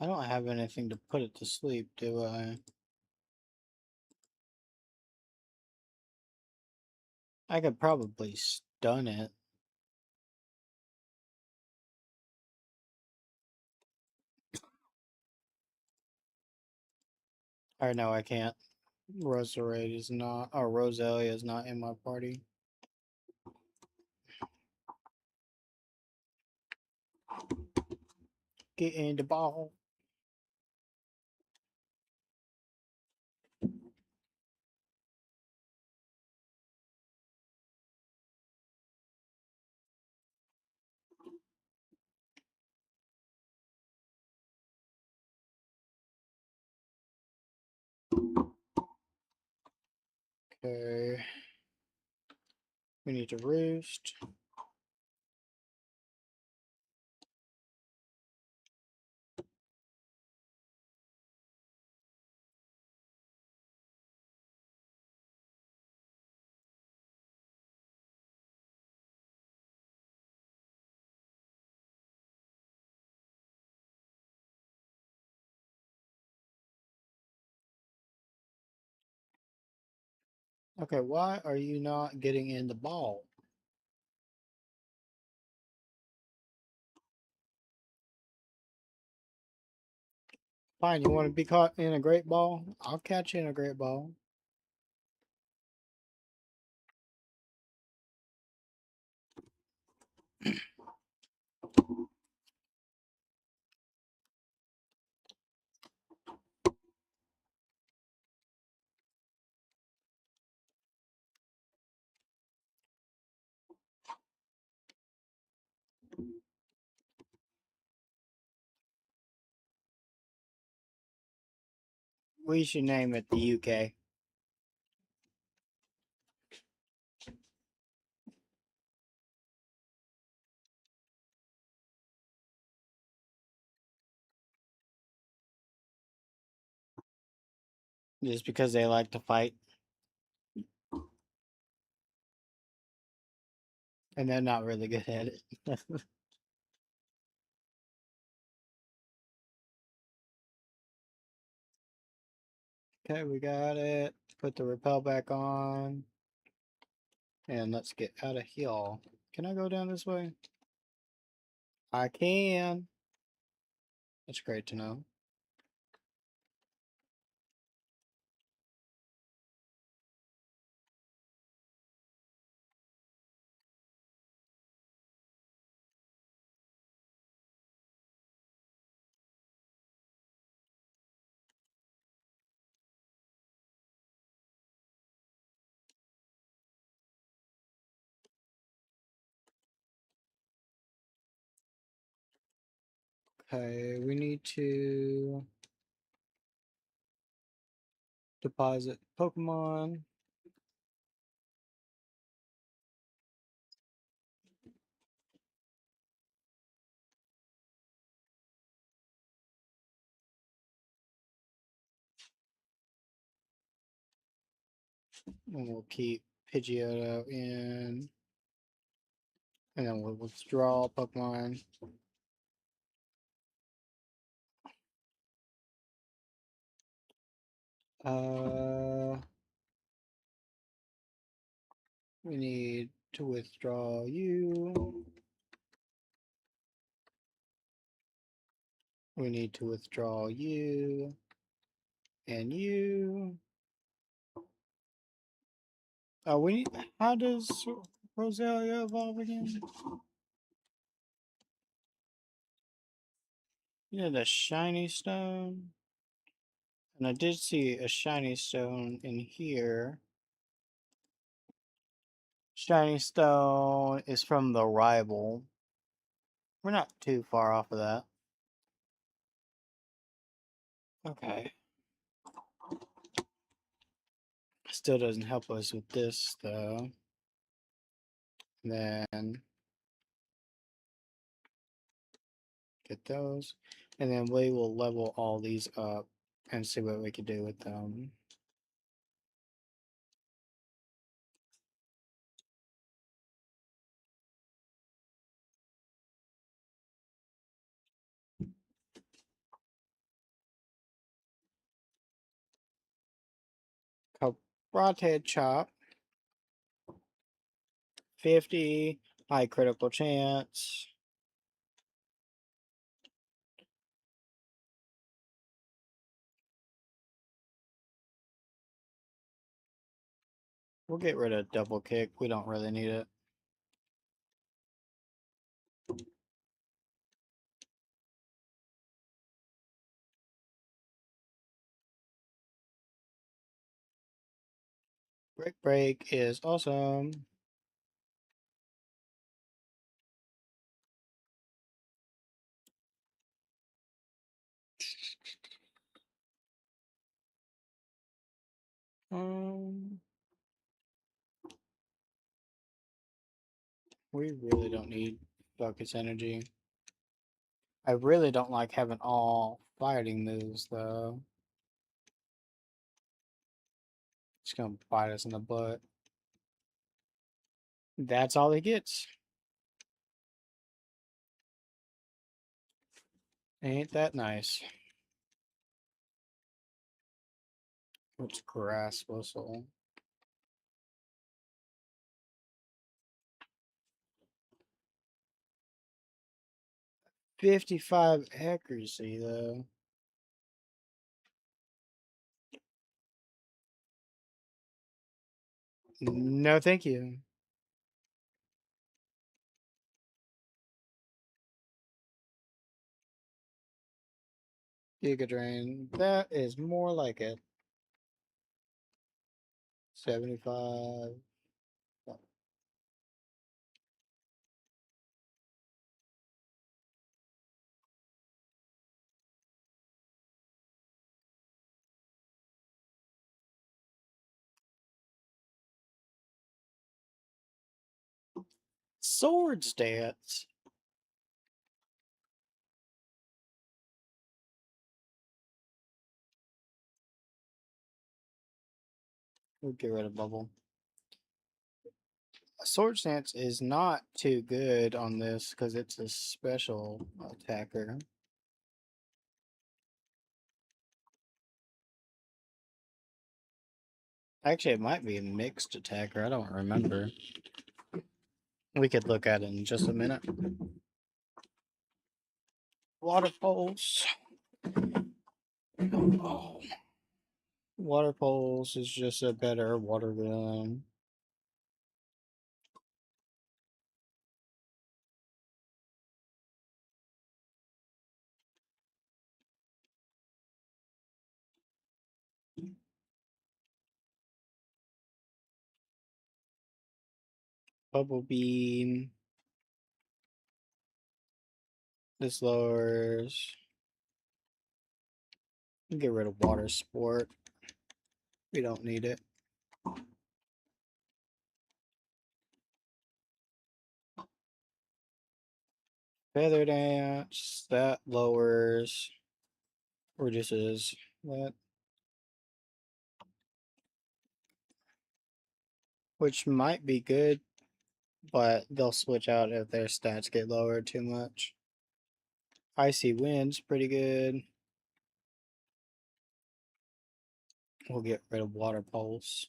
Speaker 1: I don't have anything to put it to sleep, do I? I could probably stun it. Or no, I can't. Roserade is not, or Roselia is not in my party. Get in the ball. Okay. We need to roost. Okay, why are you not getting in the ball? Fine, you want to be caught in a great ball? I'll catch you in a great ball. We should name it the UK. Just because they like to fight. And they're not really good at it. Okay, we got it. Put the rappel back on. And let's get out of here. Can I go down this way? I can. That's great to know. Okay, we need to deposit Pokemon. And we'll keep Pidgeotto in. And then we'll withdraw Pokemon. We need to withdraw you. We need to withdraw you. And you. Oh, we need, how does Roselia evolve again? Yeah, the shiny stone. And I did see a shiny stone in here. Shiny stone is from the rival. We're not too far off of that. Okay. Still doesn't help us with this though. Then get those. And then we will level all these up and see what we can do with them. Karate chop. 50. High critical chance. We'll get rid of double kick. We don't really need it. Break is awesome. Um, We really don't need focus energy. I really don't like having all fighting moves, though. It's gonna bite us in the butt. That's all he gets. Ain't that nice? What's grass whistle? 55 accuracy, though. No, thank you. Giga Drain. That is more like it. 75. Sword stance. We'll get rid of bubble. A sword stance is not too good on this because it's a special attacker. Actually, it might be a mixed attacker. I don't remember. We could look at it in just a minute. Water pulse. Oh. Water pulse is just a better water gun. Bubble beam. This lowers. Get rid of water sport. We don't need it. Feather dance. That lowers. Reduces that. Which might be good, but they'll switch out if their stats get lowered too much. Icy wind's pretty good. We'll get rid of water pulse.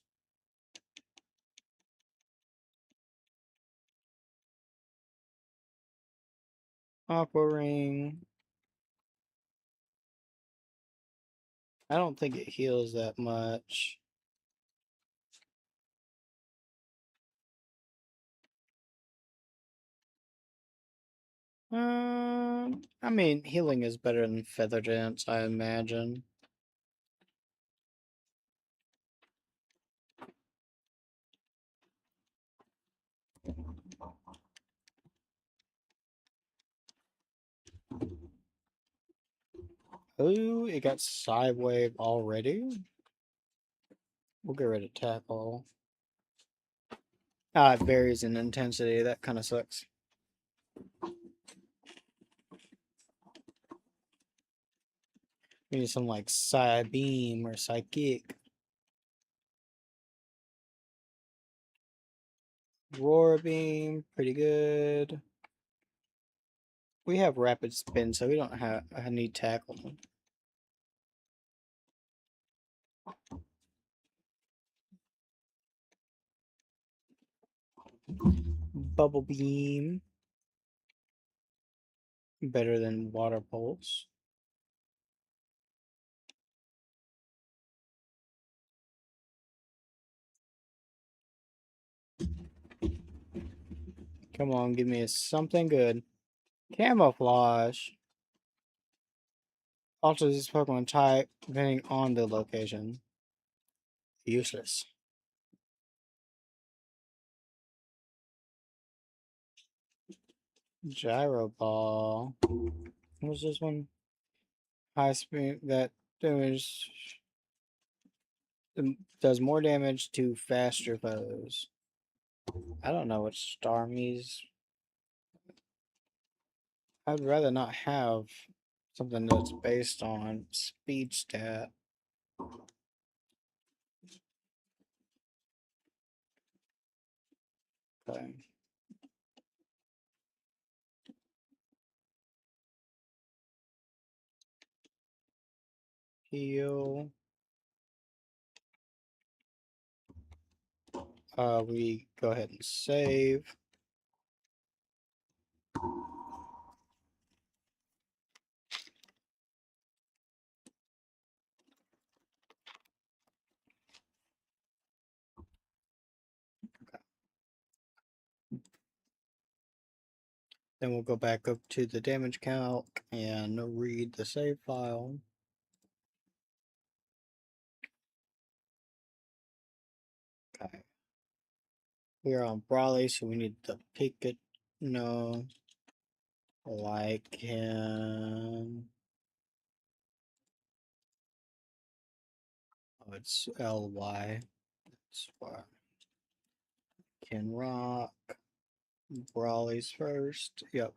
Speaker 1: Aqua ring. I don't think it heals that much. I mean, healing is better than feather dance, I imagine. Oh, it got side wave already. We'll get rid of tackle. Ah, it varies in intensity. That kind of sucks. We need some like side beam or psychic. Roar beam, pretty good. We have rapid spin, so we don't have I need tackle. Bubble beam, better than water pulse. Come on, give me something good. Camouflage. Alters this Pokemon type depending on the location. Useless. Gyro ball. What's this one? High speed that damage does more damage to faster foes. I don't know what Starmie's I'd rather not have something that's based on speed stat. Okay. Heal. We go ahead and save. Then we'll go back up to the damage calc and read the save file. Okay. We're on Brawley, so we need the Pikachu. No. Like him. Oh, it's LY. That's why. Can rock. Brawley's first. Yep.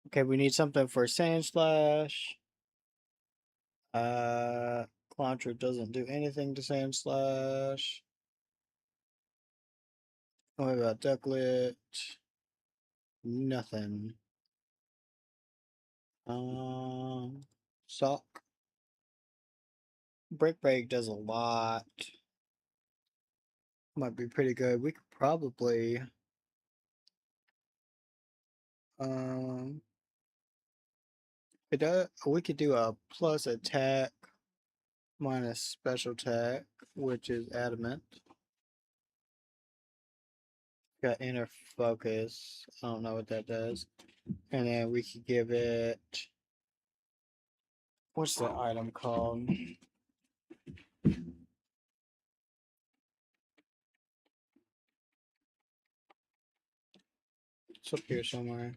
Speaker 1: Okay, we need something for Sand Slash. Clowntrip doesn't do anything to Sand Slash. What about Ducklet? Nothing. Sock. Break does a lot. Might be pretty good. We could probably um we could do a plus attack minus special attack, which is adamant. Got inner focus. I don't know what that does. And then we could give it, what's the item called? It's up here somewhere.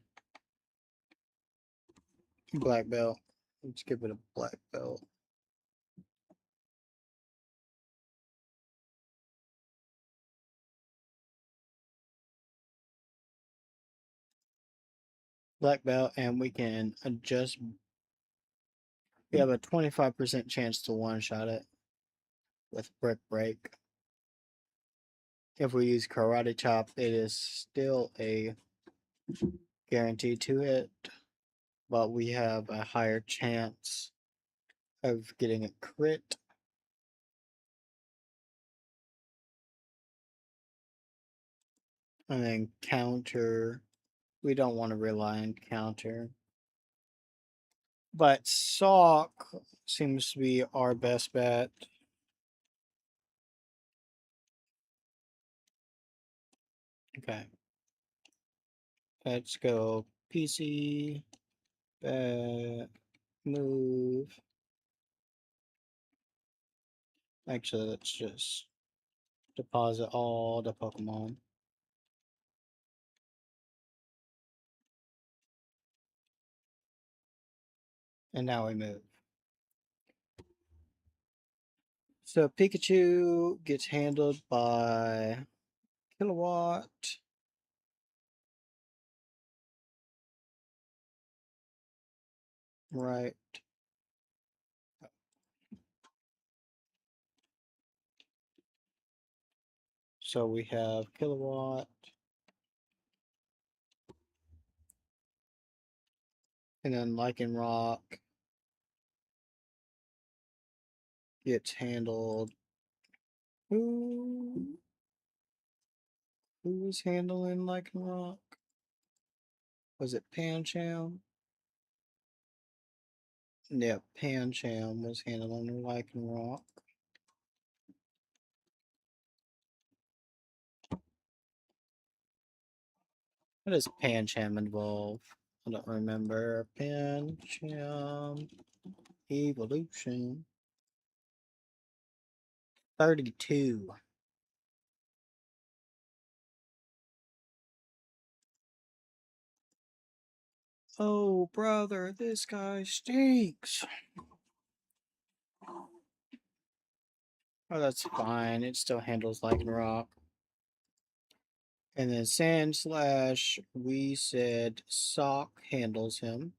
Speaker 1: Black belt. Let's give it a black belt. Black belt, and we can adjust. We have a 25% chance to one shot it with brick break. If we use karate chop, it is still a guarantee to hit, but we have a higher chance of getting a crit. And then counter. We don't want to rely on counter. But Sock seems to be our best bet. Okay. Let's go PC, move. Actually, let's just deposit all the Pokemon. And now we move. So Pikachu gets handled by Kilowatt. Right. So we have Kilowatt. And then Lycanroc gets handled. Who was handling Lycanroc? Was it Pancham? Yeah, Pancham was handling Lycanroc. What does Pancham involve? I don't remember. Pancham evolution. 32. Oh, brother, this guy stinks. Oh, that's fine. It still handles Lycanroc. And then Sand Slash, we said Sock handles him.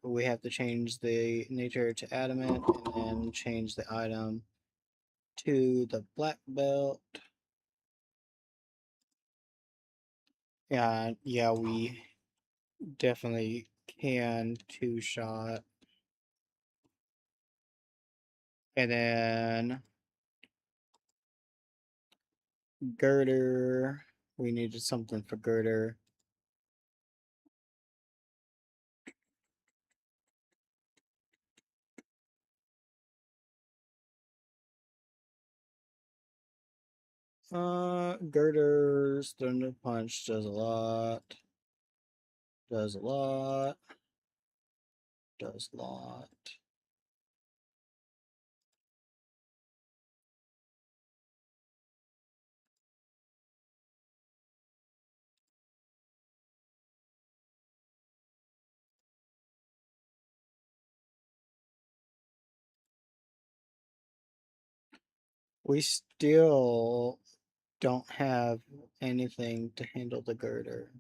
Speaker 1: We have to change the nature to Adamant and then change the item to the Black Belt. Yeah, we definitely can two-shot. And then Girder. We needed something for Girder. Girder's Thunder Punch does a lot. Does a lot. Does a lot. We still don't have anything to handle the Girder.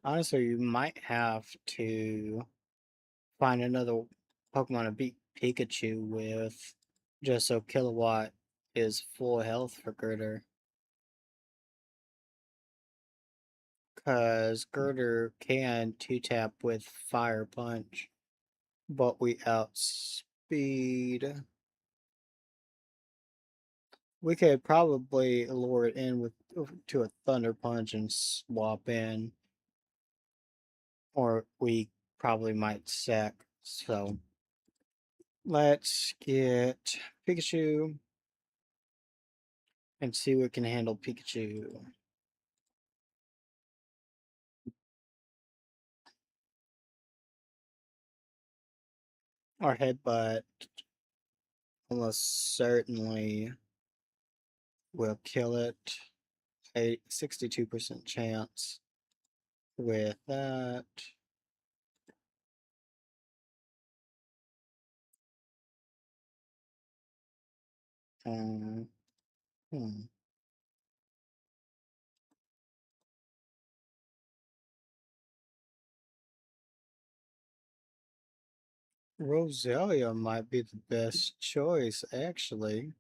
Speaker 1: Honestly, you might have to find another Pokemon to beat Pikachu with, just so Kilowatt is full health for Girder. Because Girder can 2-tap with Fire Punch, but we outspeed. We could probably lure it in with to a Thunder Punch and swap in, or we probably might sack. So let's get Pikachu and see what can handle Pikachu. Our Headbutt almost certainly will kill it. A 62% chance with that. Um, hmm. Roselia might be the best choice, actually.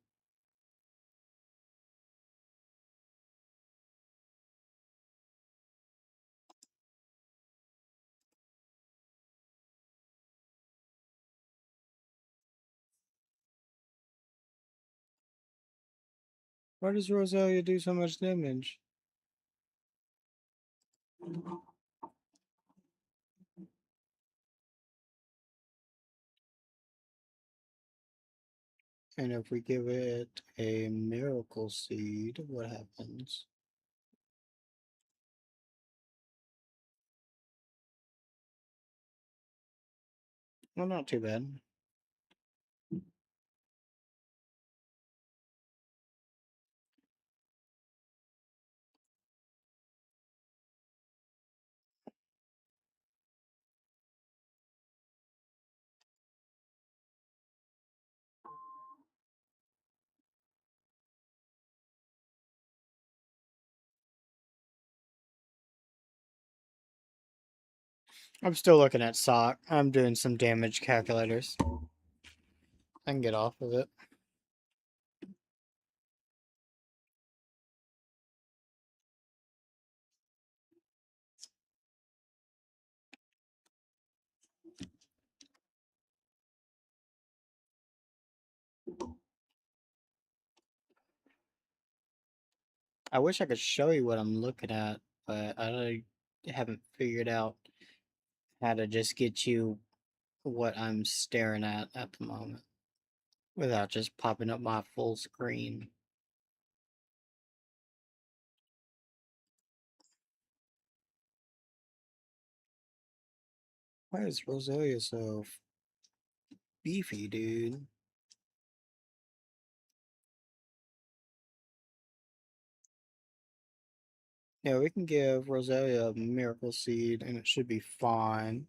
Speaker 1: Why does Roselia do so much damage? And if we give it a miracle seed, what happens? Well, not too bad. I'm still looking at Sock. I'm doing some damage calculators. I can get off of it. I wish I could show you what I'm looking at, but I haven't figured out how to just get you what I'm staring at the moment. without just popping up my full screen. Why is Roselia so beefy, dude? Yeah, we can give Roselia a miracle seed and it should be fine.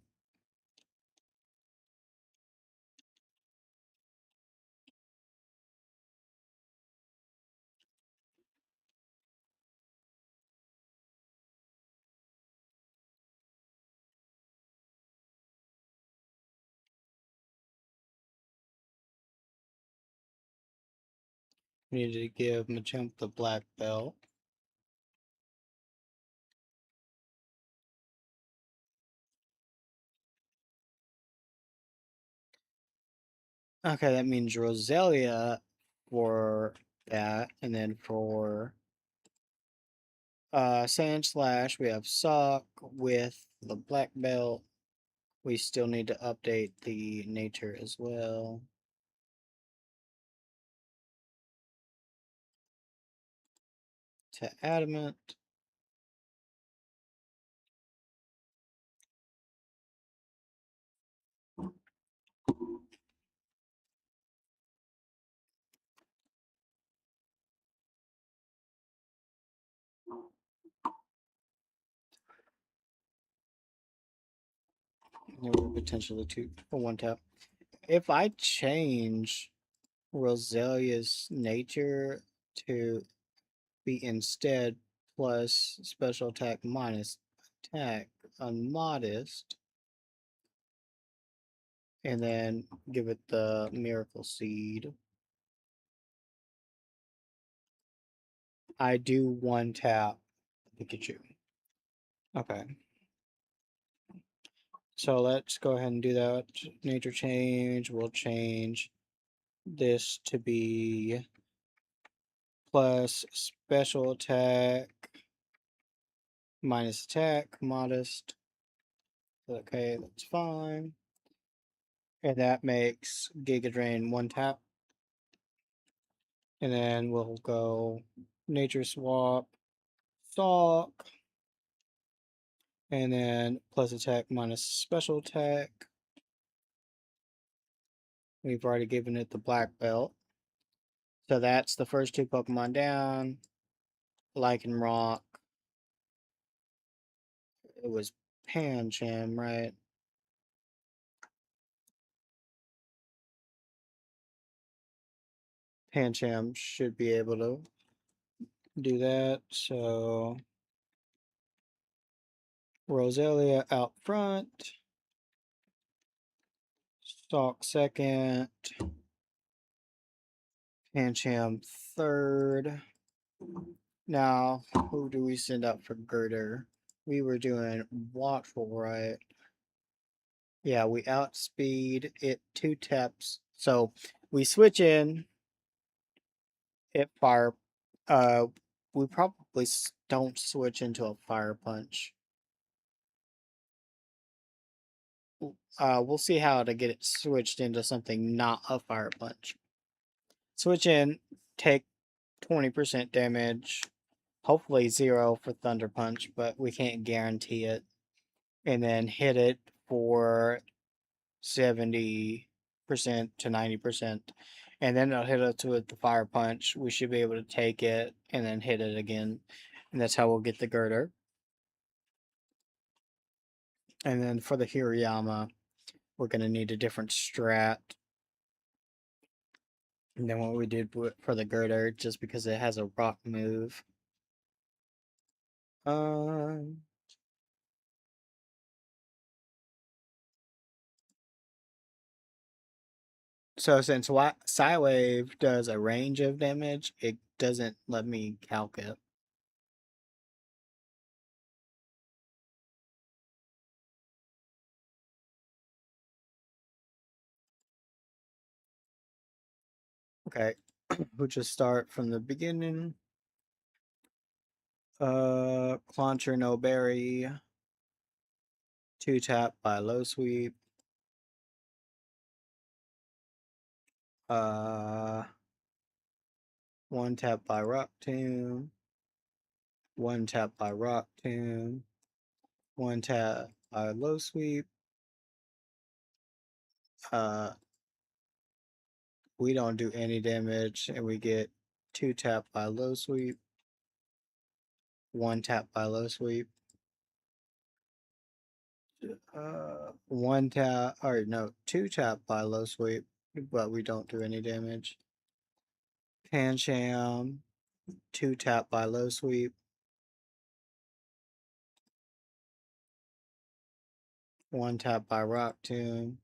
Speaker 1: We need to give Machamp the black belt. Okay, that means Roselia for that, and then for Sand Slash, we have Sock with the black belt. We still need to update the nature as well. To Adamant. Or potentially two for one tap. If I change Roselia's nature to be instead plus special attack minus attack unmodest, and then give it the miracle seed, I do one tap Pikachu. Okay. So let's go ahead and do that. Nature change. We'll change this to be plus special attack minus attack modest. Okay, that's fine. And that makes Giga Drain one tap. And then we'll go nature swap, Stalk, and then plus attack minus special attack. We've already given it the black belt. So that's the first two Pokemon down. Lycanroc. It was Pancham, right? Pancham should be able to do that. So Roselia out front. Stalk second. Pancham third. Now, who do we send up for Girder? We were doing Watchful, right? Yeah, we outspeed it 2 taps. So we switch in, it fire. Uh, we probably don't switch into a fire punch. We'll see how to get it switched into something not a fire punch. Switch in, take 20% damage, hopefully 0 for Thunder Punch, but we can't guarantee it. And then hit it for 70% to 90%. And then it'll hit us with the Fire Punch. We should be able to take it and then hit it again. And that's how we'll get the Girder. And then for the Hirayama, we're going to need a different strat than what we did for the Girder, just because it has a rock move. Um, so since Psywave does a range of damage, it doesn't let me calc it. Okay, we'll just start from the beginning. Clauncher no berry. 2 tap by low sweep. One tap by Rock Tomb. One tap by Rock Tomb. One tap by Low Sweep. We don't do any damage, and we get 2 tap by Low Sweep. 1 tap by Low Sweep. 1 tap, or no, 2 tap by Low Sweep, but we don't do any damage. Pancham, 2 tap by Low Sweep. 1 tap by Rock Tomb.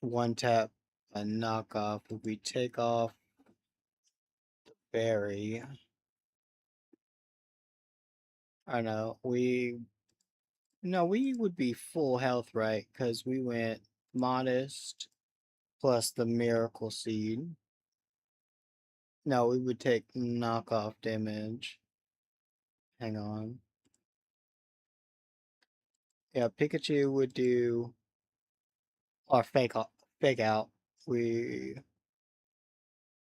Speaker 1: 1 tap a knockoff. If we take off Berry, I know we would be full health, right? Because we went Modest plus the Miracle Seed. No, we would take knockoff damage. Hang on. Yeah, Pikachu would do, or fake out.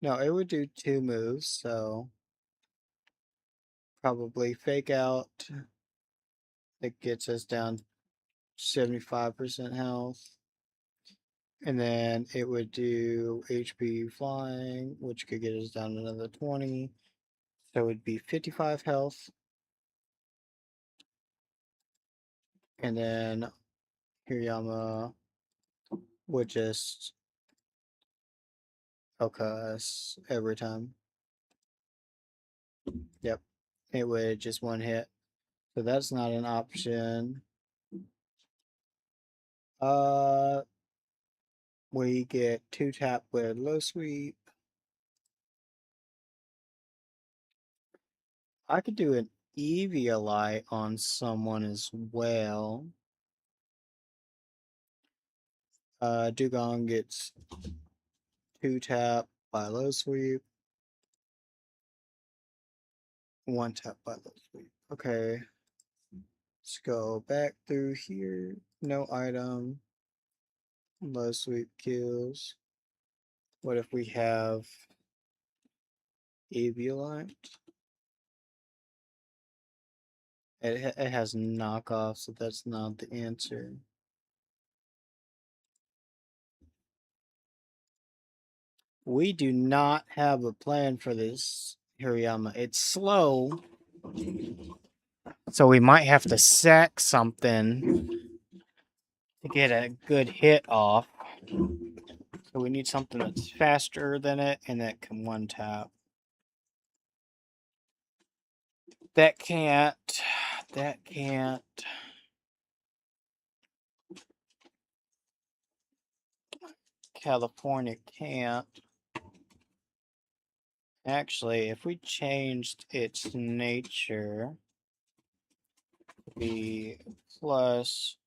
Speaker 1: No, it would do 2 moves, so probably fake out. It gets us down 75% health. And then it would do HP flying, which could get us down another 20. So it would be 55 health. And then Hirayama would just focus every time. Yep. It would just one hit. So that's not an option. We get 2 tap with Low Sweep. I could do an Eviolite on someone as well. Dugong gets 2 tap by Low Sweep. 1 tap by Low Sweep. Okay. Let's go back through here. No item. Low Sweep kills. What if we have Eviolite? It has knockoff, so that's not the answer. We do not have a plan for this, Hirayama. It's slow, so we might have to sack something to get a good hit off. So we need something that's faster than it and that can one tap. That can't. California can't. Actually, if we changed its nature to be plus,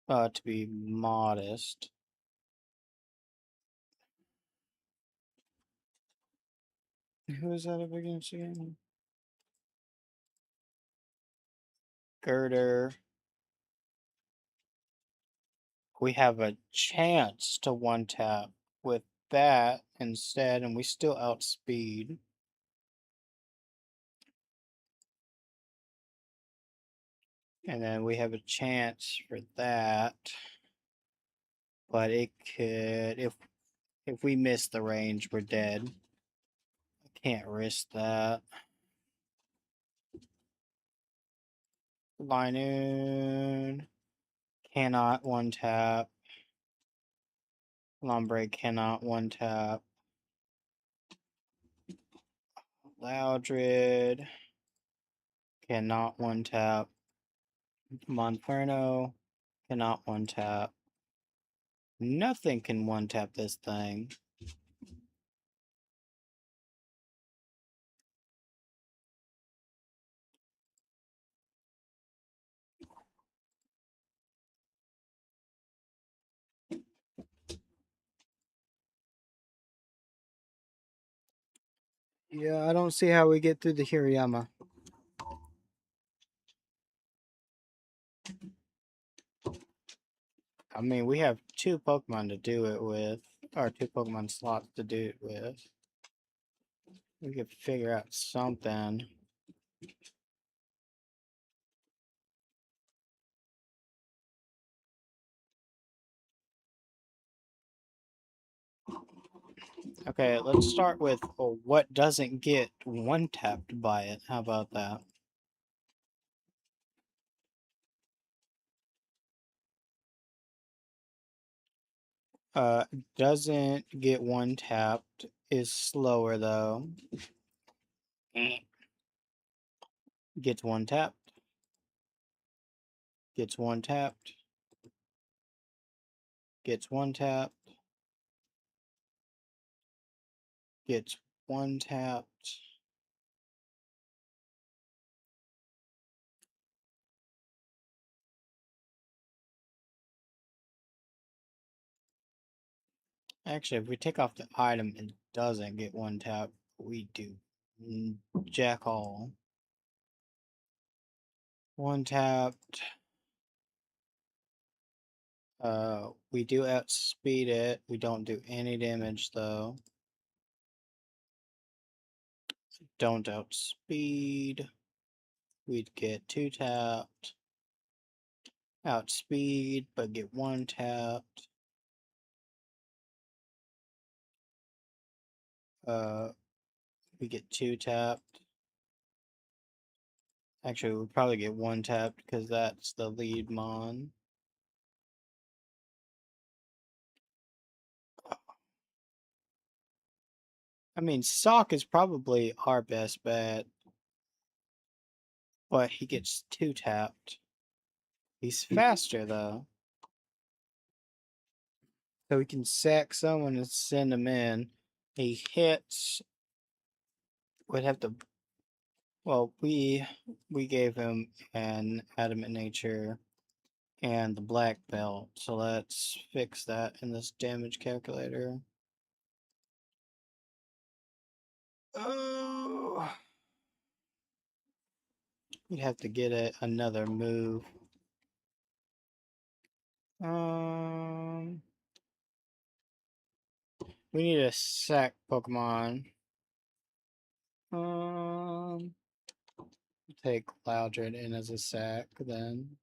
Speaker 1: to be modest. Who is that up against again? Girder. We have a chance to one tap with that instead, and we still outspeed. And then we have a chance for that. But it could, if we miss the range, we're dead. I can't risk that. Linoon cannot one tap. Lombre cannot one tap. Loudred cannot one tap. Monferno cannot one tap. Nothing can one tap this thing. Yeah, I don't see how we get through the Hirayama. I mean, we have 2 Pokemon to do it with, or 2 Pokemon slots to do it with. We could figure out something. Okay, let's start with what doesn't get one tapped by it. How about that? Uh, doesn't get one tapped is slower though. Gets one tapped. Gets one tapped. Gets one tapped. Gets one tapped. Actually, if we take off the item, it doesn't get one tap. We do. Jack all. One tapped. We do outspeed it. We don't do any damage though. Don't outspeed. We'd get 2 tapped. Outspeed, but get 1 tapped. We get 2 tapped. Actually, we'll probably get 1 tapped because that's the lead mon. I mean, Sock is probably our best bet, but he gets 2 tapped. He's faster though. So we can sack someone and send him in. He hits. Would have to. Well, we gave him an adamant nature and the black belt. So let's fix that in this damage calculator. Oh, we'd have to get another move. We need a sack Pokemon. Take Loudred in as a sack then.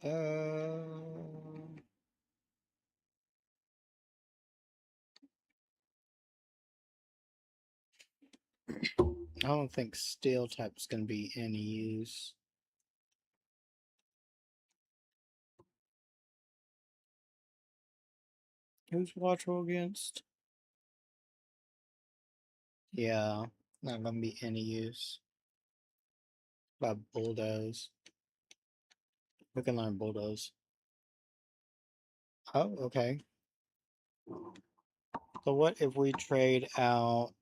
Speaker 1: Uh, I don't think Steel type's gonna be any use. Who's watchful against? Yeah, not gonna be any use. By Bulldoze. We can learn Bulldoze. Oh, okay. So what if we trade out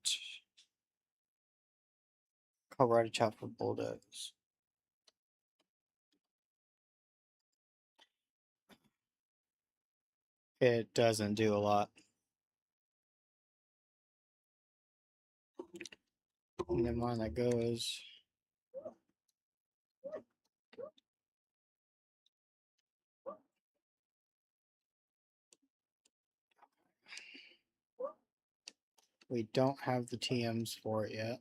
Speaker 1: Karate Chop for Bulldoze? It doesn't do a lot. Never mind, that goes. We don't have the TMs for it yet.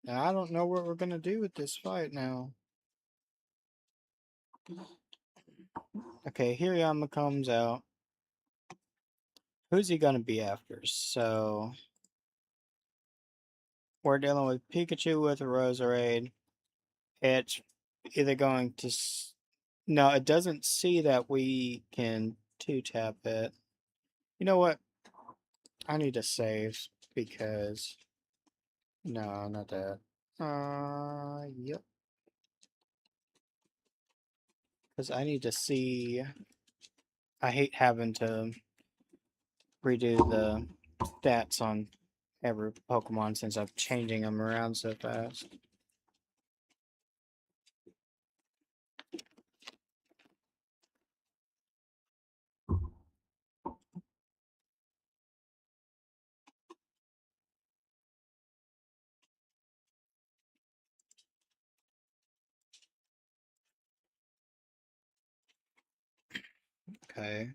Speaker 1: And I don't know what we're gonna do with this fight now. Okay, Hirayama comes out. Who's he gonna be after? So we're dealing with Pikachu with a Roserade. It's either going to. No, it doesn't see that we can 2-tap it. You know what? I need to save because no, not that. Yep. Because I need to see. I hate having to redo the stats on every Pokemon since I'm changing them around so fast. Okay.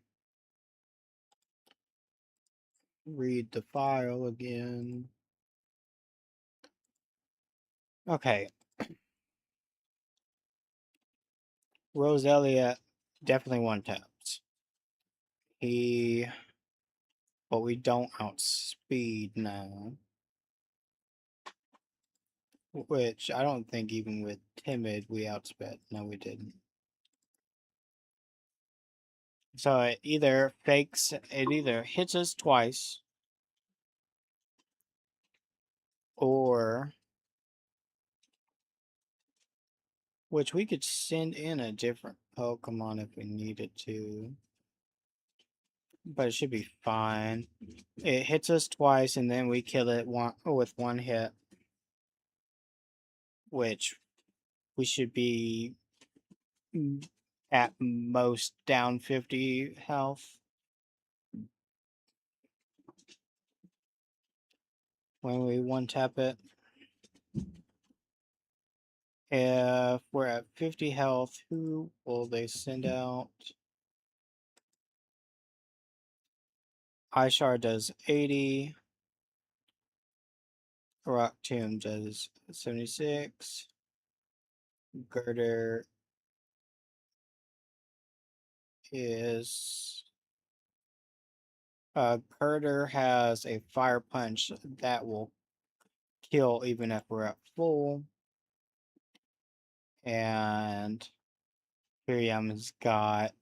Speaker 1: Read the file again. Okay. Roselia definitely one taps. But we don't outspeed now. Which I don't think even with timid we outsped. No, we didn't. So it either hits us twice or which we could send in a different Pokemon if we needed to. But it should be fine. It hits us twice and then we kill it with one hit. Which we should be at most down 50 health when we one tap it. If we're at 50 health, who will they send out? Ishar does 80. Rock Tomb does 76. Girder is Girder has a fire punch that will kill even if we're at full. And Miriam's got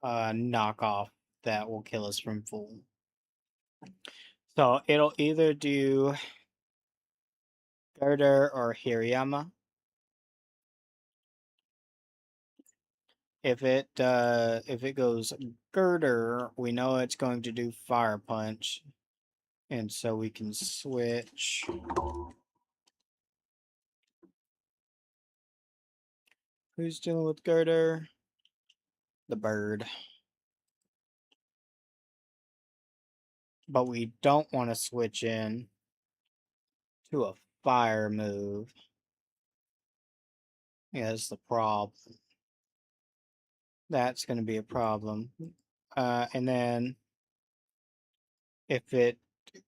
Speaker 1: a knockoff that will kill us from full. So it'll either do Girder or Hirayama. If it goes Girder, we know it's going to do Fire Punch, and so we can switch. Who's dealing with Girder? The bird. But we don't want to switch in to a fire move. Yeah, that's the problem. That's going to be a problem. And then if it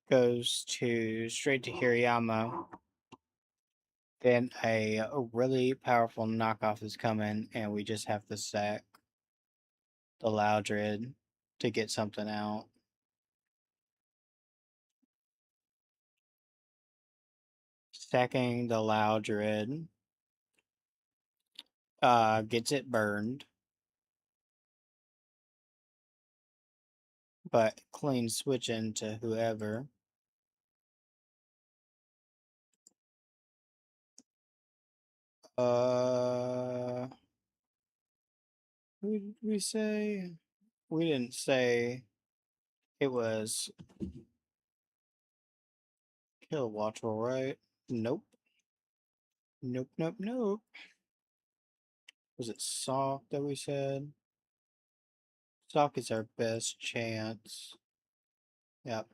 Speaker 1: goes to straight to Hirayama, then a really powerful knockoff is coming, and we just have to sack the Loudred to get something out. Sacking the Loudred gets it burned, but clean switching to whoever. Who did we say? We didn't say it was Kilowattrel, right? Nope. Nope, nope, nope. Was it Sock that we said? Sock is our best chance. Yep.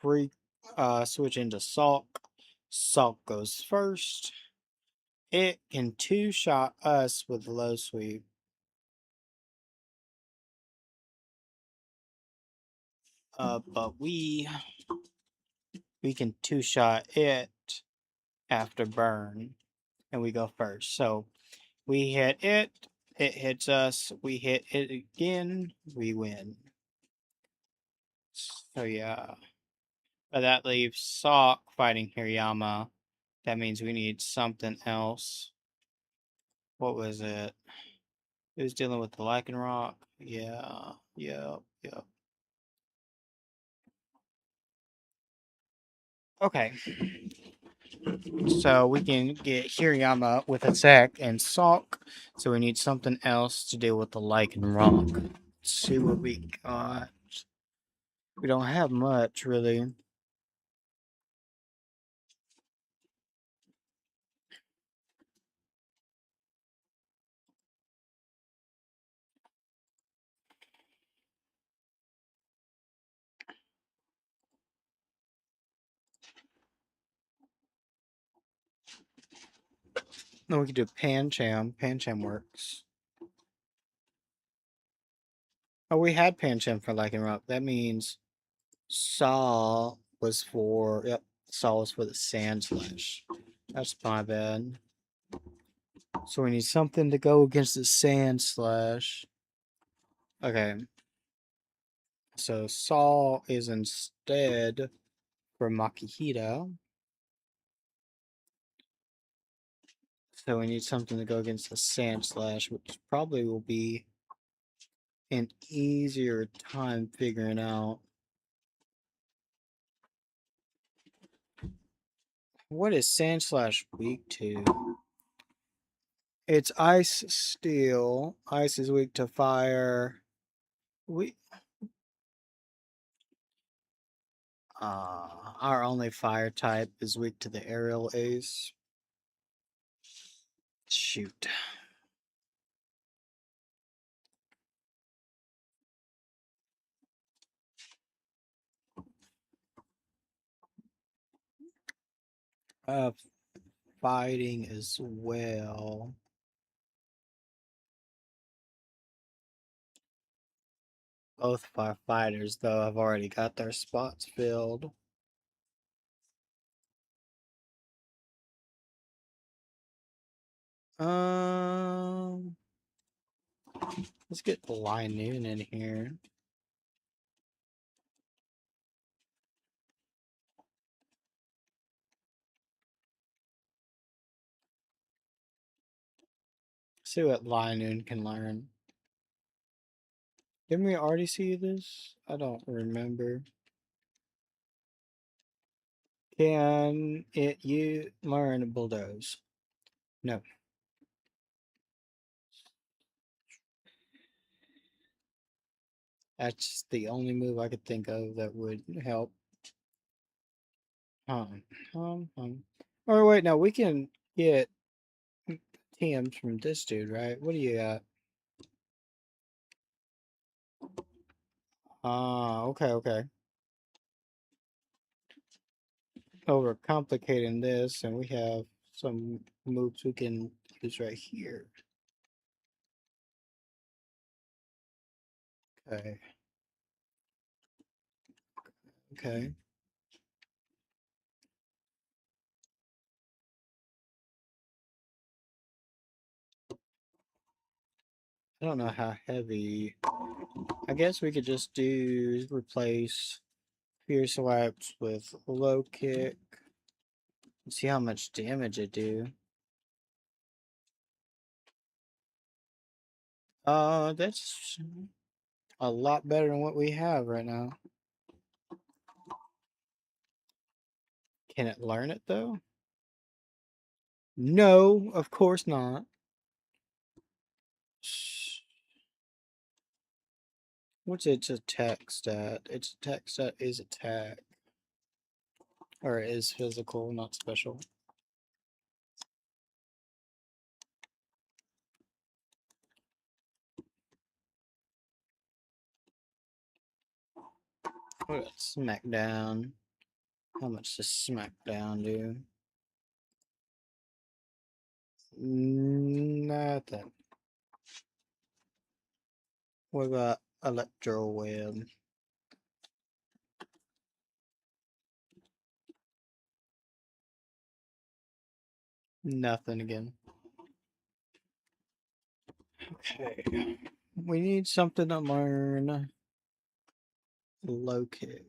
Speaker 1: Free switch into Sulk. Sulk goes first. It can two-shot us with low sweep. But we can two-shot it after burn. And we go first. So we hit it, it hits us, we hit it again, we win. So yeah. But that leaves Sock fighting Hirayama. That means we need something else. What was it? It was dealing with the lichen rock. Yeah, yeah, yeah. Okay. So we can get Hirayama with a sec and Salk. So we need something else to deal with the lichen rock. Let's see what we got. We don't have much, really. No, we can do Pancham. Pancham works. Oh, we had Pancham for lichen rock. That means Saw was for, yep, Saw was for the Sand Slash. That's my bad. So we need something to go against the Sand Slash. Okay. So Saw is instead for Makihita. So we need something to go against the Sand Slash, which probably will be an easier time figuring out. What is Sand Slash weak to? It's Ice Steel. Ice is weak to fire. We our only fire type is weak to the aerial ace. Shoot. Uh Fighting as well. Both of our fighters though have already got their spots filled. Um let's get the Lion Noon in here. See what Lion Noon can learn. Didn't we already see this? I don't remember. Can it you learn bulldoze? No. That's the only move I could think of that would help. Or wait, no, we can get TMs from this dude, right? What do you got? Ah, okay, okay. Overcomplicating this, and we have some moves we can use right here. Okay. Okay. I don't know how heavy. I guess we could just do replace Fierce Wipes with Low Kick. See how much damage it do. That's a lot better than what we have right now. Can it learn it though? No, of course not. What's its attack stat? Its attack stat is attack. Or it is physical, not special. What about Smackdown? How much does Smackdown do? Nothing. What about Electro Web? Nothing again. Okay. We need something to learn. Low kick.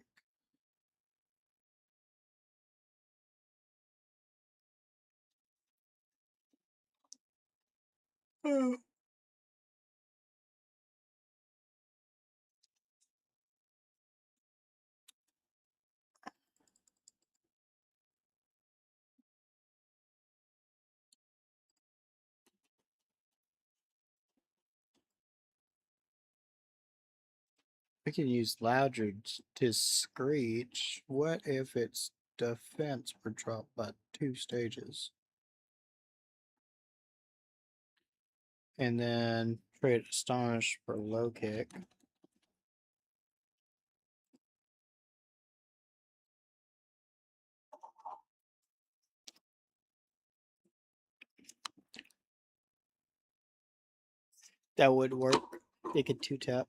Speaker 1: We can use louder to screech. What if its defense were dropped by 2 stages? And then trade Astonish for low kick. That would work. They could 2-tap.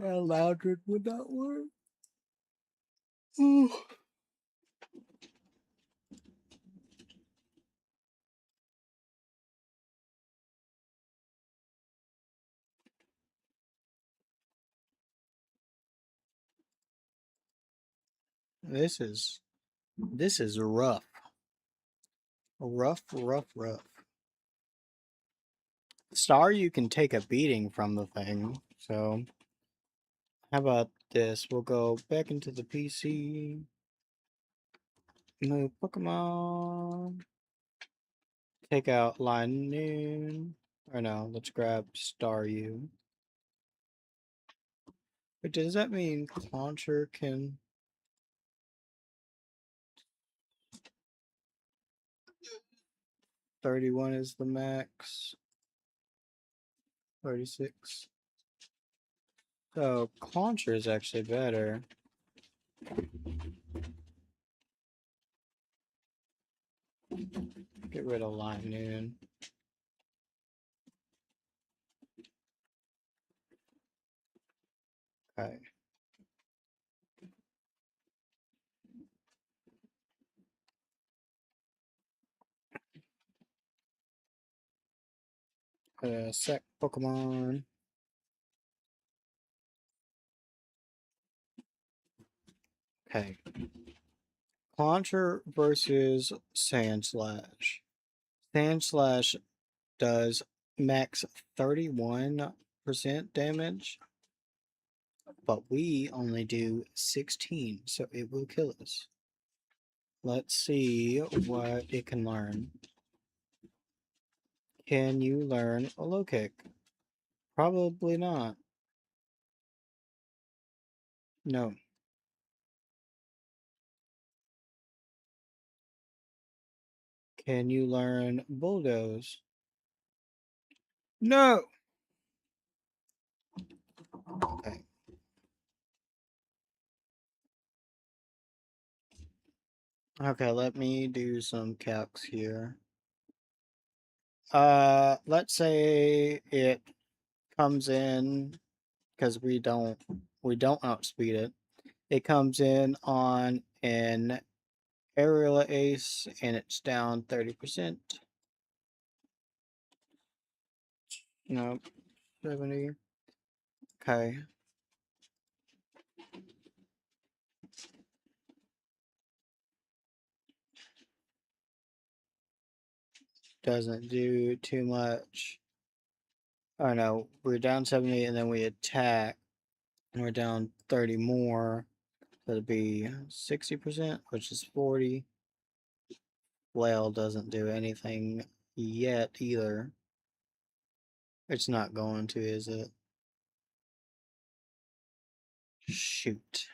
Speaker 1: Loudred would not work. Ooh. This is rough. Rough. Star, you can take a beating from the thing. So, how about this? We'll go back into the PC. Move Pokemon. Take out Line Noon. Or no, let's grab Star U. But does that mean Launcher can... 31 is the max. 36. So, Launcher is actually better. Get rid of Line Noon. Okay. Set Pokemon. Okay. Launcher versus Sandslash. Sandslash does max 31% damage, but we only do 16, so it will kill us. Let's see what it can learn. Can you learn a low kick? Probably not. No. Can you learn bulldoze? No. Okay. Okay, let me do some calcs here. Let's say it comes in because we don't outspeed it. It comes in on an aerial ace and it's down 30%. No, 70. Okay. Doesn't do too much. Oh no, we're down 70 and then we attack and we're down 30 more. So it'd be 60%, which is 40. Flail doesn't do anything yet either. It's not going to, is it? Shoot.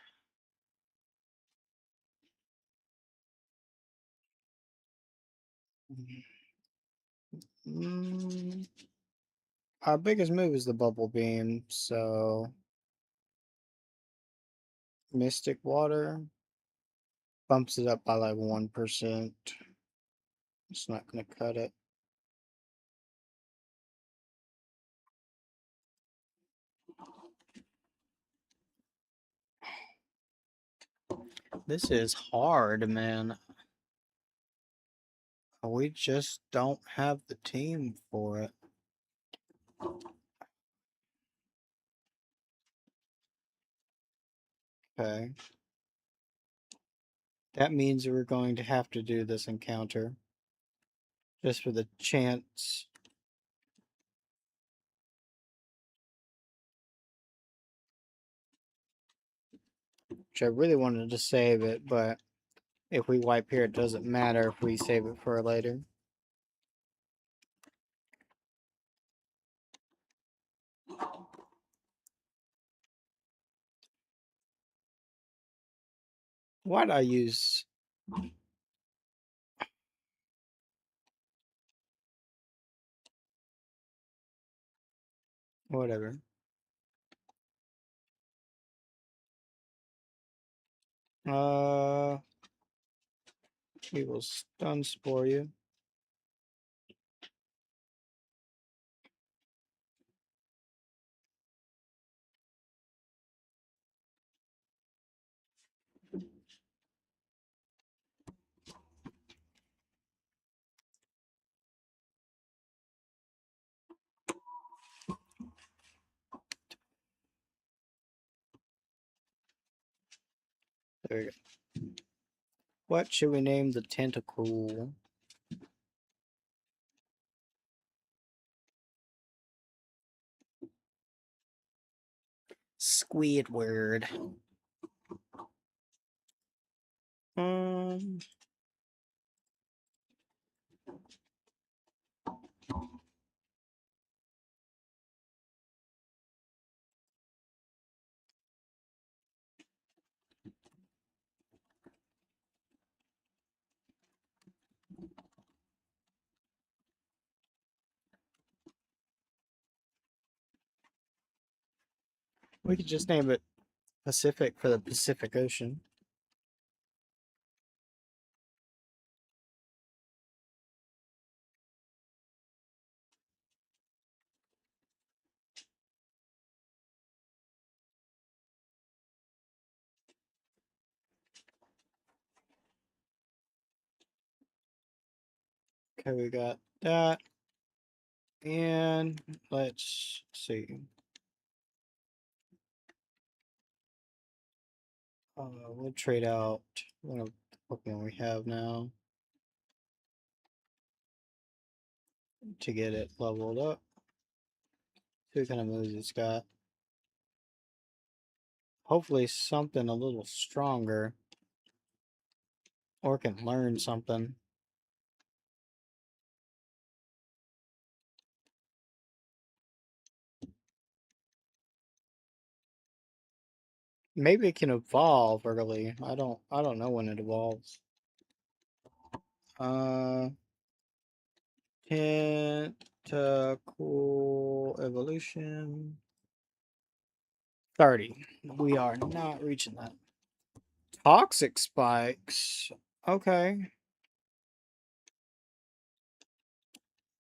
Speaker 1: Mm, our biggest move is the bubble beam, so Mystic Water bumps it up by like 1%. It's not going to cut it. This is hard, man. We just don't have the team for it. Okay. That means we're going to have to do this encounter. Just for the chance. Which I really wanted to save it, but if we wipe here, it doesn't matter if we save it for later. Why'd I use... Whatever. We will stun spore you. There we go. What should we name the tentacle? Squidward. Um, we could just name it Pacific for the Pacific Ocean. Okay, we got that. And let's see. We'll trade out one of the Pokemon we have now to get it leveled up. See what kind of moves it's got. Hopefully something a little stronger. Or can learn something. Maybe it can evolve early. I don't know when it evolves. Tentacle evolution. 30. We are not reaching that. Toxic spikes. Okay.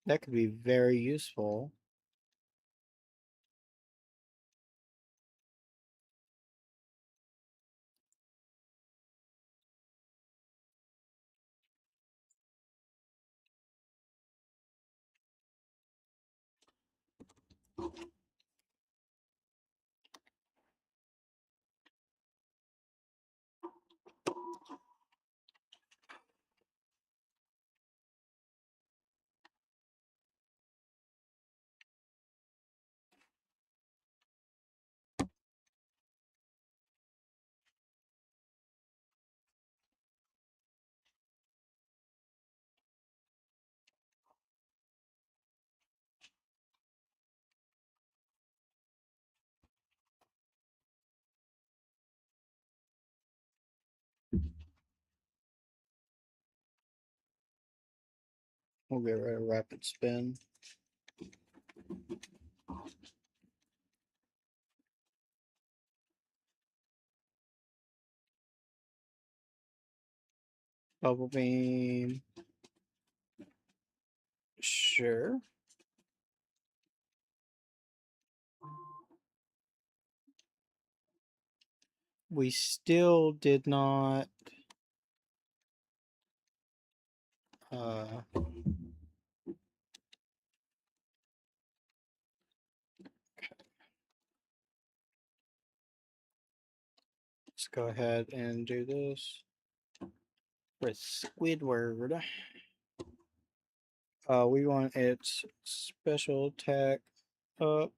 Speaker 1: That could be very useful. We'll get rid of rapid spin. Bubble beam. Sure. We still did not Let's go ahead and do this with Squidward. We want its special attack up.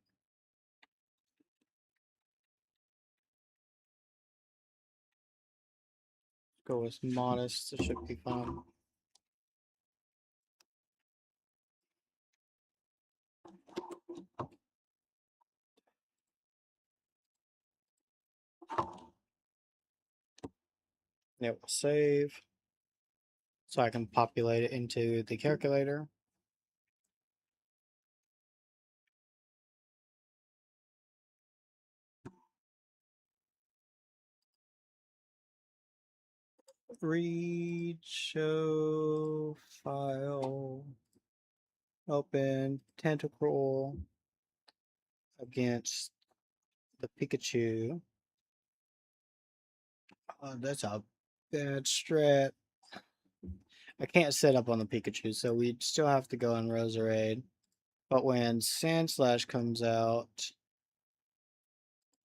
Speaker 1: Go with modest. It should be fine. It will save. So I can populate it into the calculator. Read, show, file, open, tentacle against the Pikachu. Oh, that's a bad strat. I can't set up on the Pikachu, so we still have to go on Roserade. But when Sandslash comes out,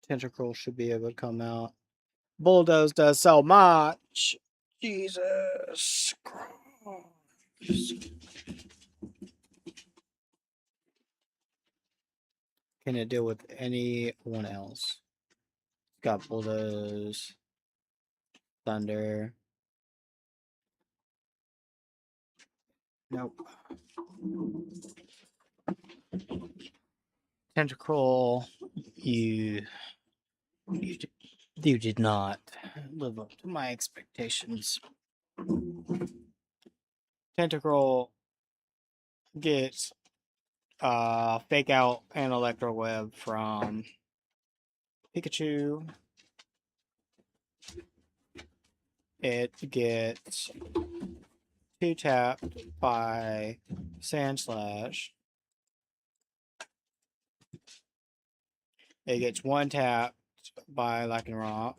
Speaker 1: Tentacle should be able to come out. Bulldoze does so much. Jesus Christ. Can it deal with anyone else? Got Bulldoze, Thunder. Nope. Tentacle, you did not live up to my expectations. Tentacle gets Fake Out and Electro Web from Pikachu. It gets 2 tapped by Sandslash. It gets 1 tapped by Lycanroc.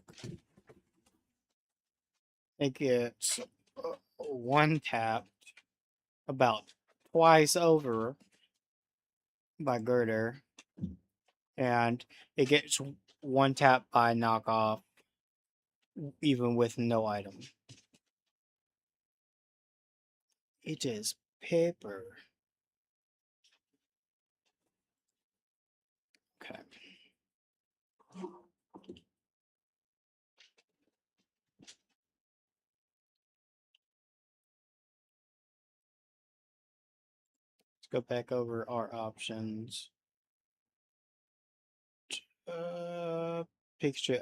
Speaker 1: It gets 1 tapped about twice over by Girder. And it gets 1 tap by Knockoff, even with no item. It is paper. Okay. Let's go back over our options. Pikachu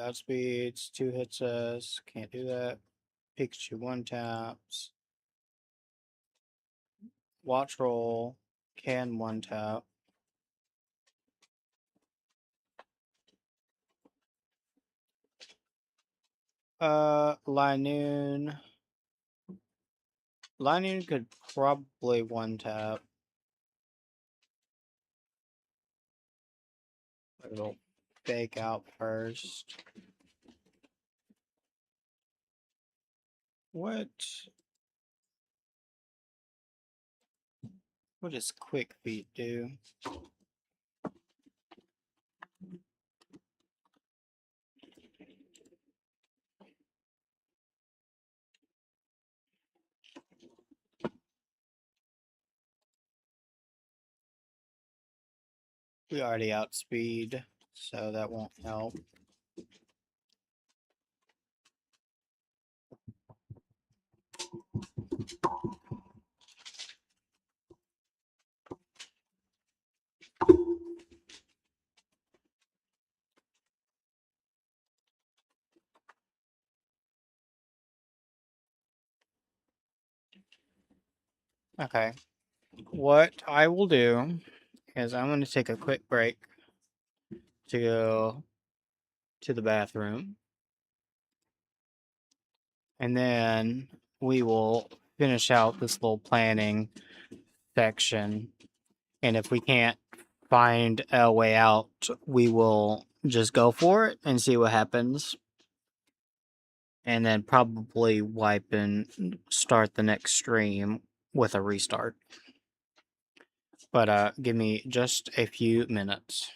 Speaker 1: outspeeds, 2 hits us. Can't do that. Pikachu 1 taps. Watch roll. Can 1 tap. Linoon. Linoon could probably 1 tap. It'll Fake Out first. What does Quick Feet do? We already outspeed, so that won't help. Okay. What I will do is I'm going to take a quick break to go to the bathroom. And then we will finish out this little planning section. And if we can't find a way out, we will just go for it and see what happens. And then probably wipe and start the next stream with a restart. But give me just a few minutes.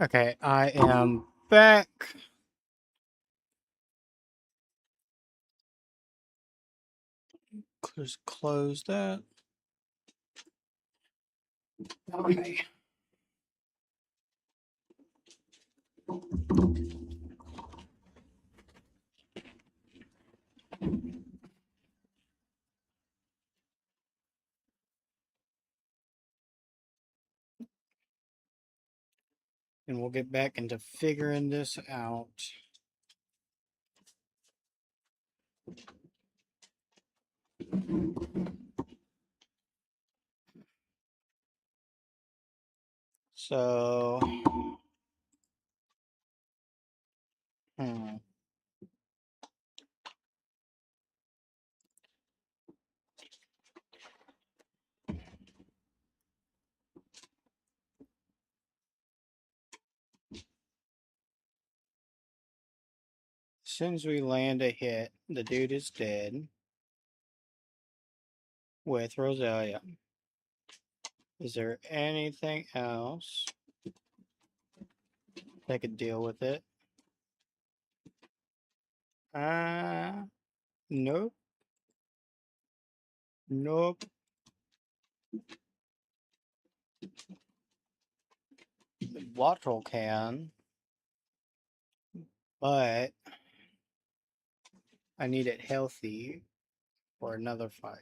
Speaker 1: Okay, I am back. Just close that. Okay. And we'll get back into figuring this out. So, hmm. As soon as we land a hit, the dude is dead with Roselia. Is there anything else that could deal with it? Nope. Nope. Wattrel can, but I need it healthy for another fight.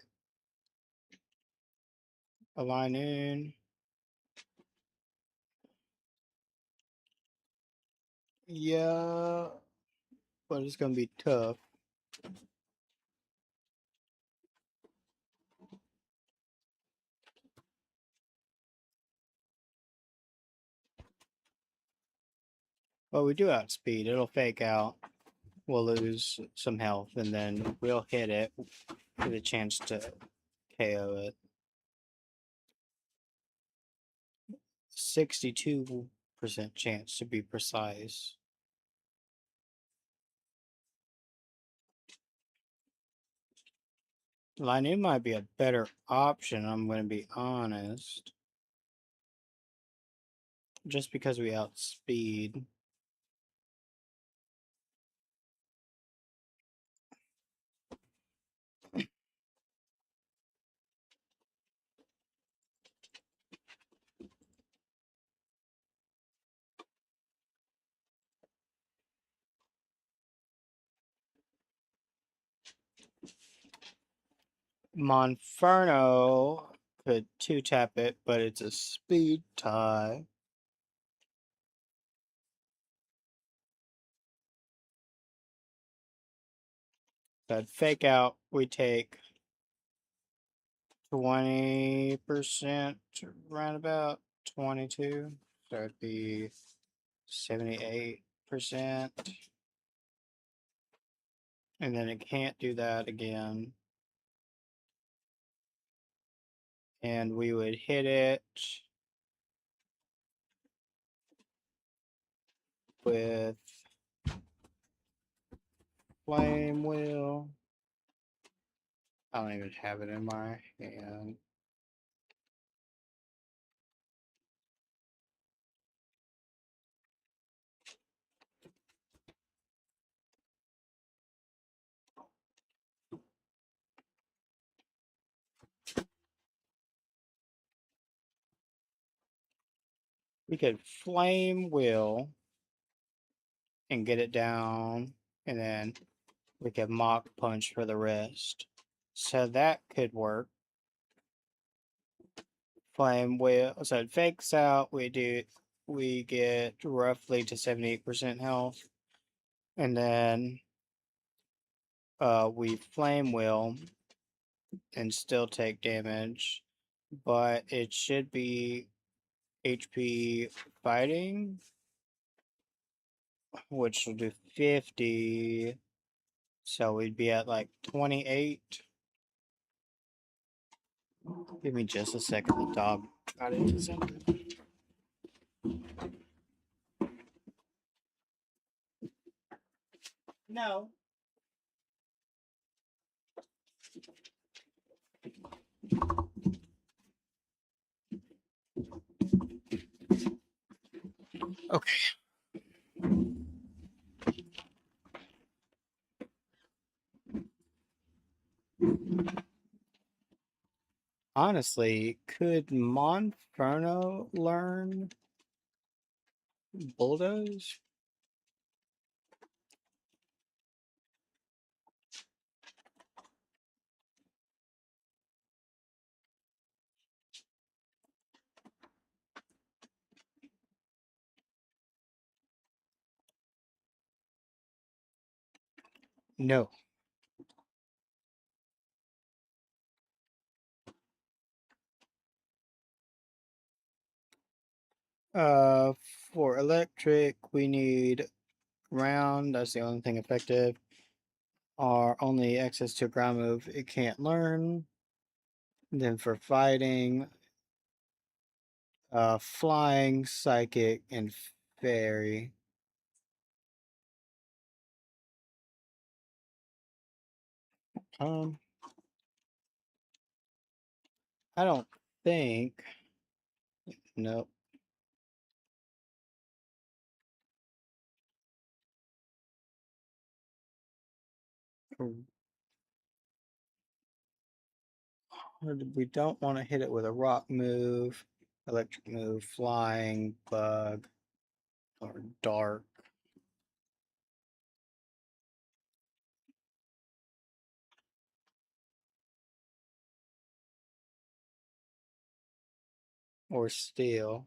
Speaker 1: Align in. Yeah, but it's gonna be tough. But we do outspeed. It'll fake out. We'll lose some health, and then we'll hit it with a chance to KO it. 62% chance to be precise. Lineu might be a better option, I'm going to be honest. Just because we outspeed. Monferno could 2-tap it, but it's a speed tie. That fake out, we take 20%, roundabout 22. So it'd be 78%. And then it can't do that again. And we would hit it with Flame Wheel. I don't even have it in my hand. We could Flame Wheel and get it down, and then we could Mach Punch for the rest. So that could work. Flame Wheel, so it fakes out. We get roughly to 78% health, and then we Flame Wheel and still take damage, but it should be HP fighting, which will do 50. So we'd be at like 28. Give me just a second. The dog got into something. No. Okay. Honestly, could Monferno learn Bulldoze? No. Uh, for electric, we need ground. That's the only thing effective. Our only access to ground move it can't learn. Then for fighting, flying, psychic, and fairy. Um, I don't think. Nope. We don't want to hit it with a rock move, electric move, flying, bug, or dark. Or steel.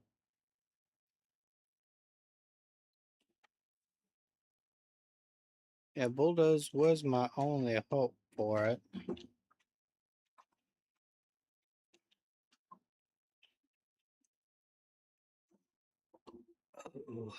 Speaker 1: Yeah, bulldoze was my only hope for it. Ooh.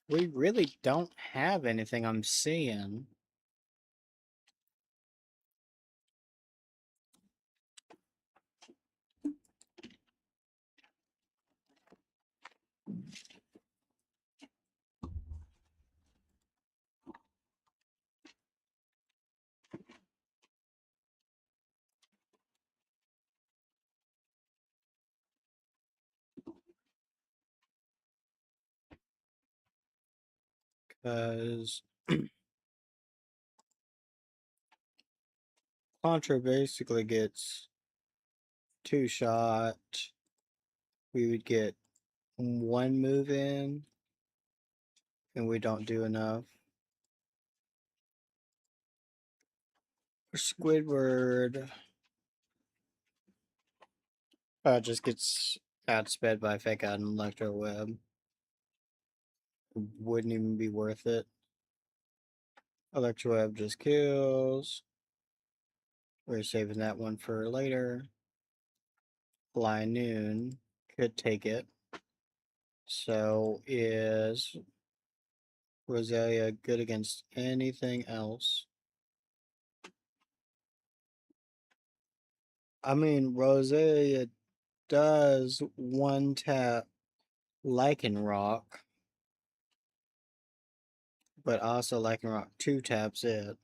Speaker 1: We really don't have anything I'm seeing. Because Contra basically gets two shot. We would get one move in, and we don't do enough. Squidward just gets outsped by Fake Out and Electro Web. Wouldn't even be worth it. Electro Web just kills. We're saving that one for later. Fly Noon could take it. So is Roselia good against anything else? I mean, Roselia does one tap Lycanroc, but also Lycanroc two taps it.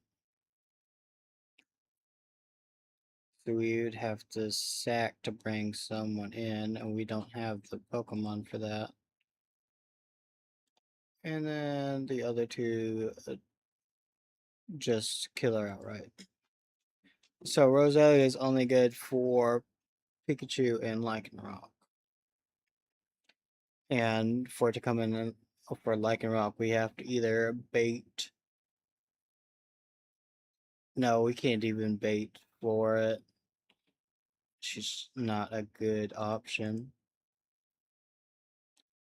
Speaker 1: So we would have to sack to bring someone in, and we don't have the Pokemon for that. And then the other two just kill her outright. So Roselia is only good for Pikachu and Lycanroc. And for it to come in for Lycanroc, we have to either bait No, we can't even bait for it. She's not a good option.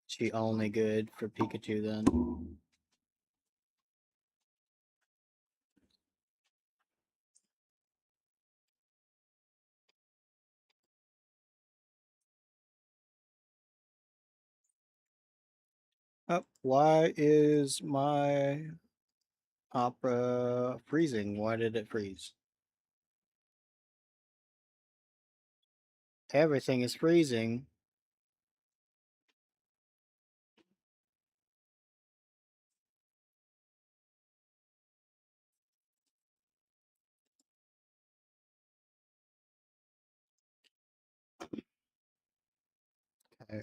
Speaker 1: She only good for Pikachu then. Oh, why is my opera freezing? Why did it freeze? Everything is freezing. Okay,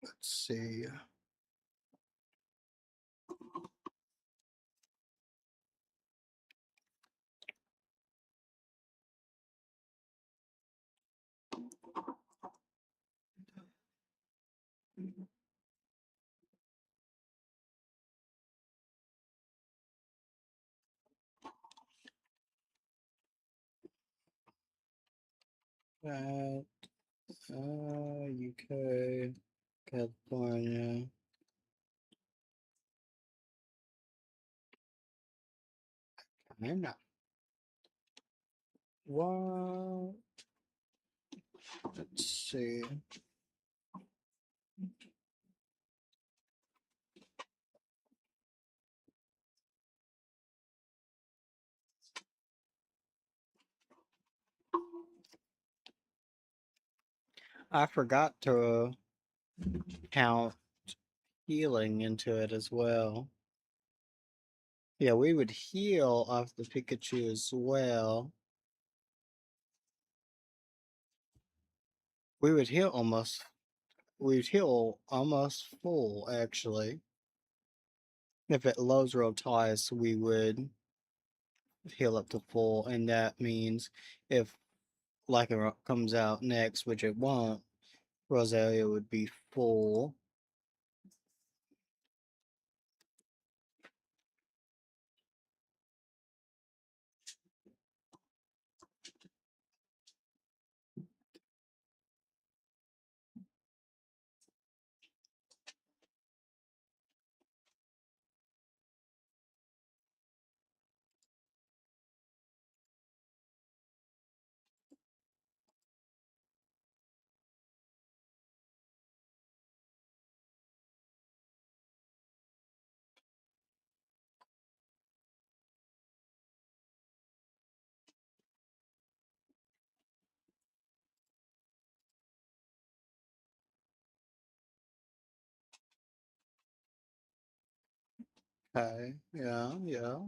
Speaker 1: let's see. At UK, California. I'm not. What? Let's see. I forgot to count healing into it as well. Yeah, we would heal off the Pikachu as well. We would heal almost. We'd heal almost full actually. If it lows real twice, we would heal up to full, and that means if Lycanroc comes out next, which it won't, Rosalia would be full. Okay, yeah, yeah.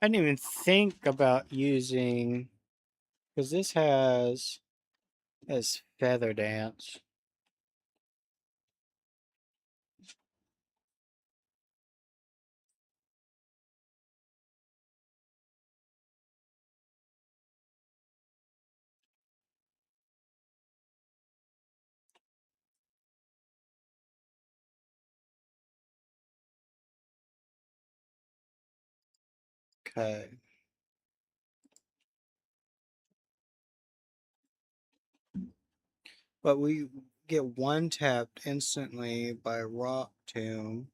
Speaker 1: I didn't even think about using because this has feather dance. Okay. But we get one tapped instantly by Rock Tomb.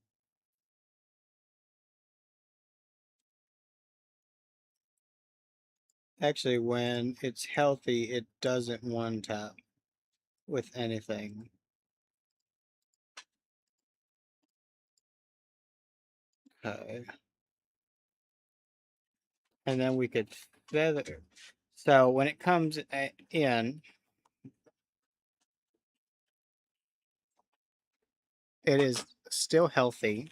Speaker 1: Actually, when it's healthy, it doesn't one tap with anything. Okay. And then we could feather. So when it comes in, it is still healthy.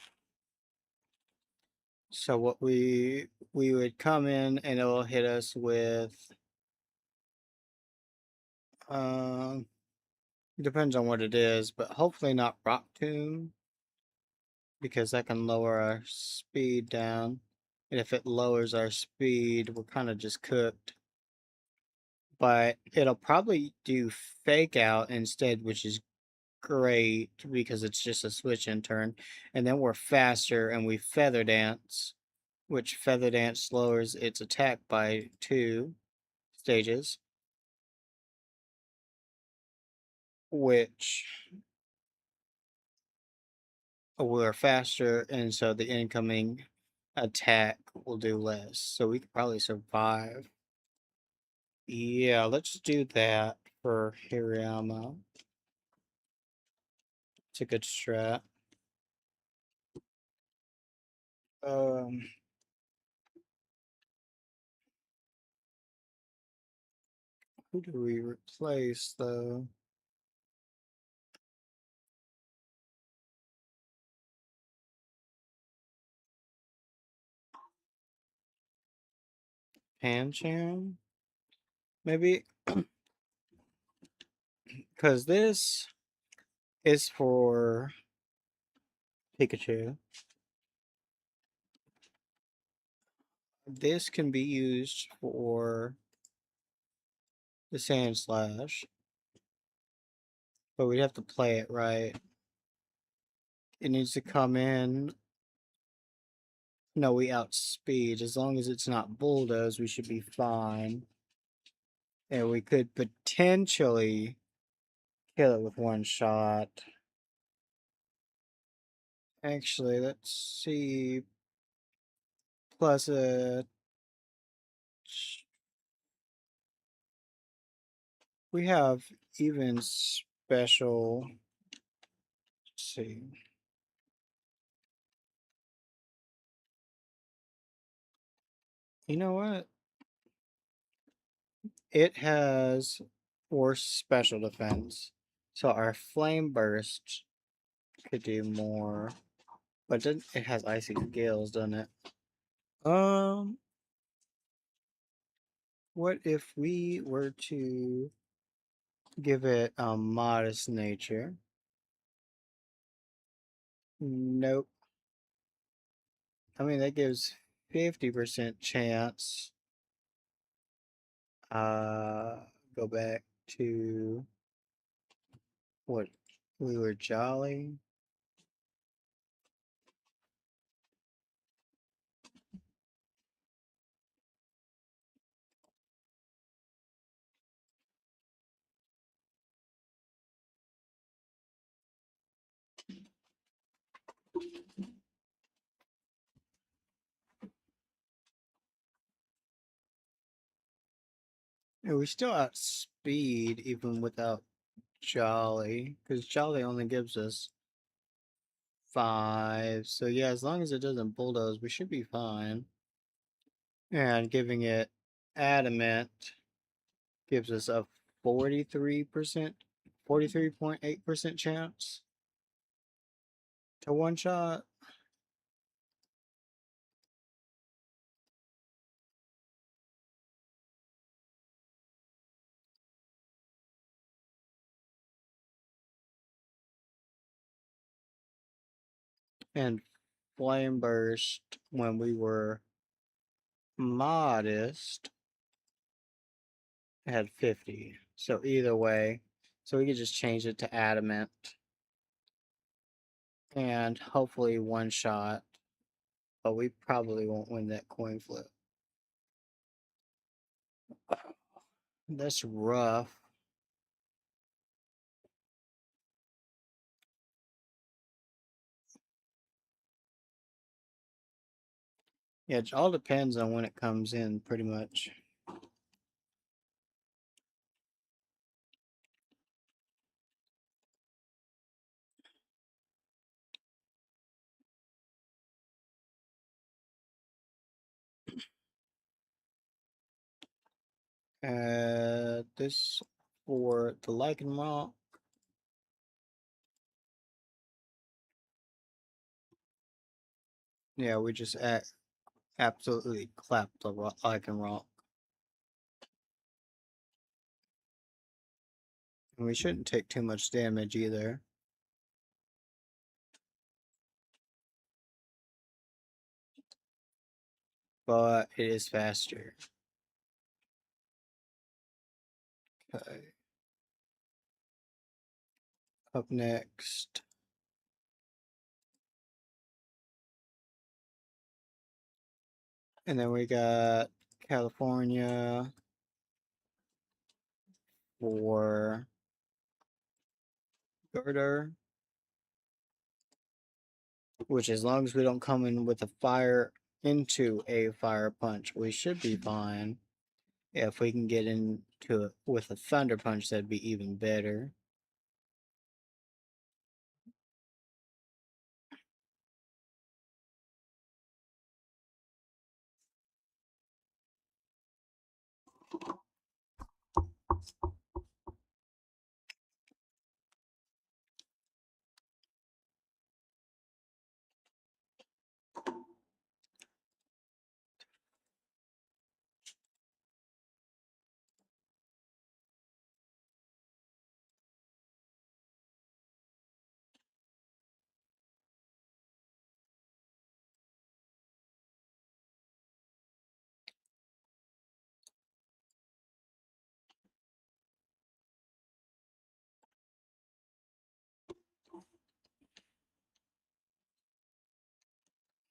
Speaker 1: So what we would come in and it'll hit us with um depends on what it is, but hopefully not Rock Tomb because that can lower our speed down. And if it lowers our speed, we're kind of just cooked. But it'll probably do Fake Out instead, which is great because it's just a switch in turn. And then we're faster and we Feather Dance, which Feather Dance lowers its attack by 2 stages, which we're faster, and so the incoming attack will do less. So we could probably survive. Yeah, let's do that for Hirayama. It's a good strat. Um, who do we replace though? Pancham? Maybe? Because this is for Pikachu. This can be used for the Sand Slash, but we'd have to play it right. It needs to come in. No, we outspeed. As long as it's not bulldoze, we should be fine. And we could potentially kill it with one shot. Actually, let's see. Plus a. We have even special. Let's see. You know what? It has worse special defense. So our flame burst could do more. But it has icy scales, doesn't it? Um, what if we were to give it a modest nature? Nope. I mean, that gives 50% chance. Uh, go back to what we were jolly. And we still outspeed even without jolly, because jolly only gives us 5. So yeah, as long as it doesn't bulldoze, we should be fine. And giving it adamant gives us a 43%, 43.8% chance to one shot. And flame burst when we were modest had 50. So either way, so we could just change it to adamant and hopefully one shot, but we probably won't win that coin flip. That's rough. Yeah, it all depends on when it comes in, pretty much. This for the lichen rock. Yeah, we just absolutely clapped the lichen rock. And we shouldn't take too much damage either. But it is faster. Okay. Up next. And then we got California for Girder. Which, as long as we don't come in with a fire into a fire punch, we should be fine. If we can get into it with a thunder punch, that'd be even better.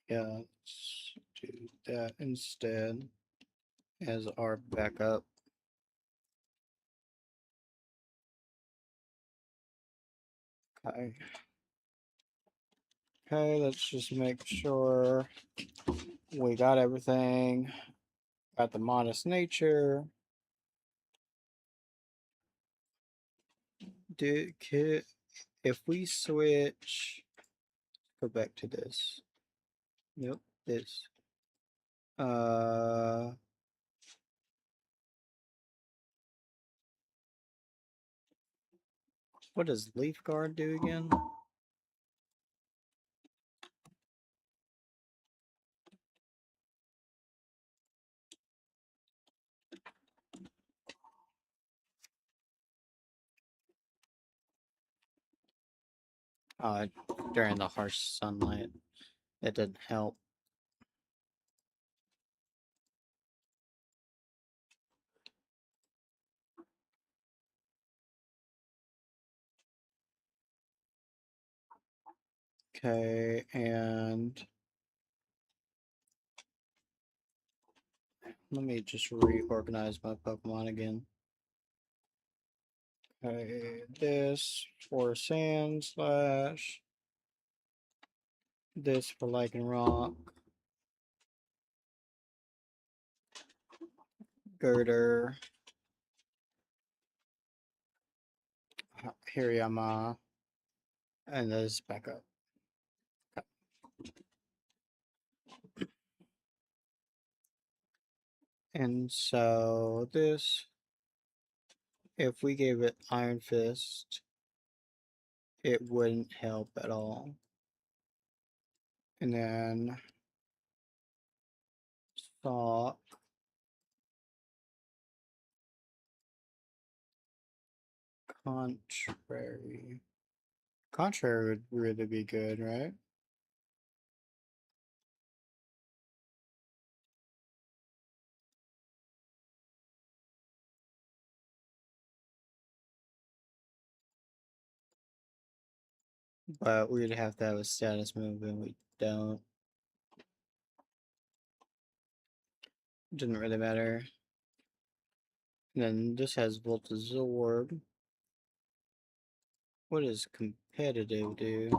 Speaker 1: Yeah, let's do that instead as our backup. Okay. Okay, let's just make sure we got everything. Got the modest nature. If we switch, go back to this. Yep, this. Uh, what does Leaf Guard do again? Uh, During the harsh sunlight, it didn't help. Okay, and let me just reorganize my Pokemon again. Okay, this for Sand Slash. This for Lycanroc. Girder. Hirayama. And this back up. And so this, if we gave it Iron Fist, it wouldn't help at all. And then Stalk. Contrary. Contrary would really be good, right? But we'd have to have a status move, and we don't. Didn't really matter. And then this has Voltazord. What does competitive do?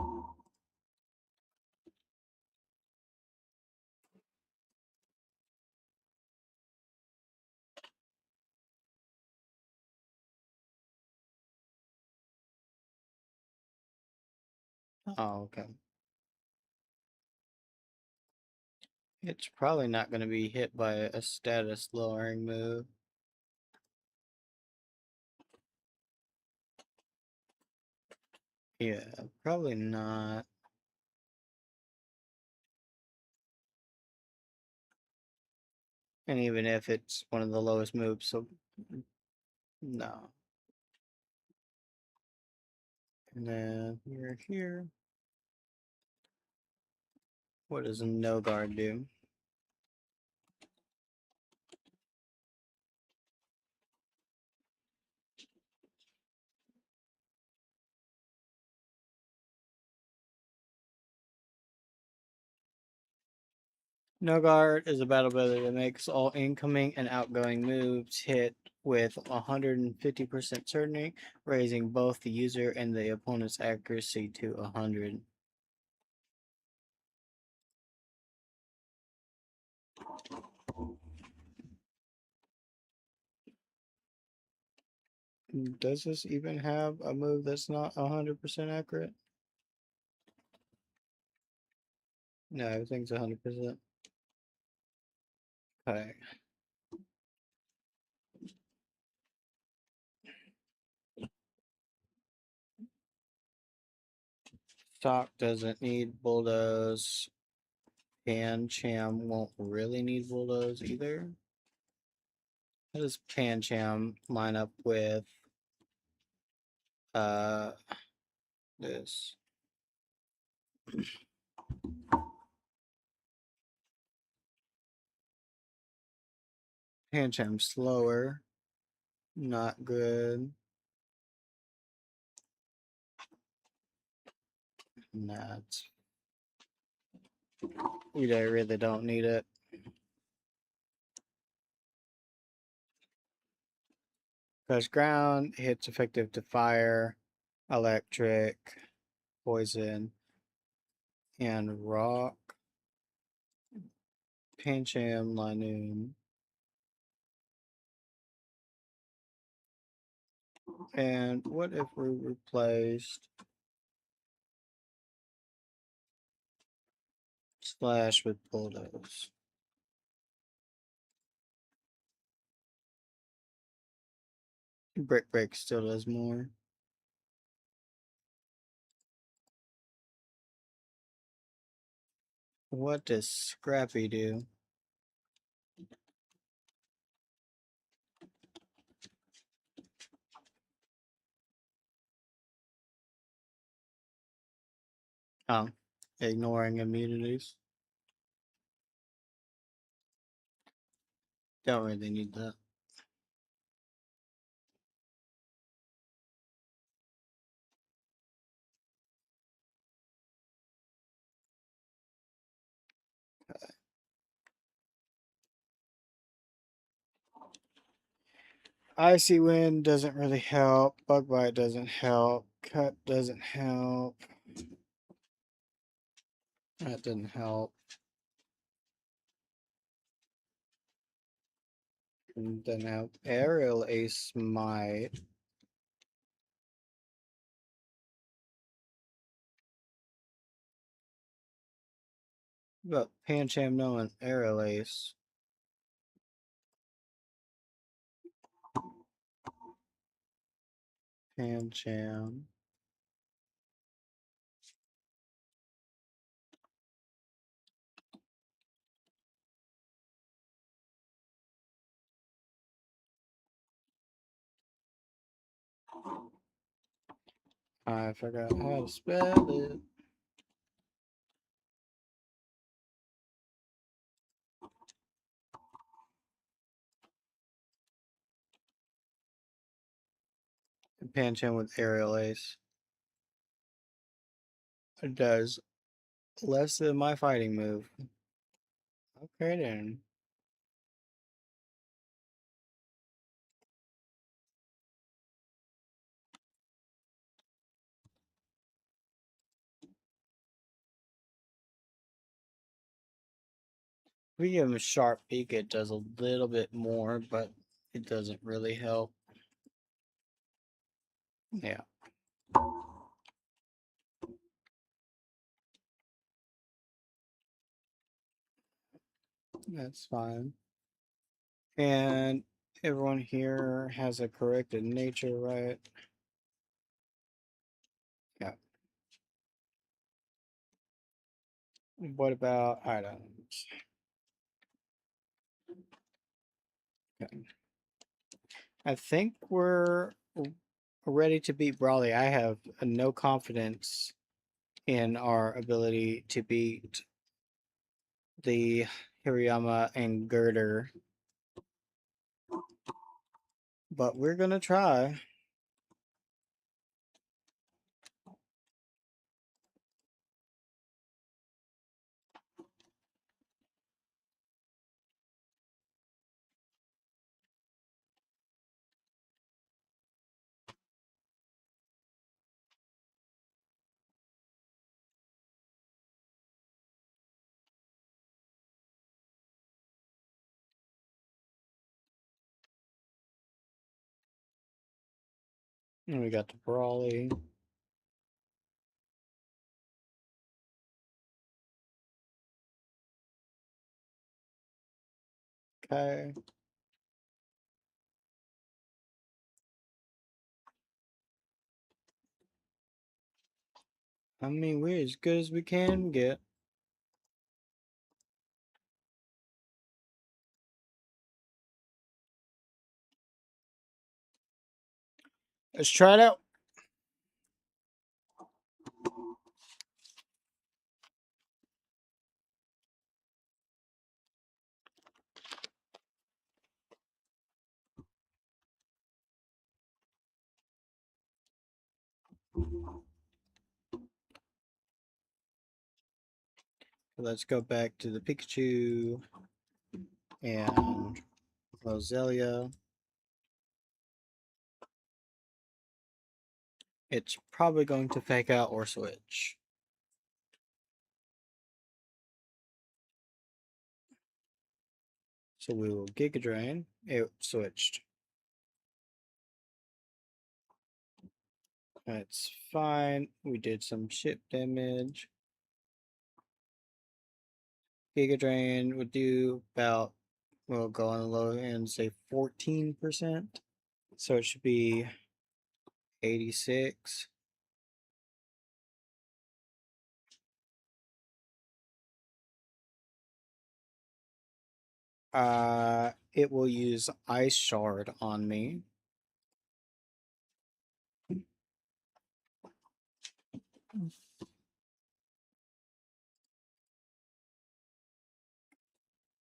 Speaker 1: Oh, okay. It's probably not going to be hit by a status lowering move. Yeah, probably not. And even if it's one of the lowest moves, so no. And then we're here. What does a no guard do? No guard is a battle ability that makes all incoming and outgoing moves hit with 150% certainty, raising both the user and the opponent's accuracy to 100. Does this even have a move that's not 100% accurate? No, everything's 100%. Okay. Stock doesn't need bulldoze. Pancham won't really need bulldoze either. How does Pancham line up with uh this? Pancham slower. Not good. Nah, we really don't need it. Because ground hits effective to fire, electric, poison, and rock. Pancham, Lanoon. And what if we replaced Slash with Bulldoze? Brick Break still does more. What does Scrappy do? Oh, ignoring immunities. Don't really need that. Icy Wind doesn't really help. Bug Bite doesn't help. Cut doesn't help. That didn't help. And then have Aerial Ace might. But Pancham no and Aerial Ace. Pancham. I forgot how to spell it. Pancham with Aerial Ace. It does less than my fighting move. Okay then. We give him a sharp peek, it does a little bit more, but it doesn't really help. Yeah. That's fine. And everyone here has a corrected nature, right? Yeah. What about items? Okay. I think we're ready to beat Brawley. I have no confidence in our ability to beat the Hirayama and Girder, but we're gonna try. And we got the Brawley. Okay. I mean, we're as good as we can get. Let's try it out. Let's go back to the Pikachu and Roselia. It's probably going to fake out or switch. So we will Giga Drain. It switched. That's fine. We did some chip damage. Giga Drain would do about, we'll go on the low end, say 14%. So it should be 86. It will use Ice Shard on me.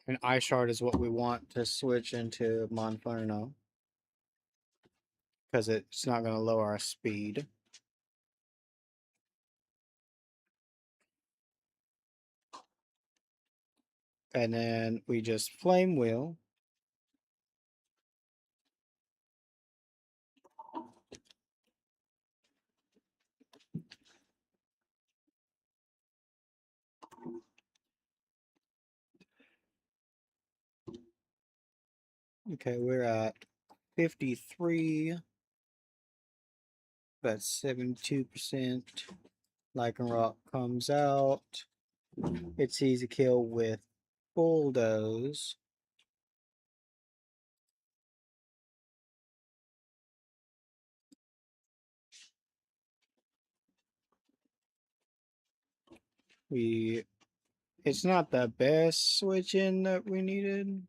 Speaker 1: And Ice Shard is what we want to switch into Monferno. Because it's not going to lower our speed. And then we just Flame Wheel. Okay, we're at 53. That's 72%. Lycanroc comes out. It's easy kill with Bulldoze. It's not the best switch in that we needed.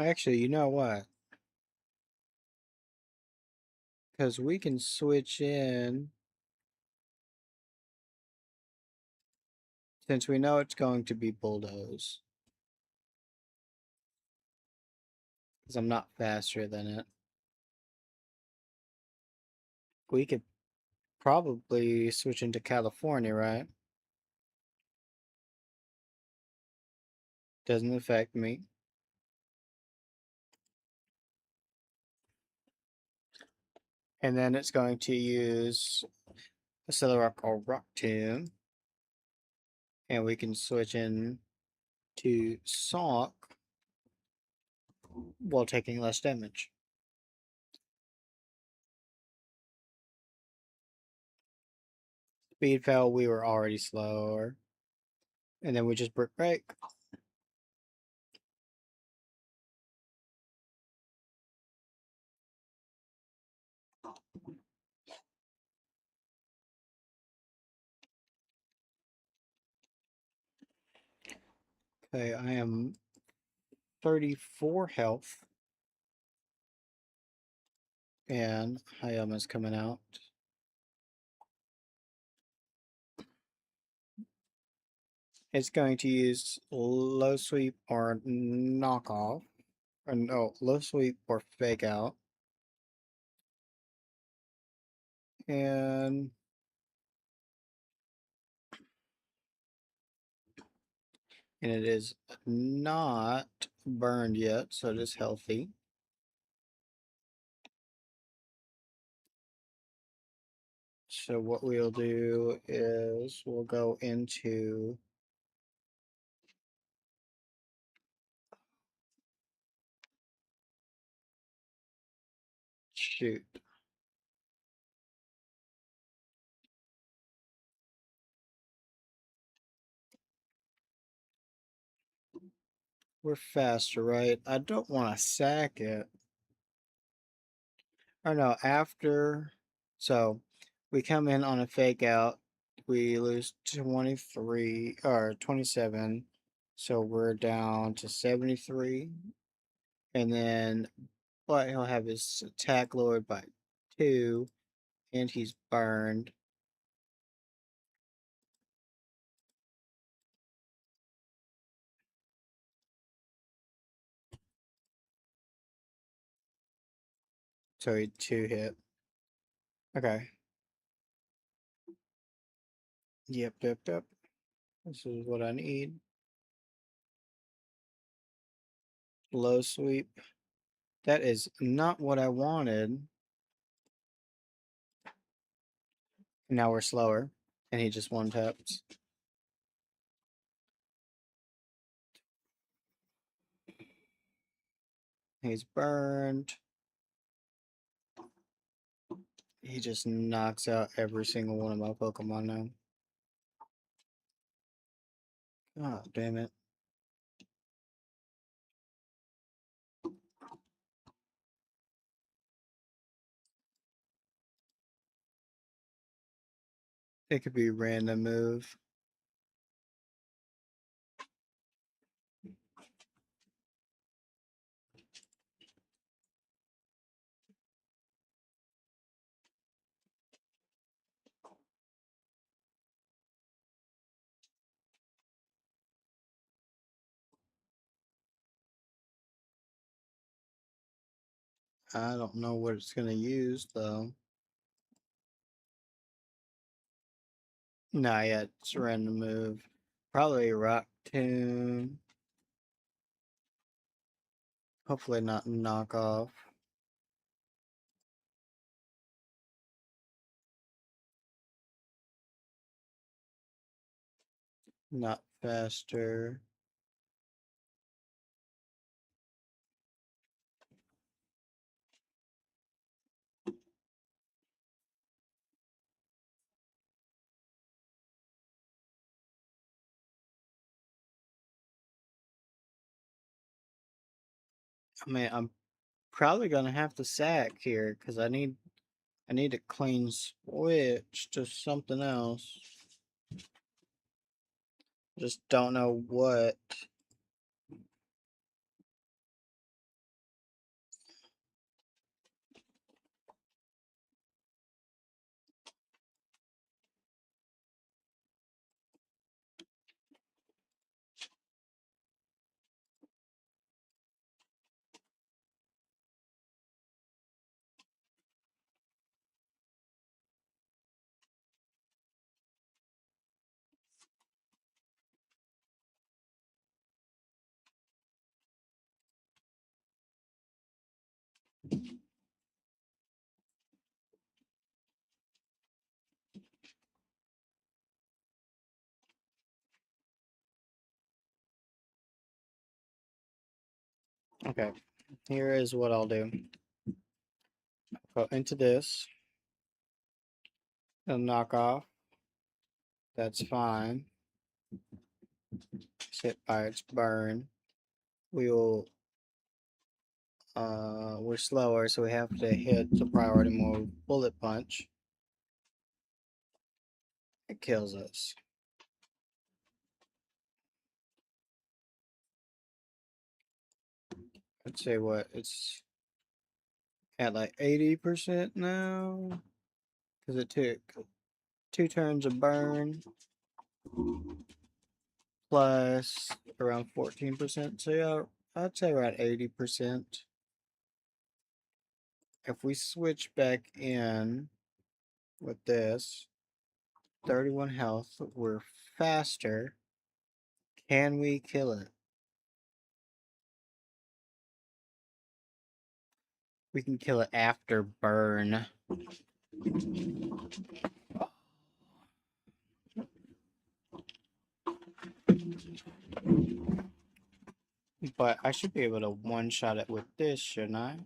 Speaker 1: Actually, you know what? Because we can switch in, since we know it's going to be Bulldoze. Because I'm not faster than it. We could probably switch into California, right? Doesn't affect me. And then it's going to use a Celerock or Rock Tomb. And we can switch in to Sock while taking less damage. Speed fell, we were already slower. And then we just Brick Break. Okay, I am 34 health, and Hayama's coming out. It's going to use low sweep or knockoff, or no, low sweep or fake out, and it is not burned yet, so it is healthy. So what we'll do is we'll go into shoot. We're faster, right? I don't want to sack it. Or no, after. So we come in on a fake out. We lose 23 or 27. So we're down to 73. And then, but he'll have his attack lowered by 2. And he's burned. So he 2 hit. Okay. Yep. This is what I need. Low sweep. That is not what I wanted. Now we're slower. And he just one taps. He's burned. He just knocks out every single one of my Pokemon now. Oh, damn it. It could be a random move. I don't know what it's going to use, though. Nah, yeah, it's a random move. Probably Rock Tomb. Hopefully not knockoff. Not faster. I mean, I'm probably gonna have to sack here because I need a clean switch to something else. Just don't know what. Okay, here is what I'll do. Go into this and knock off. That's fine. Sit by its burn. We will we're slower, so we have to hit the priority mode bullet punch. It kills us. Let's say what it's at like 80% now. Because it took 2 turns of burn plus around 14%. So yeah, I'd say we're at 80%. If we switch back in with this, 31 health, we're faster. Can we kill it? We can kill it after burn. But I should be able to one-shot it with this, shouldn't I?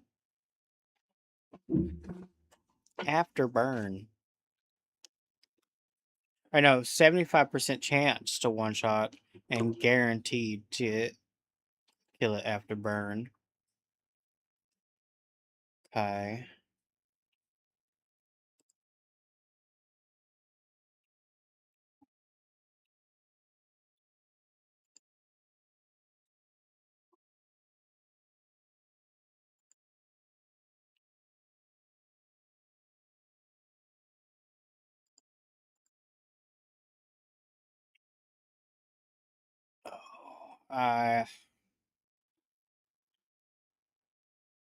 Speaker 1: After burn. I know, 75% chance to one-shot and guaranteed to kill it after burn. Okay. Oh,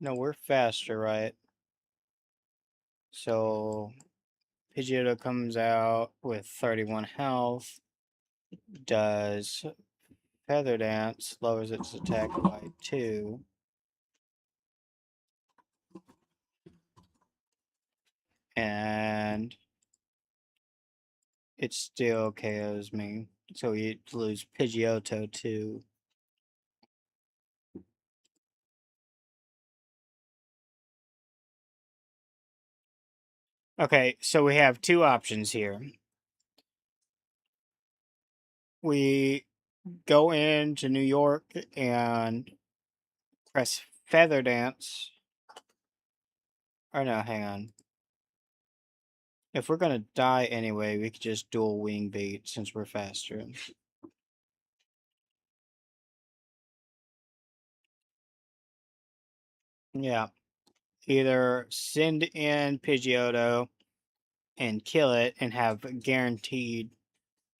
Speaker 1: no, we're faster, right? So Pidgeotto comes out with 31 health, does Feather Dance, lowers its attack by 2, and it still KOs me. So we lose Pidgeotto too. Okay, so we have 2 options here. We go into New York and press Feather Dance. Or no, hang on. If we're gonna die anyway, we could just dual wing beat since we're faster. Yeah. Either send in Pidgeotto and kill it and have guaranteed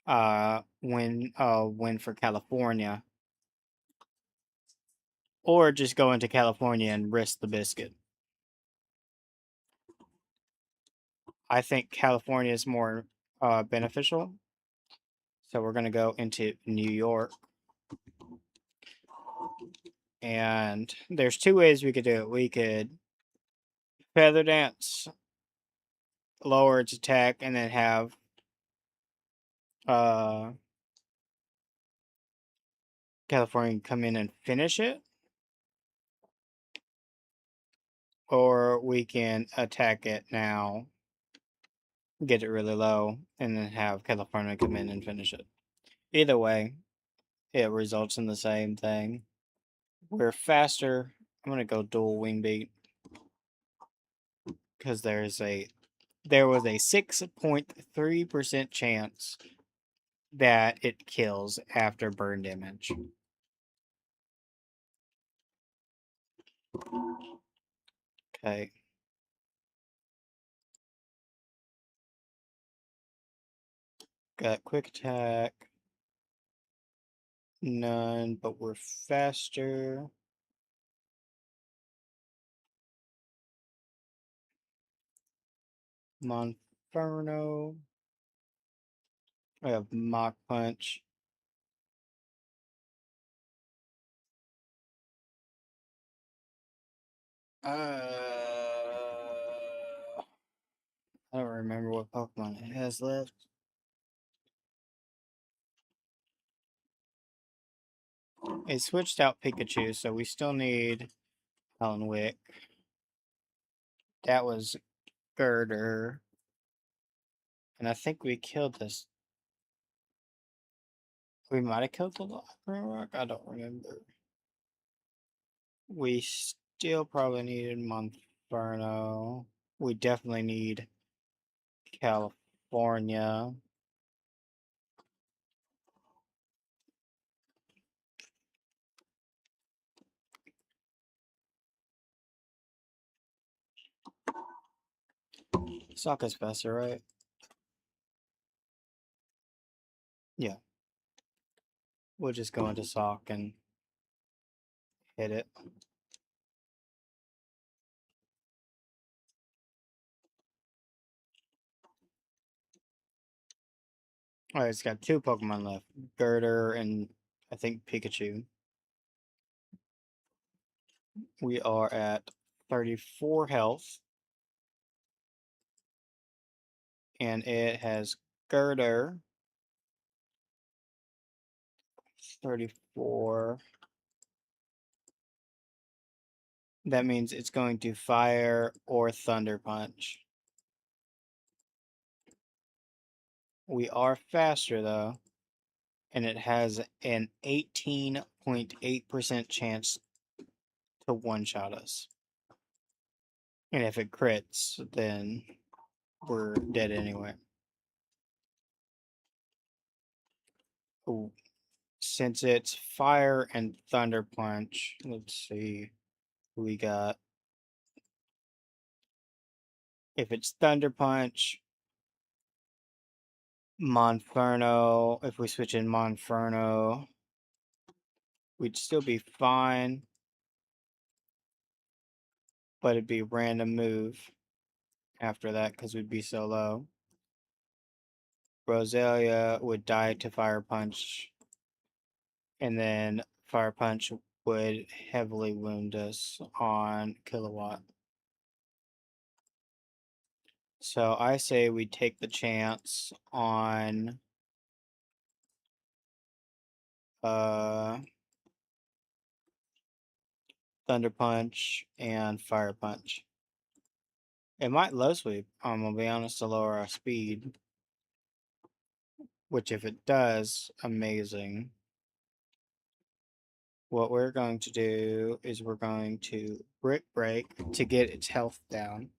Speaker 1: win for California. Or just go into California and risk the biscuit. I think California is more beneficial. So we're gonna go into New York. And there's 2 ways we could do it. We could Feather Dance, lower its attack, and then have uh California come in and finish it. Or we can attack it now, get it really low, and then have California come in and finish it. Either way, it results in the same thing. We're faster. I'm gonna go dual wing beat because there was a 6.3% chance that it kills after burn damage. Okay. Got quick attack. None, but we're faster. Monferno. I have Mach Punch. I don't remember what Pokemon it has left. It switched out Pikachu, so we still need Alan Wick. That was Girder. And I think we killed this. We might have killed the Rock. I don't remember. We still probably needed Monferno. We definitely need California. Sokka's faster, right? Yeah. We'll just go into Sok and hit it. Alright, it's got 2 Pokemon left. Girder and I think Pikachu. We are at 34 health. And it has Girder. 34. That means it's going to Fire or Thunder Punch. We are faster though. And it has an 18.8% chance to one-shot us. And if it crits, then we're dead anyway. Ooh. Since it's Fire and Thunder Punch, let's see who we got. If it's Thunder Punch, Monferno, if we switch in Monferno, we'd still be fine. But it'd be random move after that because we'd be so low. Roselia would die to Fire Punch. And then Fire Punch would heavily wound us on Kilowatt. So I say we take the chance on Thunder Punch and Fire Punch. It might low sweep, I'm gonna be honest, to lower our speed. Which if it does, amazing. What we're going to do is we're going to Brick Break to get its health down.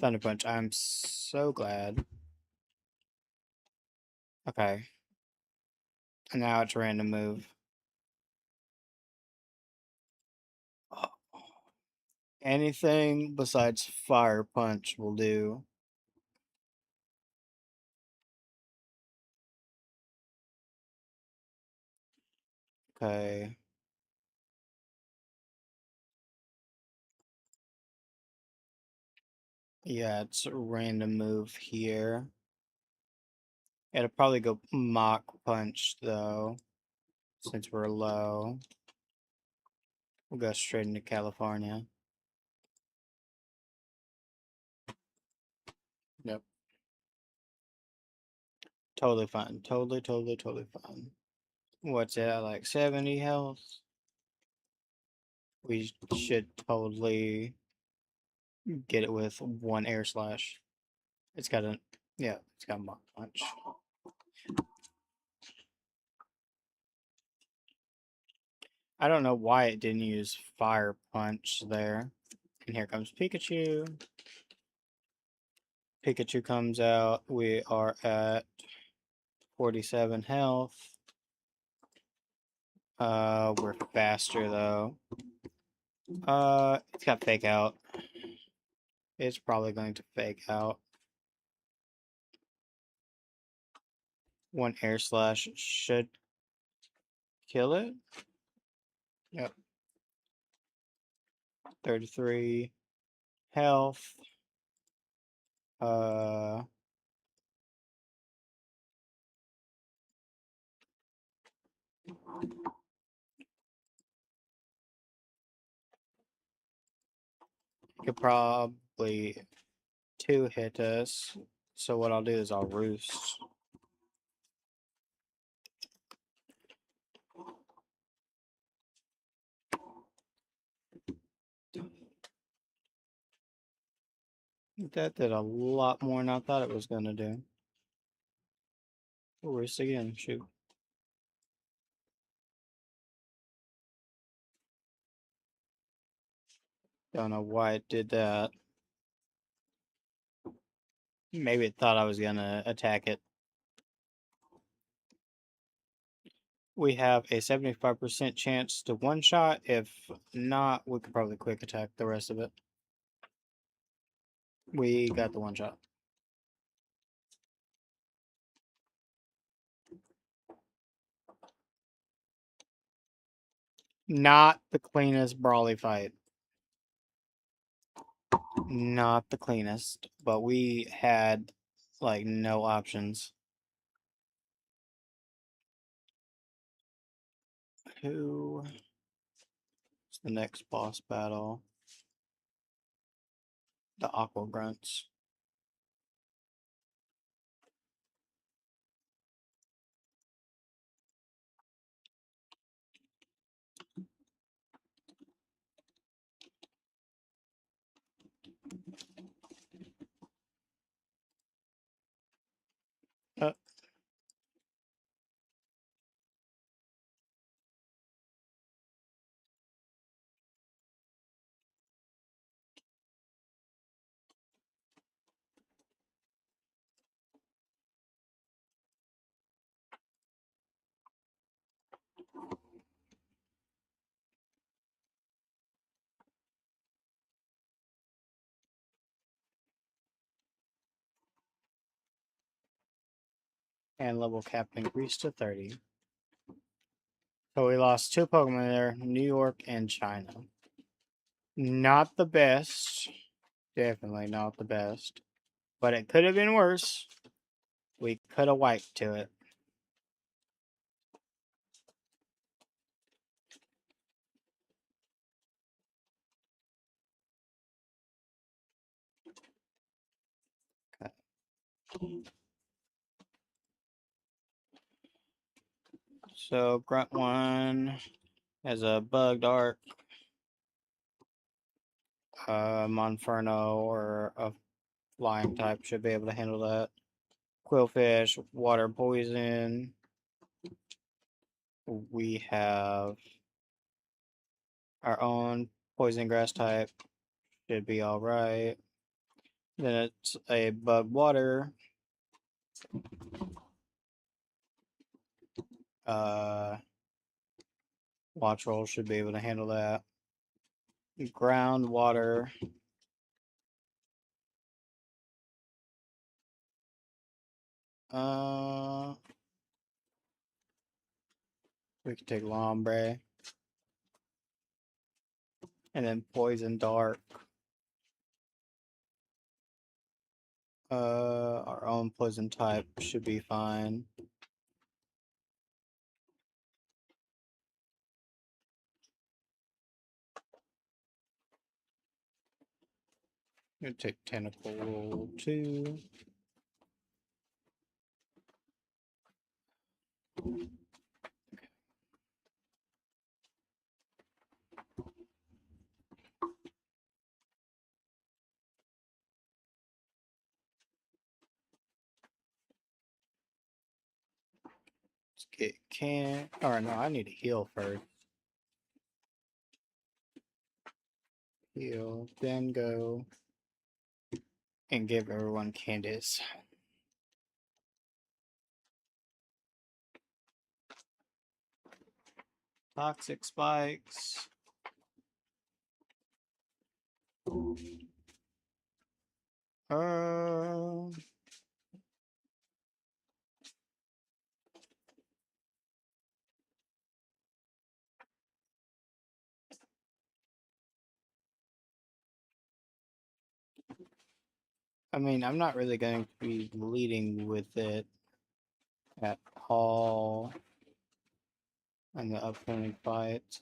Speaker 1: Thunder Punch, I'm so glad. Okay. And now it's random move. Anything besides Fire Punch will do. Okay. Yeah, it's a random move here. It'll probably go Mach Punch though, since we're low. We'll go straight into California. Yep. Totally fine. Totally fine. What's it at, like 70 health? We should totally get it with 1 air slash. It's got a, yeah, it's got a Mach Punch. I don't know why it didn't use Fire Punch there. And here comes Pikachu. Pikachu comes out. We are at 47 health. We're faster though. It's got Fake Out. It's probably going to Fake Out. 1 air slash should kill it. Yep. 33 health. Could probably 2-hit us. So what I'll do is I'll Roost. That did a lot more than I thought it was going to do. We'll Roost again. Shoot. Don't know why it did that. Maybe it thought I was gonna attack it. We have a 75% chance to one-shot. If not, we could probably quick attack the rest of it. We got the one-shot. Not the cleanest brawly fight. Not the cleanest, but we had like no options. Who is the next boss battle? The Aqua Grunts. Uh, and level cap increased to 30. So we lost 2 Pokemon there, New York and China. Not the best. Definitely not the best. But it could have been worse. We could have wiped to it. Okay. So Grunt 1 has a Bug Dart, Monferno, or a flying type should be able to handle that. Quillfish, Water Poison. We have our own Poison Grass type. Should be alright. Then it's a Bug Water. Watch Roll should be able to handle that. Ground Water. We can take Lombre. And then Poison Dart. Our own Poison type should be fine. I'm gonna take Tentacle 2. Let's get can. Or no, I need to heal first. Heal, then go and give everyone candies. Toxic spikes. Uh, I mean, I'm not really going to be leading with it at all in the upcoming fights.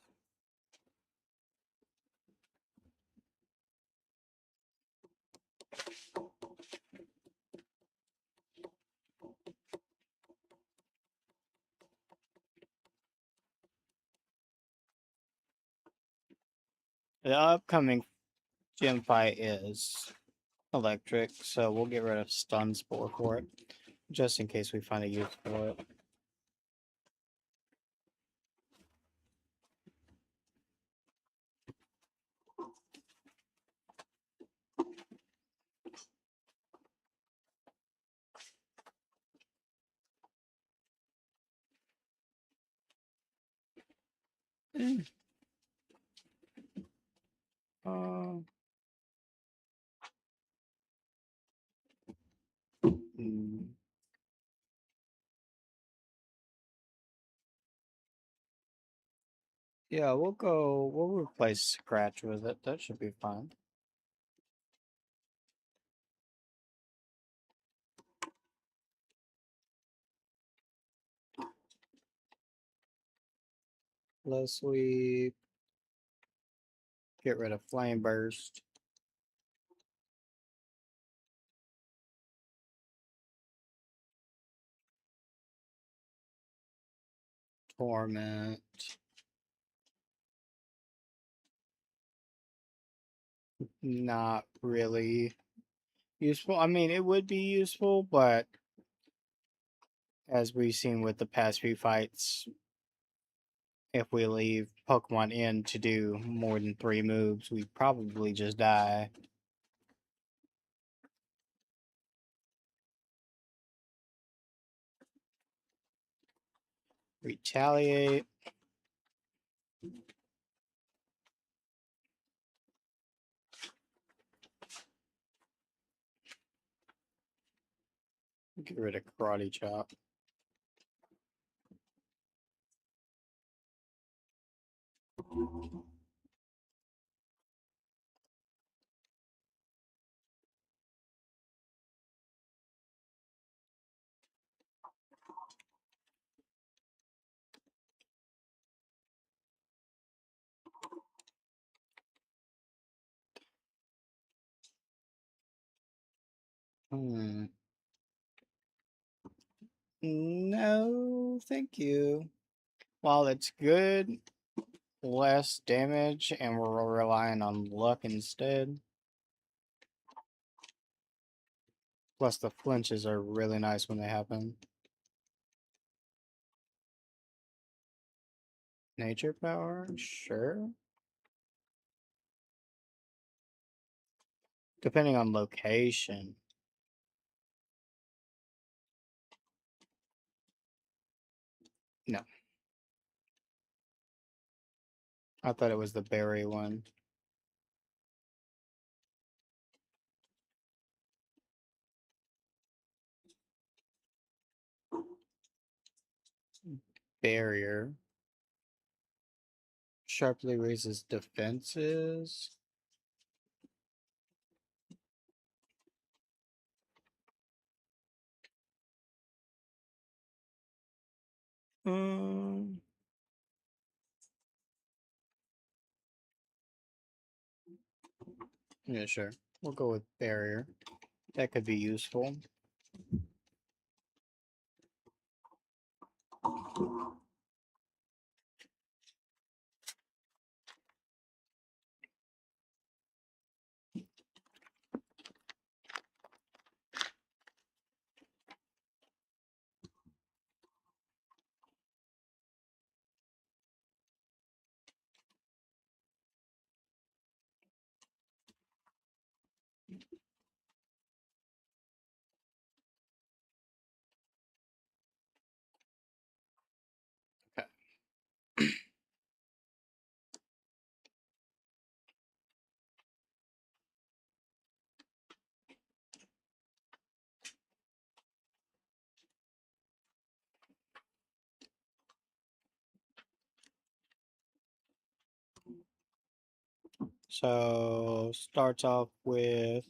Speaker 1: The upcoming gym fight is electric, so we'll get rid of Stun Spore for it, just in case we find a use for it. Uh, mm, yeah, we'll replace Scratch with it. That should be fine. Low sweep. Get rid of Flame Burst. Torment. Not really useful. I mean, it would be useful, but as we've seen with the past few fights, if we leave Pokemon in to do more than 3 moves, we probably just die. Retaliate. Get rid of Karate Chop. Hmm. No, thank you. While it's good, less damage, and we're relying on luck instead. Plus, the flinches are really nice when they happen. Nature power? Sure. Depending on location. No, I thought it was the berry one. Barrier. Sharply raises defenses. Um, yeah, sure. We'll go with barrier. That could be useful. Okay. So starts off with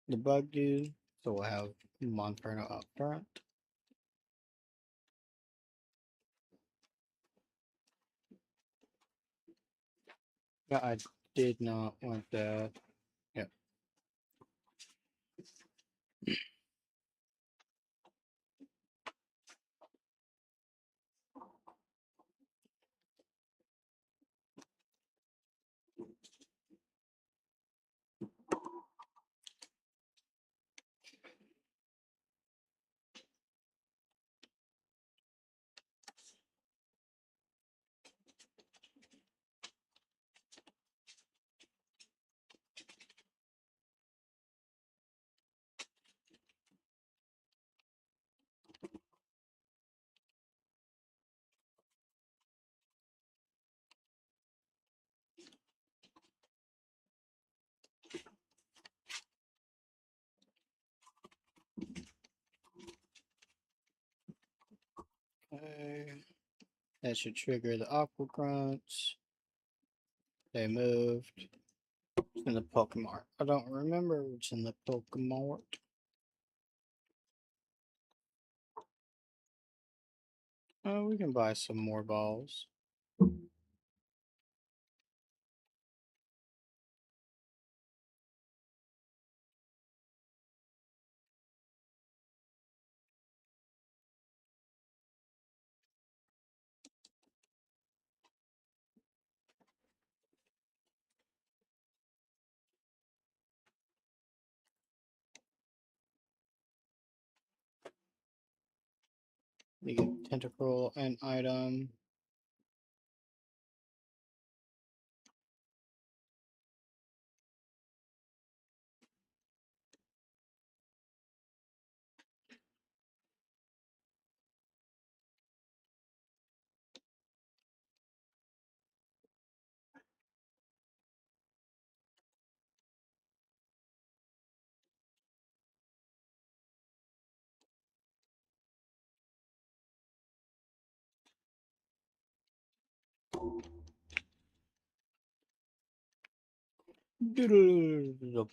Speaker 1: the bug dude. So we'll have Monferno up front. Yeah, I did not want that. Yep. That should trigger the Aqua Grunts. They moved. It's in the Pokemon. I don't remember what's in the Pokemon. Oh, we can buy some more balls. You get Tentacle and item.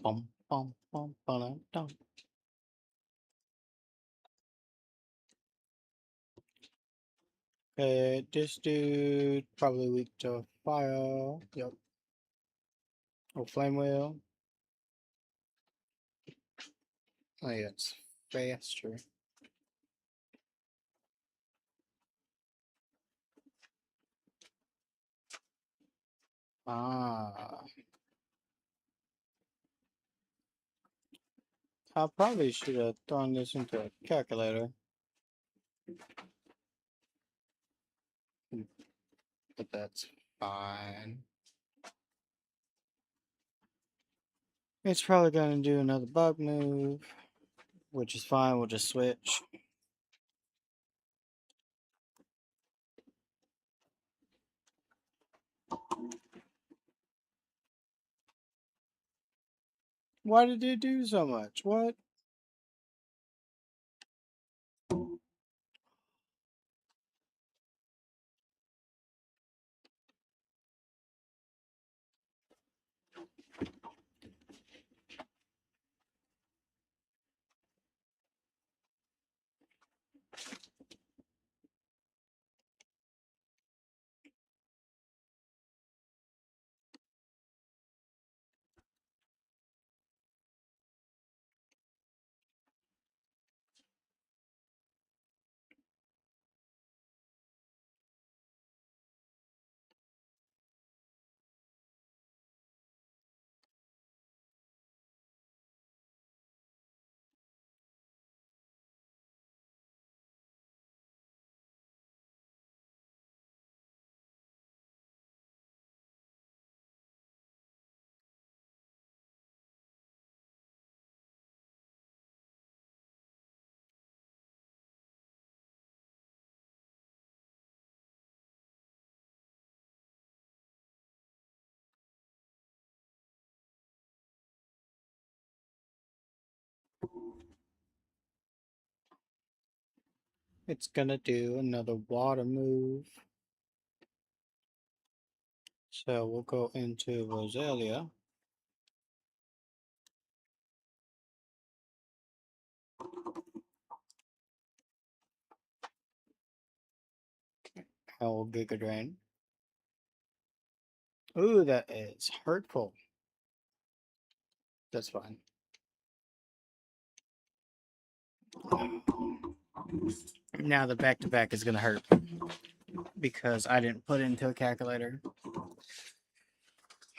Speaker 1: Bum, bum, bum, ba-da-dum. Okay, this dude probably weak to fire. Yep. Oh, flame wheel. Oh yeah, it's faster. Ah, I probably should have thrown this into a calculator, but that's fine. It's probably gonna do another bug move, which is fine. We'll just switch. Why did it do so much? What? It's gonna do another water move. So we'll go into Roselia. Howl Giga Drain. Ooh, that is hurtful. That's fine. Now the back to back is gonna hurt because I didn't put it into a calculator.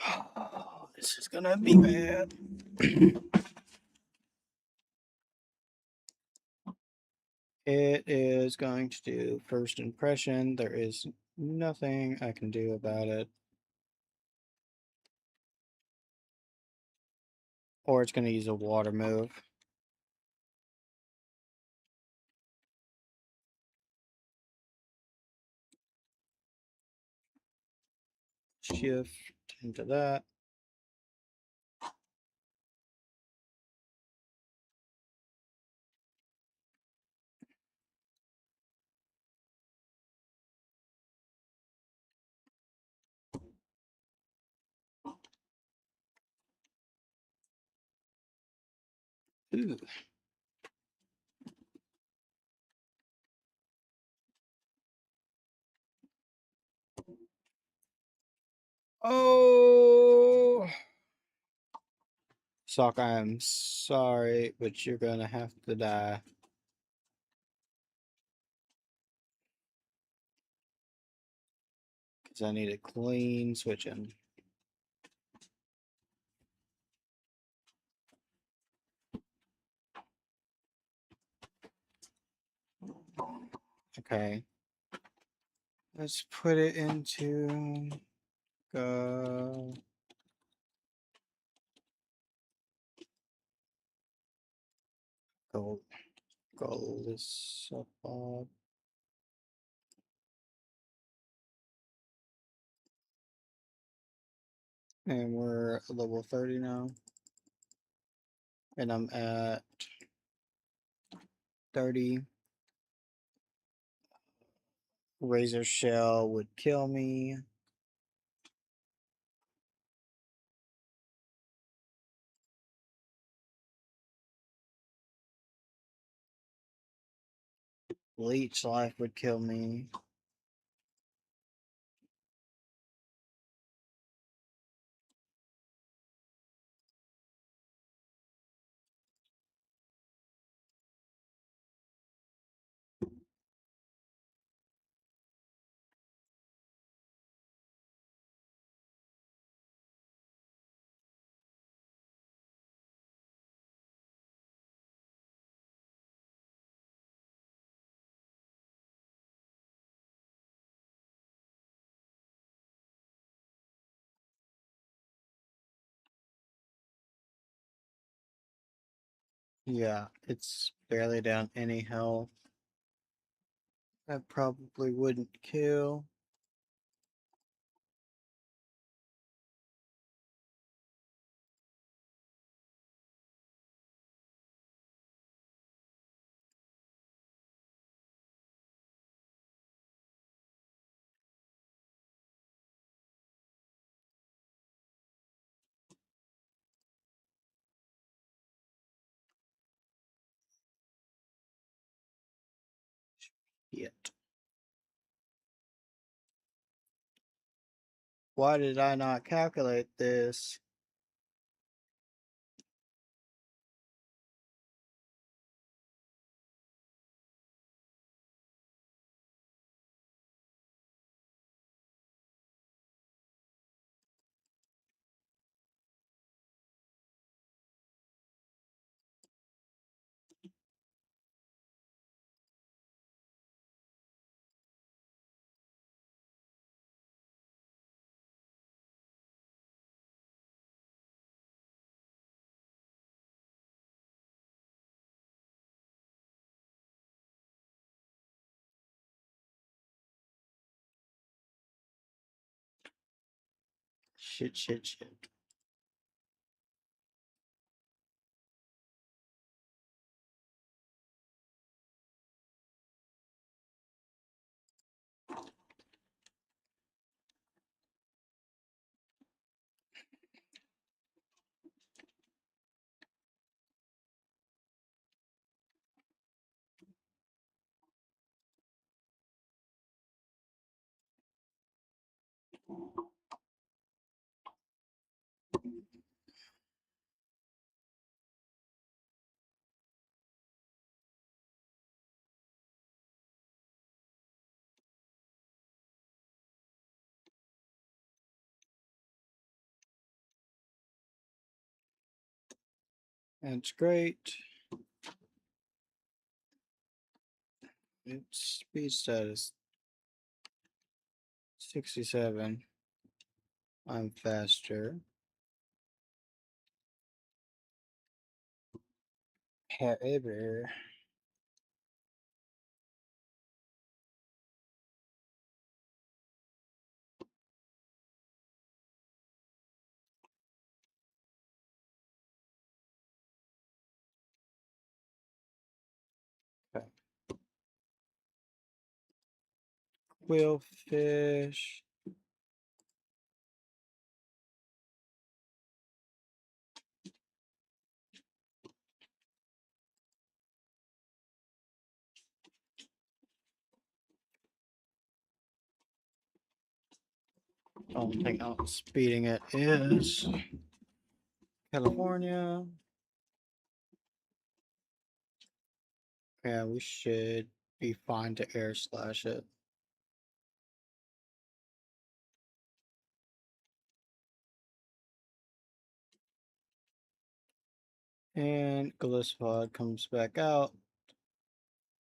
Speaker 1: Oh, this is gonna be bad. It is going to do first impression. There is nothing I can do about it. Or it's going to use a water move. Shift into that. Ooh. Oh, Sock, I am sorry, but you're gonna have to die. Because I need a clean switching. Okay. Let's put it into go. Go. Go this up. And we're level 30 now. And I'm at 30. Razor Shell would kill me. Leech Life would kill me. Yeah, it's barely down any health. That probably wouldn't kill. Yet. Why did I not calculate this? Shit. That's great. Its speed status 67. I'm faster. However, okay. Quillfish. only thing outspeeding it is California. Yeah, we should be fine to air slash it. And Glisphod comes back out.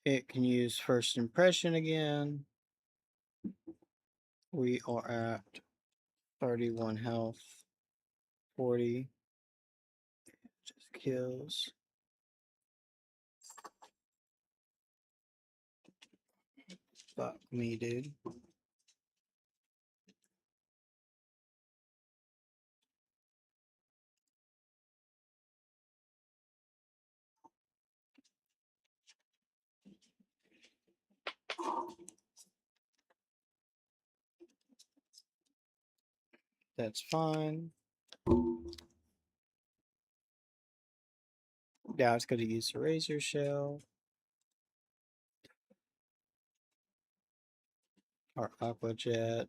Speaker 1: It can use first impression again. We are at 31 health. 40. Just kills. Fuck me, dude. That's fine. Now it's going to use the Razor Shell. Our Aqua Jet.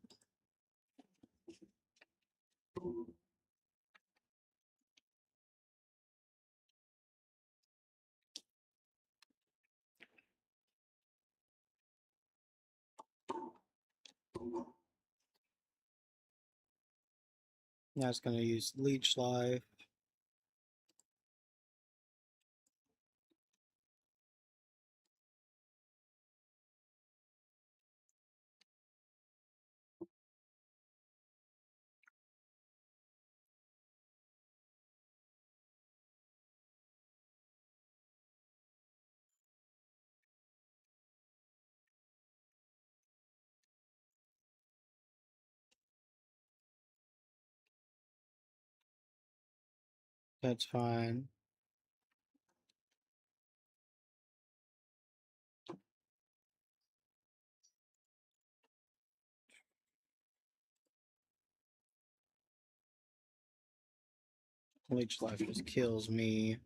Speaker 1: Now it's going to use Leech Life. That's fine. Leech Life just kills me.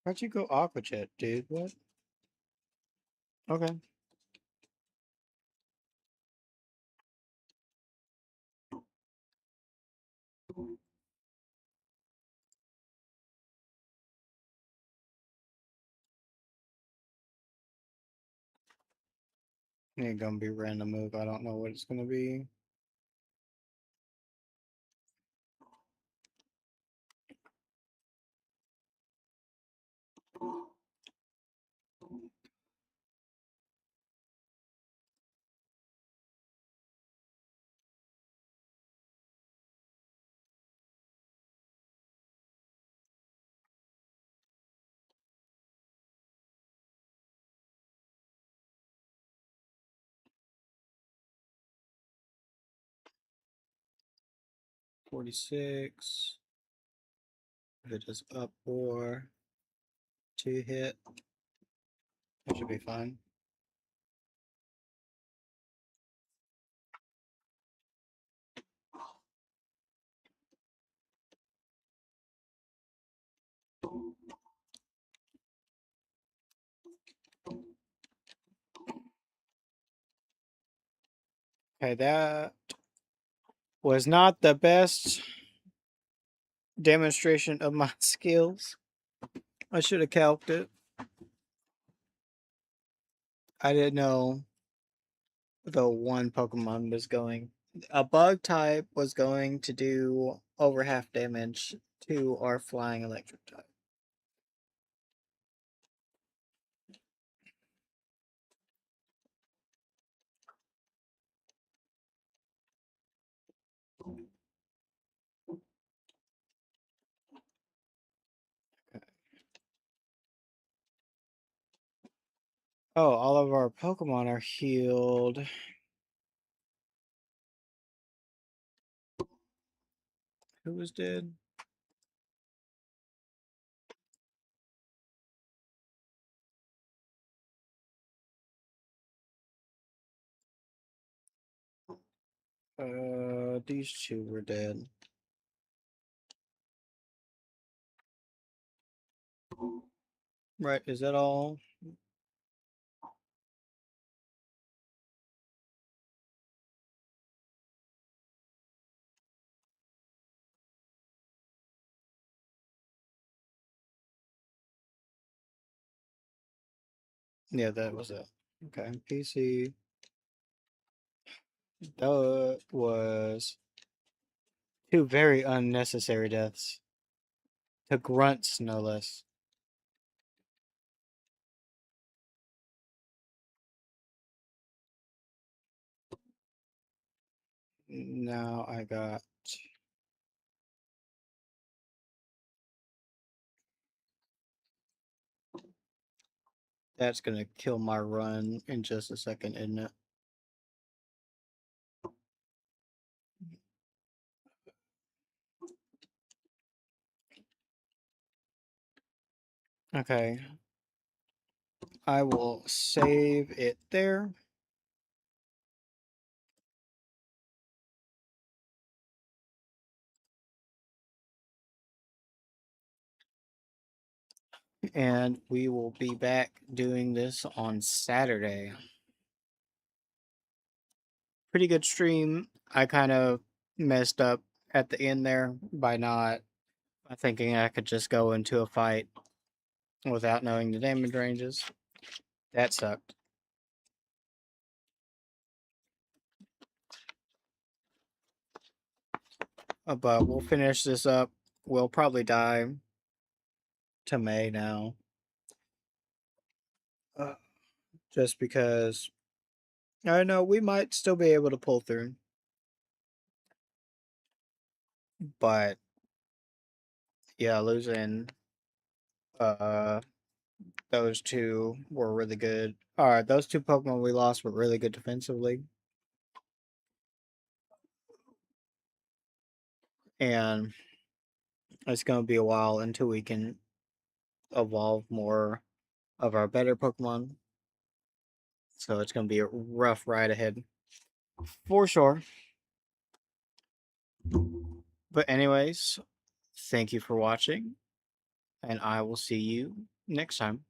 Speaker 1: Why'd you go Aqua Jet, dude? What? Okay. Ain't gonna be a random move. I don't know what it's gonna be. $46. If it is up or 2 hit, it should be fine. Okay, that was not the best demonstration of my skills. I should have calced it. I didn't know the one Pokemon was going. A bug type was going to do over half damage to our flying electric type. Oh, all of our Pokemon are healed. Who was dead? These two were dead. Right, is that all? Yeah, that was it. Okay, PC. That was two very unnecessary deaths. To grunts, no less. Now I got. That's gonna kill my run in just a second, isn't it? Okay. I will save it there. And we will be back doing this on Saturday. Pretty good stream. I kind of messed up at the end there by not thinking I could just go into a fight without knowing the damage ranges. That sucked. But we'll finish this up. We'll probably die to May now. Uh, just because I know we might still be able to pull through. But yeah, losing uh those two were really good. Alright, those two Pokemon we lost were really good defensively. And it's gonna be a while until we can evolve more of our better Pokemon. So it's gonna be a rough ride ahead. For sure. But anyways, thank you for watching, and I will see you next time.